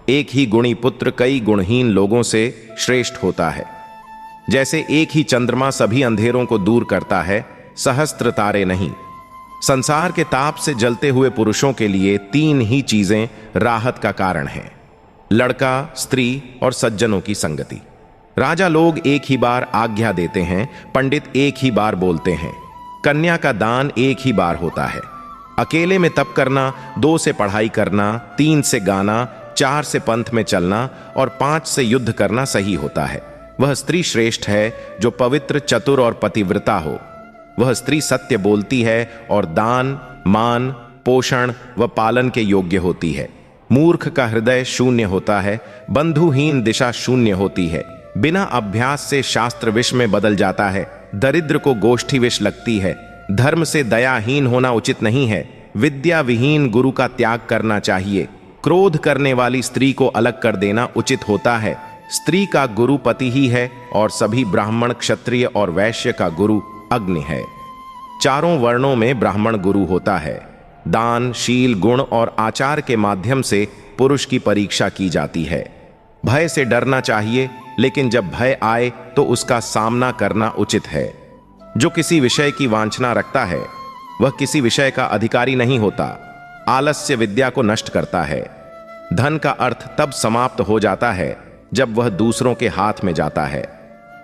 एक ही गुणी पुत्र कई गुणहीन लोगों से श्रेष्ठ होता है। जैसे एक ही चंद्रमा सभी अंधेरों को दूर करता है, सहस्त्र तारे नहीं। संसार के ताप से जलते हुए पुरुषों के लिए 3 ही चीजें राहत का कारण हैं: लड़का, स्त्री और सज्जनों की संगति। राजा लोग एक ही बार आज्ञा देते हैं, पंडित एक ही बार बोलते हैं, कन्या का दान एक ही बार होता है। अकेले में तप करना, 2 से पढ़ाई करना, 3 से गाना, 4 से पंथ में चलना और 5 से युद्ध करना सही होता है। वह स्त्री श्रेष्ठ है जो पवित्र, चतुर और पतिव्रता हो। वह स्त्री सत्य बोलती है और दान, मान, पोषण व पालन के योग्य होती है। मूर्ख का हृदय शून्य होता है, बंधुहीन दिशा शून्य होती है। बिना अभ्यास से शास्त्र विष में बदल जाता है। दरिद्र को गोष्ठी विष लगती है। धर्म से दयाहीन होना उचित नहीं है। विद्या विहीन गुरु का त्याग करना चाहिए। क्रोध करने वाली स्त्री को अलग कर देना उचित होता है। स्त्री का गुरु पति ही है और सभी ब्राह्मण, क्षत्रिय और वैश्य का गुरु अग्नि है। चारों वर्णों में ब्राह्मण गुरु होता है। दान, शील, गुण और आचार के माध्यम से पुरुष की परीक्षा की जाती है। भय से डरना चाहिए, लेकिन जब भय आए तो उसका सामना करना उचित है। जो किसी विषय की वांछना रखता है वह किसी विषय का अधिकारी नहीं होता। आलस्य विद्या को नष्ट करता है। धन का अर्थ तब समाप्त हो जाता है जब वह दूसरों के हाथ में जाता है।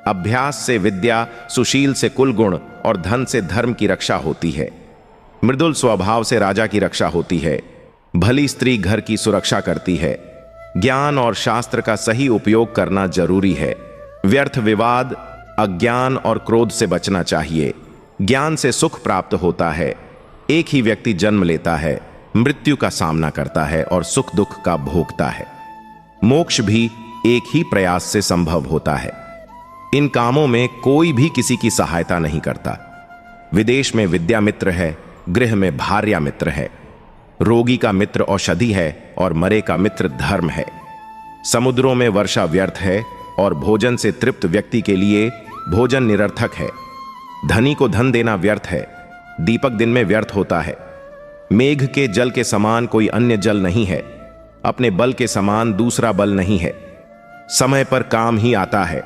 अभ्यास से विद्या, सुशील से कुल गुण और धन से धर्म की रक्षा होती है। मृदुल स्वभाव से राजा की रक्षा होती है। भली स्त्री घर की सुरक्षा करती है। ज्ञान और शास्त्र का सही उपयोग करना जरूरी है। व्यर्थ विवाद, अज्ञान और क्रोध से बचना चाहिए। ज्ञान से सुख प्राप्त होता है। एक ही व्यक्ति जन्म लेता है, मृत्यु का सामना करता है और सुख दुख का भोगता है। मोक्ष भी एक ही प्रयास से संभव होता है। इन कामों में कोई भी किसी की सहायता नहीं करता। विदेश में विद्या मित्र है, गृह में भार्या मित्र है। रोगी का मित्र औषधि है और मरे का मित्र धर्म है। समुद्रों में वर्षा व्यर्थ है और भोजन से तृप्त व्यक्ति के लिए भोजन निरर्थक है। धनी को धन देना व्यर्थ है। दीपक दिन में व्यर्थ होता है। मेघ के जल के समान कोई अन्य जल नहीं है। अपने बल के समान दूसरा बल नहीं है। समय पर काम ही आता है।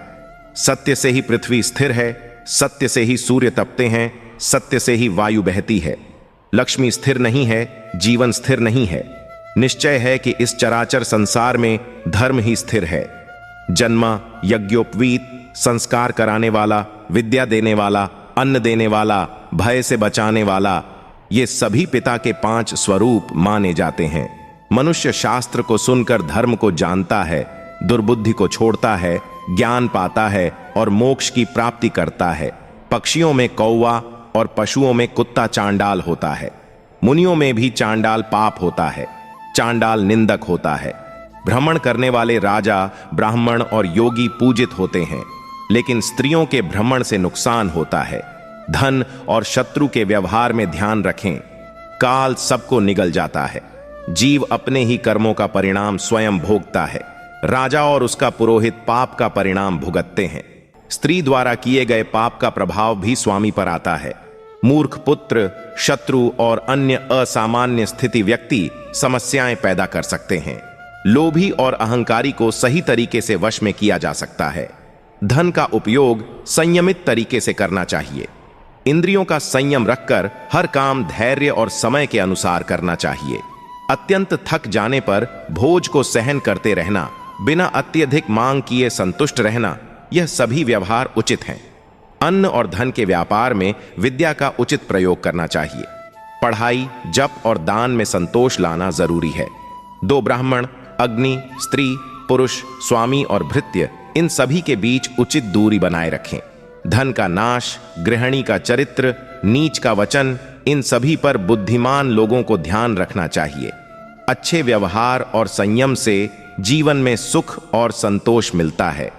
सत्य से ही पृथ्वी स्थिर है। सत्य से ही सूर्य तपते हैं। सत्य से ही वायु बहती है। लक्ष्मी स्थिर नहीं है, जीवन स्थिर नहीं है। निश्चय है कि इस चराचर संसार में धर्म ही स्थिर है। जन्मा, यज्ञोपवीत, संस्कार कराने वाला, विद्या देने वाला, अन्न देने वाला, भय से बचाने वाला, ये सभी पिता के 5 स्वरूप माने जाते हैं। मनुष्य शास्त्र को सुनकर धर्म को जानता है, दुर्बुद्धि को छोड़ता है, ज्ञान पाता है और मोक्ष की प्राप्ति करता है। पक्षियों में कौवा और पशुओं में कुत्ता चांडाल होता है। मुनियों में भी चांडाल पाप होता है। चांडाल निंदक होता है। भ्रमण करने वाले राजा, ब्राह्मण और योगी पूजित होते हैं, लेकिन स्त्रियों के भ्रमण से नुकसान होता है। धन और शत्रु के व्यवहार में ध्यान रखें। काल सबको निगल जाता है। जीव अपने ही कर्मों का परिणाम स्वयं भोगता है। राजा और उसका पुरोहित पाप का परिणाम भुगतते हैं। स्त्री द्वारा किए गए पाप का प्रभाव भी स्वामी पर आता है। मूर्ख पुत्र, शत्रु और अन्य असामान्य स्थिति व्यक्ति समस्याएं पैदा कर सकते हैं। लोभी और अहंकारी को सही तरीके से वश में किया जा सकता है। धन का उपयोग संयमित तरीके से करना चाहिए। इंद्रियों का संयम रखकर हर काम धैर्य और समय के अनुसार करना चाहिए। अत्यंत थक जाने पर भोज को सहन करते रहना, बिना अत्यधिक मांग किए संतुष्ट रहना, यह सभी व्यवहार उचित हैं। अन्न और धन के व्यापार में विद्या का उचित प्रयोग करना चाहिए। पढ़ाई, जप और दान में संतोष लाना जरूरी है। 2 ब्राह्मण, अग्नि, स्त्री, पुरुष, स्वामी और भृत्य, इन सभी के बीच उचित दूरी बनाए रखें। धन का नाश, गृहिणी का चरित्र, नीच का वचन, इन सभी पर बुद्धिमान लोगों को ध्यान रखना चाहिए। अच्छे व्यवहार और संयम से जीवन में सुख और संतोष मिलता है।